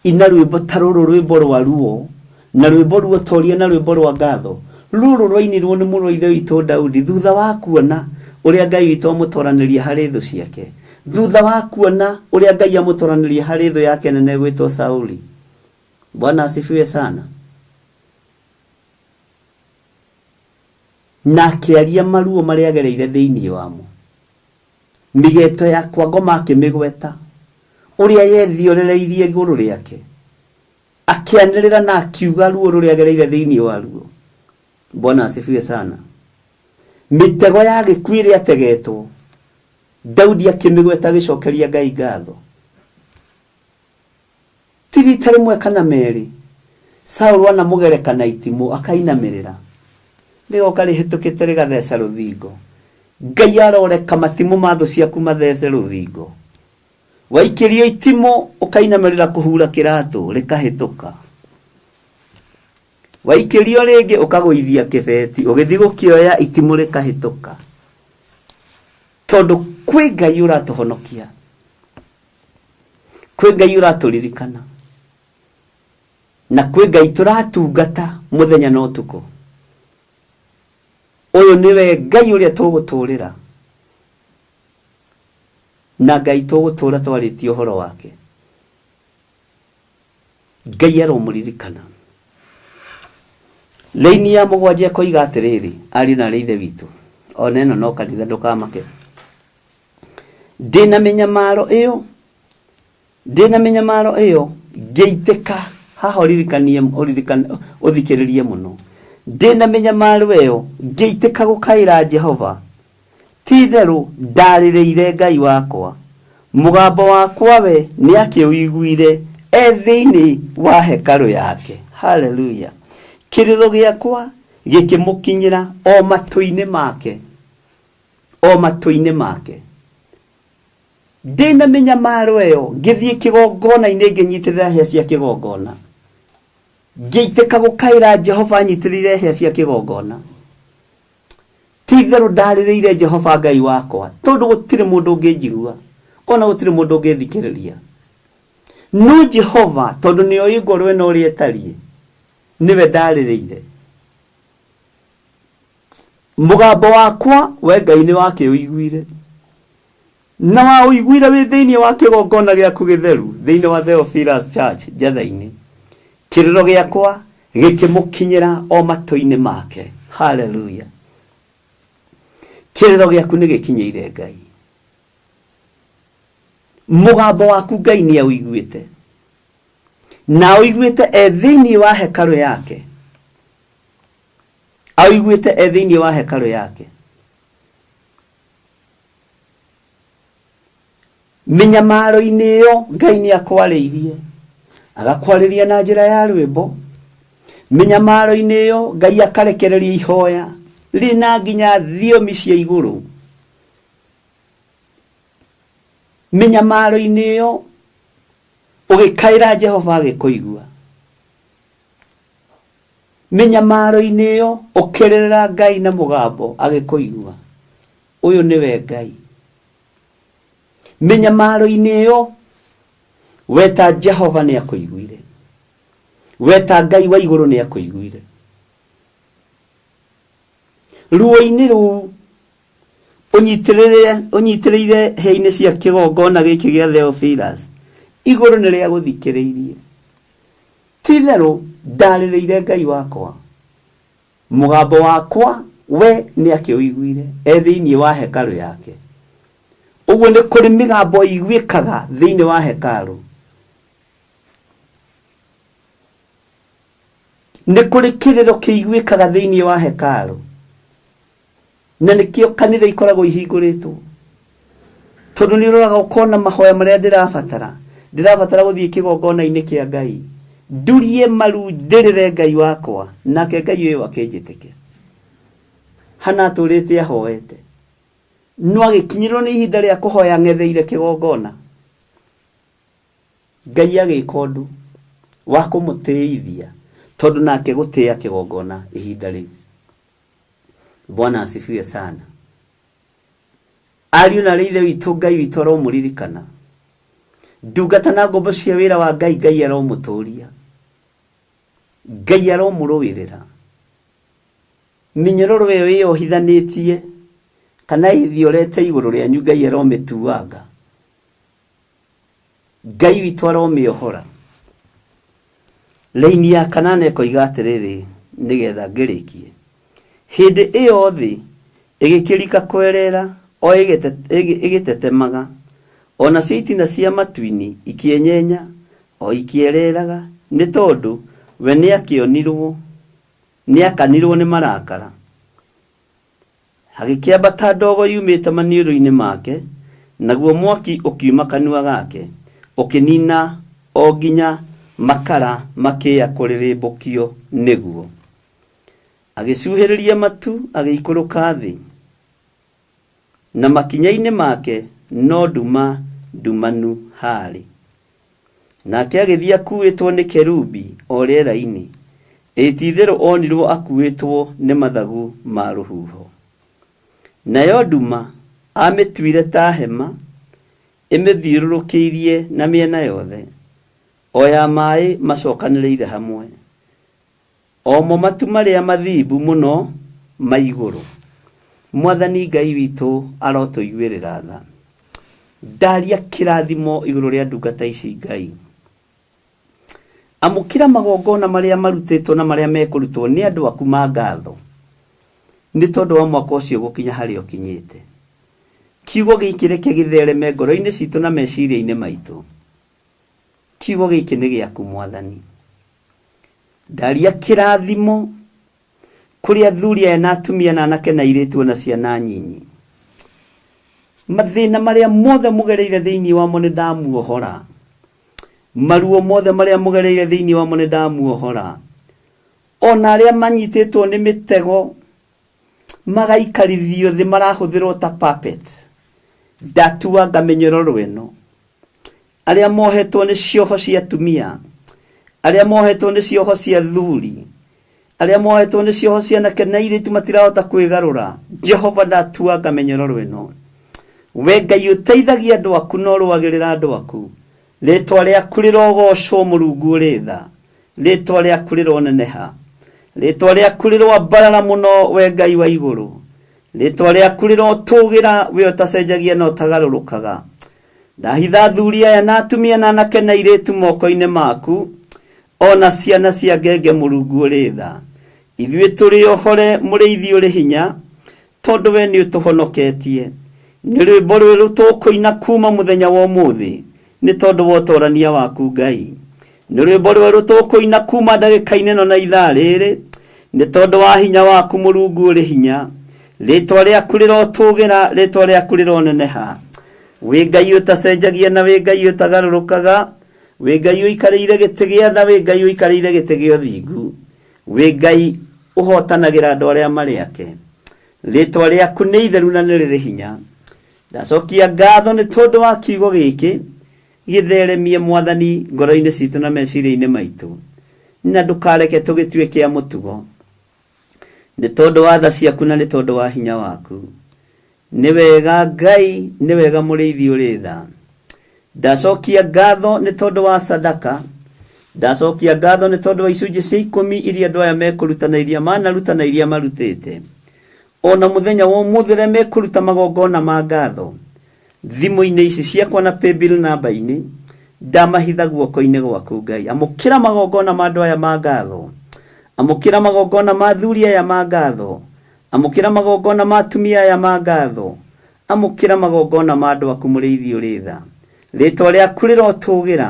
Speaker 5: ina rwĩmbo ta rũrũ rwĩmbo rwa ruo na rwĩmbo ruo toria na rwĩmbo rwa ngatho rũrũ rwainirwo nĩ mũrũ ithe witũ Daudi thutha wa kuona ũrĩa Ngai witũ amũtoranĩria harĩ thũ ciake thutha wa kuona ũrĩa Ngai amũtoranĩria harĩ thũ yake nene gwĩtwo Sauli Bwana asifiwe sana na akĩaria maruo marĩa agereire thĩinĩ wamo migeto yakwa ngoma akĩmĩgweta ũrĩa yethiorereirie igũrũ rĩake akĩanĩrĩra na akiuga ruo rũrĩa agereire thĩinĩ waruo Bwana asifiwe sana mitego ya gĩkuũ ĩrĩa ategetwo Daudi akĩmĩgweta agĩcokeria Ngai ngatho tirita rĩmwe kana merĩ Saũlũ anamũgerekana itimũ akainamĩrĩra rĩgoka rĩhĩtũkĩte rĩgatheca rũthingo Ngai aroreka matimu matho ciaku mathece ruthingo. Waikirio itimo ukainamerera kuhura kiratu rikahituka. Waikirio ringi ukagwithia kibeti ugithi gukioya itimo rikahituka. Tondu kwi Ngai uratuhonokia. Kwi Ngai uraturirikana. Na kwi Ngai turatungata muthenya na utuku. Uyu niwe Ngai uria tuguturira. Na Ngai tugutura twaritie uhoro wake. Ngai aromuririkana. Leini ya mugwanja koiga atiriri ari na reithe witu. Oneno no kanitha ndukamake. Ndina menyamaro iyo. Ndina menyamaro iyo ngeiteka haha uthikiririe muno. Ndina menyamaro iyo ngeiteka gukaira Jehova. Titheru ndaririire Ngai wakwa. Mugambo wakwa we ni akiuiguire thiini wa hekalu yake. Hallelujah. Kiriro giakwa gikimukinyira o matu-ini make. O matu-ini make. Ndina menyamaro iyo ngithie kigongona-ini nginyitirira hia cia kigongona. Ngeiteka gukaira Jehova nyitirire hia cia kigongona. Titheru ndaririire Jehova Ngai wakwa. Tondu gutire mundu ungijigua. Ona gutire mundu ungithikiriria. No Jehova tondu ni oĩ ngoro ĩno ũrĩa ĩtariĩ. Niwe ndaririire. Mugambo wakwa we Ngai ni wake uiguire. Na wa uiguire wi thiini wa kigongona giaku githeru thiini wa Theophilus Church Jathaini. Kiriro giakwa gikimukinyira o matu-ini make. Hallelujah. Kiriro giaku ni gikinyeire Ngai. Mugambo waku Ngai ni auiguite. Na auiguite thiini wa hekalu yake. Auiguite thiini wa hekalu yake. Minyamaro-ini iyo Ngai ni akwariirie. Agakwariria na njira ya rwimbo. Minyamaro-ini iyo Ngai akarekereria ihoya rina nginya thiomi cia iguru. Minyamaro-ini iyo ugikaira Jehova agikuigua. Minyamaro-ini iyo ukirira Ngai na mugambo agikuigua. Uyu niwe Ngai. Minyamaro-ini iyo weta Jehova ni akuiguire. Weta Ngai wa iguru ni akuiguire. Ruo-ini ru unyitirire heine cia kigongona giki gia Theophilus. Iguru ni ria guthikiriirie. Titheru ndaririire Ngai wakwa. Mugambo wakwa we ni akiuiguire thiini wa hekalu yake. Uguo ni kuri migambo iguikaga thiini wa hekalu. Ni kuri kiriro kiiguikaga thiini wa hekalu. Na nikio kanitha ikoragwo ihinguritwo. Tondu ni roraga ukona mahoya maria ndirabatara guthie kigongona-ini kia Ngai. Ndurie maru ndirire Ngai wakwa nake Ngai uyu akinjitike. Hana turite ahoete. No agikinyirwo ni ihinda ria kuhoya ngetheire kigongona. Ngai agikondu wa kumutiithia tondu nake gutia kigongona ihinda riu. Bwana asifiwe sana. Ariu na reithe witu Ngai witu aromuririkana. Ndungata na ngombo cia wira wa Ngai Ngai aromuturia. Ngai aromuruirira. Minyororo we yohithanitie kana ithiorete iguru ria nyu Ngai aromituanga. Ngai witu aromiohora. Leini ya kanane koiga atiriri nigetha ngirikie. Hindi iyo thi igikirika kwerera o igitetemaga ona citina cia matu-ini ikienyenya o ikiereraga ni tondu we ni akionirwo ni akanirwo ni marakara. Hagikiambata ndogo yumite maniuru-ini make naguo mwaki ukiuma kanua gake ukinina o nginya makara makia kuririmbukio niguo. Agisuhiriria matu agikuruka thi. na makinya-inĩ make no nduma ndumanu harĩ. Nake agĩthiĩ akuĩtwo nĩ kerubi o rĩera-inĩ, ĩti-itherũ onirwo akuĩtwo nĩ mathagu ma rũhuho. Nayo nduma amĩtuire ta hema, ĩmĩthiũrũrũkĩirie na mĩena yothe, o ya maaĩ macokanĩrĩire hamwe, omo matu marĩa mathiimbu mũno ma igũrũ. Mwathani Ngai witũ arotũiguĩrĩra tha. Ndaria kĩrathimo igũrũ rĩa ndungata ici Ngai. Amũkĩra magongona marĩa marutĩtwo na marĩa mekũrutwo nĩ andũ aku ma ngatho, nĩ tondũ wa mwaka ũcio gũkinya harĩa ũkinyĩte. Kiugo gĩkĩ reke gĩthereme ngoro-inĩ citũ na meciria-inĩ maitũ. Kiugo gĩkĩ nĩ gĩaku Mwathani. Ndaria kĩrathimo kũrĩ athuri aya na atumia na anake na airĩtu na ciana nyinyi. Mathĩna marĩa mothe mũgereire thĩinĩ wamo nĩ ndamuohora. Maruo mothe marĩa mũgereire thĩinĩ wamo nĩ ndamuohora. Ona arĩa manyitĩtwo nĩ mĩtego magaikarithio thĩ marahũthĩrwo ta puppet, ndatuanga mĩnyororo ĩno. Arĩa mohetwo nĩ cioho cia atumia, arĩa mohetwo nĩ cioho cia athuri, arĩa mohetwo nĩ cioho cia anake na airĩtu matirahota kwĩgarũra, Jehova ndatuanga mĩnyororo ĩno. We Ngai ũteithagia andũ aku no rũagĩrĩra andũ aku. Rĩĩtwa rĩaku rĩrogocwo Mũrungu ũrĩ tha, rĩĩtwa rĩaku rĩroneneha, rĩĩtwa rĩaku rĩroambarara mũno we Ngai wa igũrũ, rĩĩtwa rĩaku rĩrotũgĩra we ũtacenjagia na ũtagarũrũkaga. Ndahitha athuri aya na atumia na anake na airĩtu moko-inĩ maku, ona ciana cia ngenge Mũrungu ũrĩ tha. Ithuĩ tũrĩ ohore mũrĩithi ũrĩ hinya, tondũ we nĩ ũtũhonoketie. Nĩ rwĩmbo rwerũ tũkũina kuma mũthenya wa ũmũthĩ, nĩ tondũ wa ũtorania waku Ngai. Nĩ rwĩmbo rwerũ tũkũina kuma ndagĩka-inĩ ĩno na ithaa rĩrĩ, nĩ tondũ wa hinya waku Mũrungu ũrĩ hinya. Rĩĩtwa rĩaku rĩrotũgĩra, rĩĩtwa rĩaku rĩroneneha. Wĩ Ngai ũtacenjagia na wĩ Ngai ũtagarũrũkaga, wĩ Ngai ũikarĩire gĩtĩ gĩa tha, wĩ Ngai ũikarĩire gĩtĩ gĩa ũthingu, wĩ Ngai ũhotanagĩra andũ arĩa marĩ ake. Rĩĩtwa rĩaku nĩ itheru na nĩ rĩrĩ hinya. Ndacokia ngatho nĩ tondũ wa kiugo gĩkĩ gĩtheremie Mwathani ngoro-inĩ citũ na meciria-inĩ maitũ, na ndũkareke tũgĩtuĩke a mũtugo, nĩ tondũ wa tha ciaku na nĩ tondũ wa hinya waku. Nĩ wega Ngai, nĩ wega mũrĩithi ũrĩ tha. Ndacokia ngatho nĩ tondũ wa sadaka, ndacokia ngatho nĩ tondũ wa icunjĩ cia 10 iria andũ aya mekũruta na iria manaruta na iria marutĩte. Ona mũthenya wa ũmũthĩ rĩrĩa mekũruta magongona ma ngatho, thimũ-inĩ ici ciakwa na paybill namba-inĩ, ndamahitha guoko-inĩ gwaku Ngai. Amũkĩra magongona ma andũ aya ma ngatho, amũkĩra magongona ma athuri aya ma ngatho, amũkĩra magongona ma atumia aya ma ngatho, amũkĩra magongona ma andũ aku mũrĩithi ũrĩ tha. Rĩĩtwa rĩaku rĩrotũgĩra,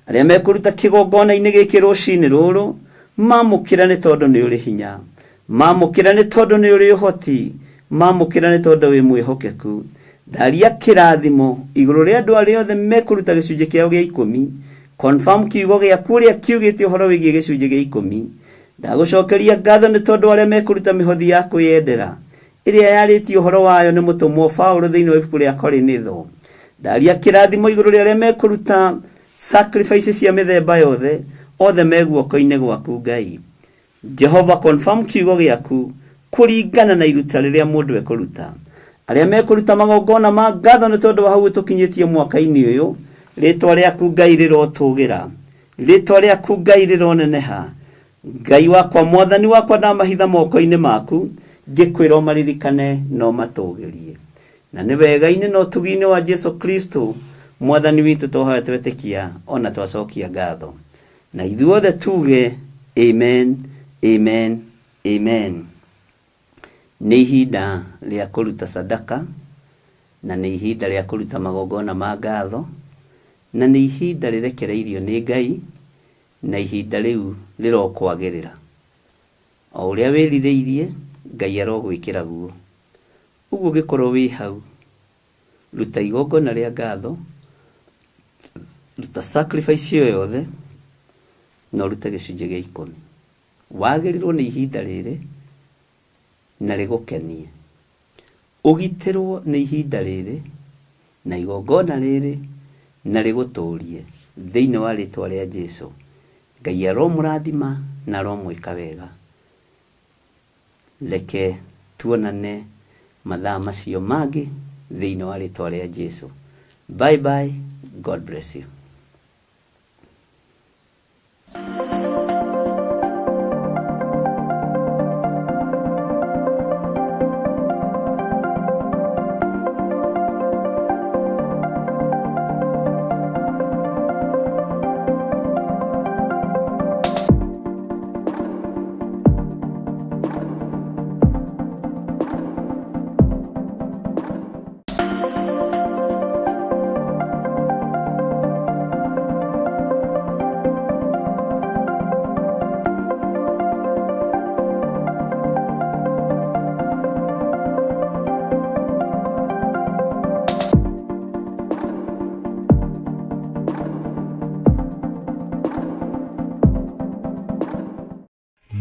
Speaker 5: arĩa mekũruta kĩgongona-inĩ gĩkĩ rũcinĩ rũrũ, mamũkĩra nĩ tondũ nĩ ũrĩ hinya, mamũkĩra nĩ tondũ nĩ ũrĩ ũhoti, mamũkĩra nĩ tondũ wĩ mwĩhokeku. Ndaria kĩrathimo igũrũ rĩa andũ arĩa othe mekũruta gĩcunjĩ kĩao gĩa 10, confirm kiugo gĩaku ũrĩa kiugĩte ũhoro wĩgiĩ gĩcunjĩ gĩa 10. Ndagũcokeria ngatho nĩ tondũ arĩa mekũruta mĩhothi ya kwĩyendera ĩrĩa yarĩtio ũhoro wayo nĩ mũtũmwo Paũlũ thĩinĩ wa ibuku rĩa Korinitho. Ndaria kĩrathimo igũrũ rĩa arĩa mekũruta sacrifices cia mĩthemba yothe, othe me guoko-inĩ gwaku Ngai. Jehova, confirm kiugo gĩaku kũringana na iruta rĩrĩa mũndũ ekũruta. Arĩa mekũruta magongona ma ngatho nĩ tondũ wa hau tũkinyĩtie mwaka-inĩ ũyũ, rĩĩtwa rĩaku Ngai rĩrotũgĩra, rĩĩtwa rĩaku Ngai rĩroneneha. Ngai wakwa, Mwathani wakwa, ndamahitha moko-inĩ maku, ngĩkwĩra ũmaririkane no matũgĩrie. Na nĩ wega-inĩ na ũtugi-inĩ wa Jesu Kristo Mwathani witũ tũhoya twetĩkia, ona twacokia ngatho. Na ithuothe tuge amen, amen, amen. Nĩ ihinda rĩa kũruta sadaka, na nĩ ihinda rĩa kũruta magongona ma ngatho, na nĩ ihinda rĩrekereirio nĩ Ngai, na ihinda rĩu rĩrokwagĩrĩra. O ũrĩa wĩrirĩirie, Ngai arogwĩkĩra guo. Ũguo ũngĩkorwo wĩ hau, ruta igongona rĩa ngatho, ruta sacrifice yo yothe, na rute gĩcunjĩ gĩa 10. Wagĩrĩrwo nĩ ihinda rĩrĩ na rĩgũkenie. Ũgitĩrwo nĩ ihinda rĩrĩ na igongona rĩrĩ na rĩgũtũũrie thĩinĩ wa rĩtwa rĩa Jesũ. Ngai aromũrathima na aromwĩka wega. Reke tuonane mathaa macio mangĩ thĩinĩ wa rĩtwa rĩa Jesũ. Bye bye. God bless you.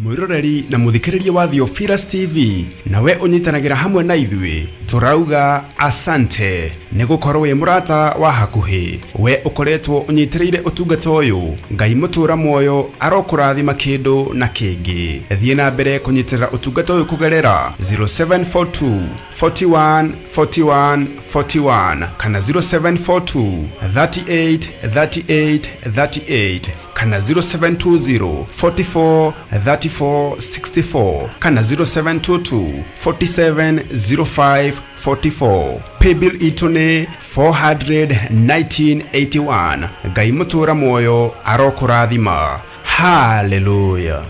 Speaker 1: Mwiroreri na muthikiriria wa Theophilus TV, nawe unyitanagira hamwe na ithuĩ turauga asante nĩ gũkorwo wĩ mũrata wa hakuhĩ. We ukoretwo unyitĩrĩire ũtungata ũyũ. Ngai mũtũra muoyo arokũrathima kĩndũ na kĩngĩ. Thiĩ na mbere kũnyitĩrĩra ũtungata ũyũ kũgerera 0742 41 41 41 kana 0742 38 38 38 kana 0720 44 34 64 kana 0722 47 05 44. Paybill itone 41981. Ngai mũtũra muoyo arokũrathima. Hallelujah.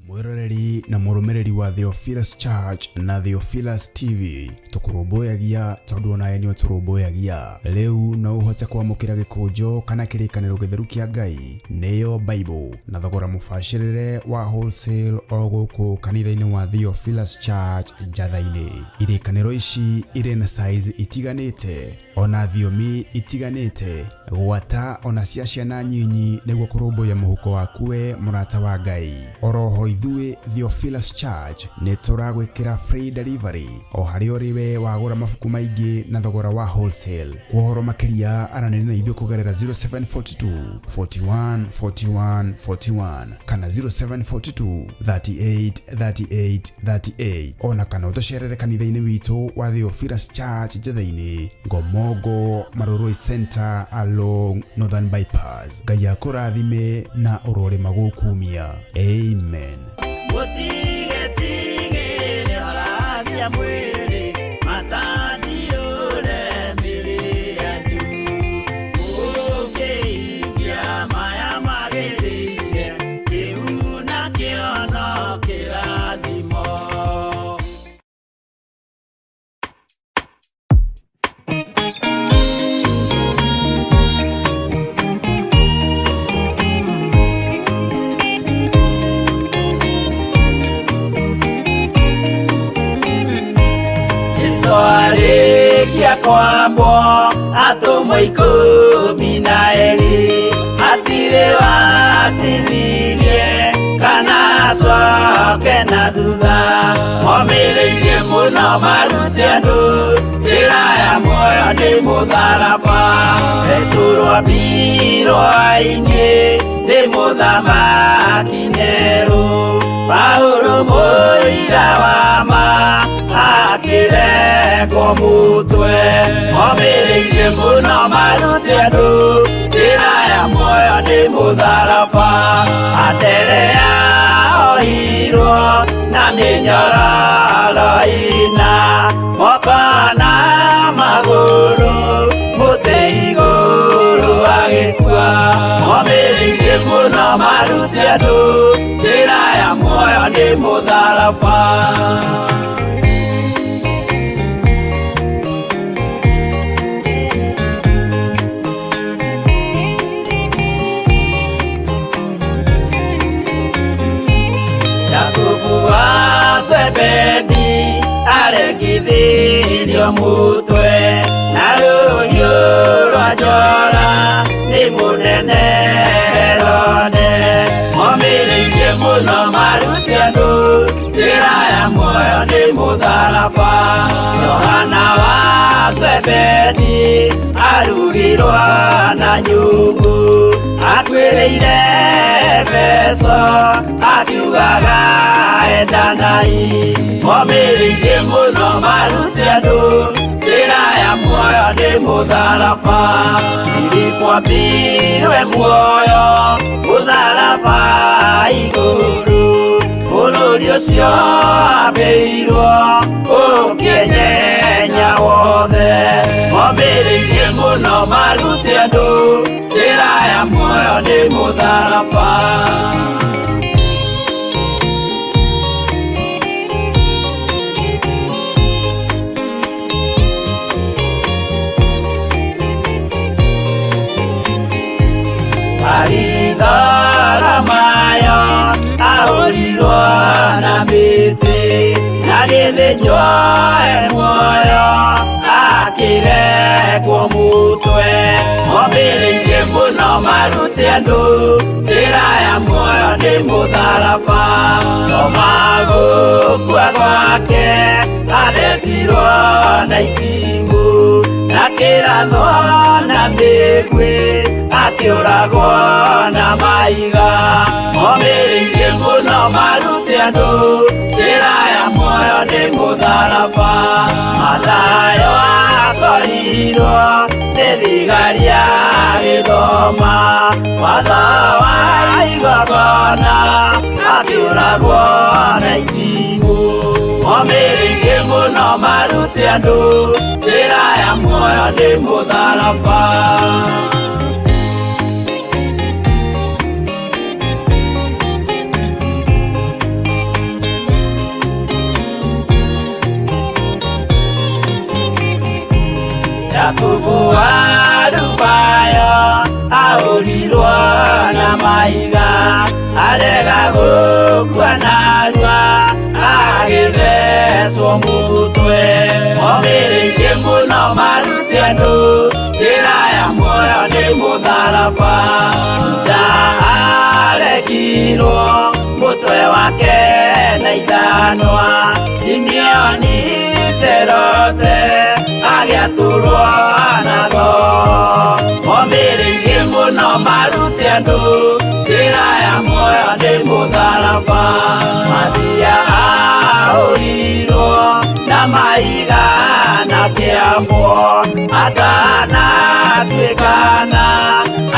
Speaker 1: Mwiroreri na mũrũmĩrĩri wa Theophilus Church na Theophilus TV, tũkũrũmbũyagia tondũ onawe nĩ ũtũrũmbũyagia. Rĩu no ũhote kwamũkĩra gĩkũnjo kana kĩrĩkanĩro gĩtheru kĩa Ngai nĩyo Bible na thogora mũbacĩrĩre wa wholesale o gũkũ kanitha-inĩ wa Theophilus Church Njatha-inĩ. Irĩkanĩro ici irĩ na size itiganĩte ona thiomi itiganĩte, gwata ona cia ciana nyinyi nĩguo kũrũmbũya mũhuko waku we mũrata wa Ngai. Oroho ithuĩ Theophilus Church nĩ tũragwĩkĩra free delivery o harĩa ũrĩ we wagũra mabuku maingĩ na thogora wa wholesale. Kuohoro makĩria aranĩria na ithuĩ kũgerera 0742 41 41 41 kana 0742 38 38 38 ona kana ũtũcerere kanitha-inĩ witũ wa Theophilus Church Njatha-inĩ, Ngomongo Maroroi Center along Northern Bypass. Ngai akũrathime na ũrore magũkumia. Amen.
Speaker 2: Kwambo atumwo 12 hatirĩ watithirie kana coke na thutha. Momĩrĩirie mũno marute andũ njĩra ya muoyo nĩ mũtharaba. Rĩturwo mbirwa-inĩ nĩ mũthamaki Nero. Paulo mũira wa ma akĩrengwo mũtwe. Momĩrĩirie mũno marute andũ njĩra ya muoyo nĩ mũtharaba. Atere ahoirwo na mĩnyororo ina, moko na magũrũ mũtĩ igũrũ agĩkua. Momĩrĩirie mũno marute andũ njĩra ya muoyo nĩ mũtharaba. Zebedi aregithirio mũtwe na rũhiũ rwa njora nĩ mũnene Herode. Momĩrĩirie nĩ mũtharaba. Johana wa Zebedi arugirwo na nyũngũ, atuĩrĩire Efeso akiugaga endanai. Momĩrĩirie mũno marute andũ njĩra ya muoyo nĩ mũtharaba. Filipo ambirwe muoyo mũtharaba igũrũ, bũrũri ũcio ambĩirwo ũkĩnyenya wothe. Momĩrĩirie mũno marute andũ njĩra ya muoyo nĩ mũtharaba. Aritharamayo ahũrirwo na mĩtĩ, na gĩthĩnjwo muoyo akĩrekwo mũtwe. Momĩrĩirie mũno marute andũ njĩra ya muoyo nĩ mũtharaba. Toma gũkua gwake athecirwo na itimũ, akĩrathwo na mĩguĩ akĩũragwo na mahiga. Momĩrĩirie mũno marute andũ njĩra ya muoyo nĩ mũtharaba. Mathayo akorirwo nĩ thigari agĩthoma watho wa igongona, akĩũragwo na itimũ. Momĩrĩirie mũno marute andũ njĩra ya muoyo nĩ mũtharaba. Jakubu wa Rubayo ahũrirwo na mahiga, arega gũkua narua agĩthecwo mũtwe. Momĩrĩirie mũno marute andũ njĩra ya muoyo nĩ mũtharaba. Juda aregirwo mũtwe wake na ithanwa, Simeoni Zelote agĩatũrwo nago. Momĩrĩirie mũno marute andũ njĩra ya muoyo nĩ mũtharaba. Mathia ahũrirwo na mahiga na kĩambo, atanatuĩkana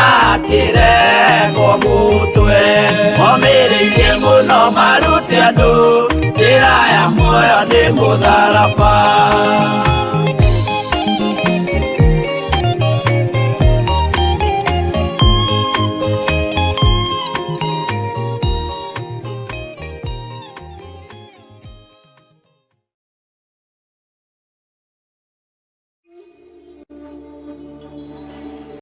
Speaker 2: akĩrekwo mũtwe. Momĩrĩirie mũno marute andũ njĩra ya muoyo nĩ mũtharaba.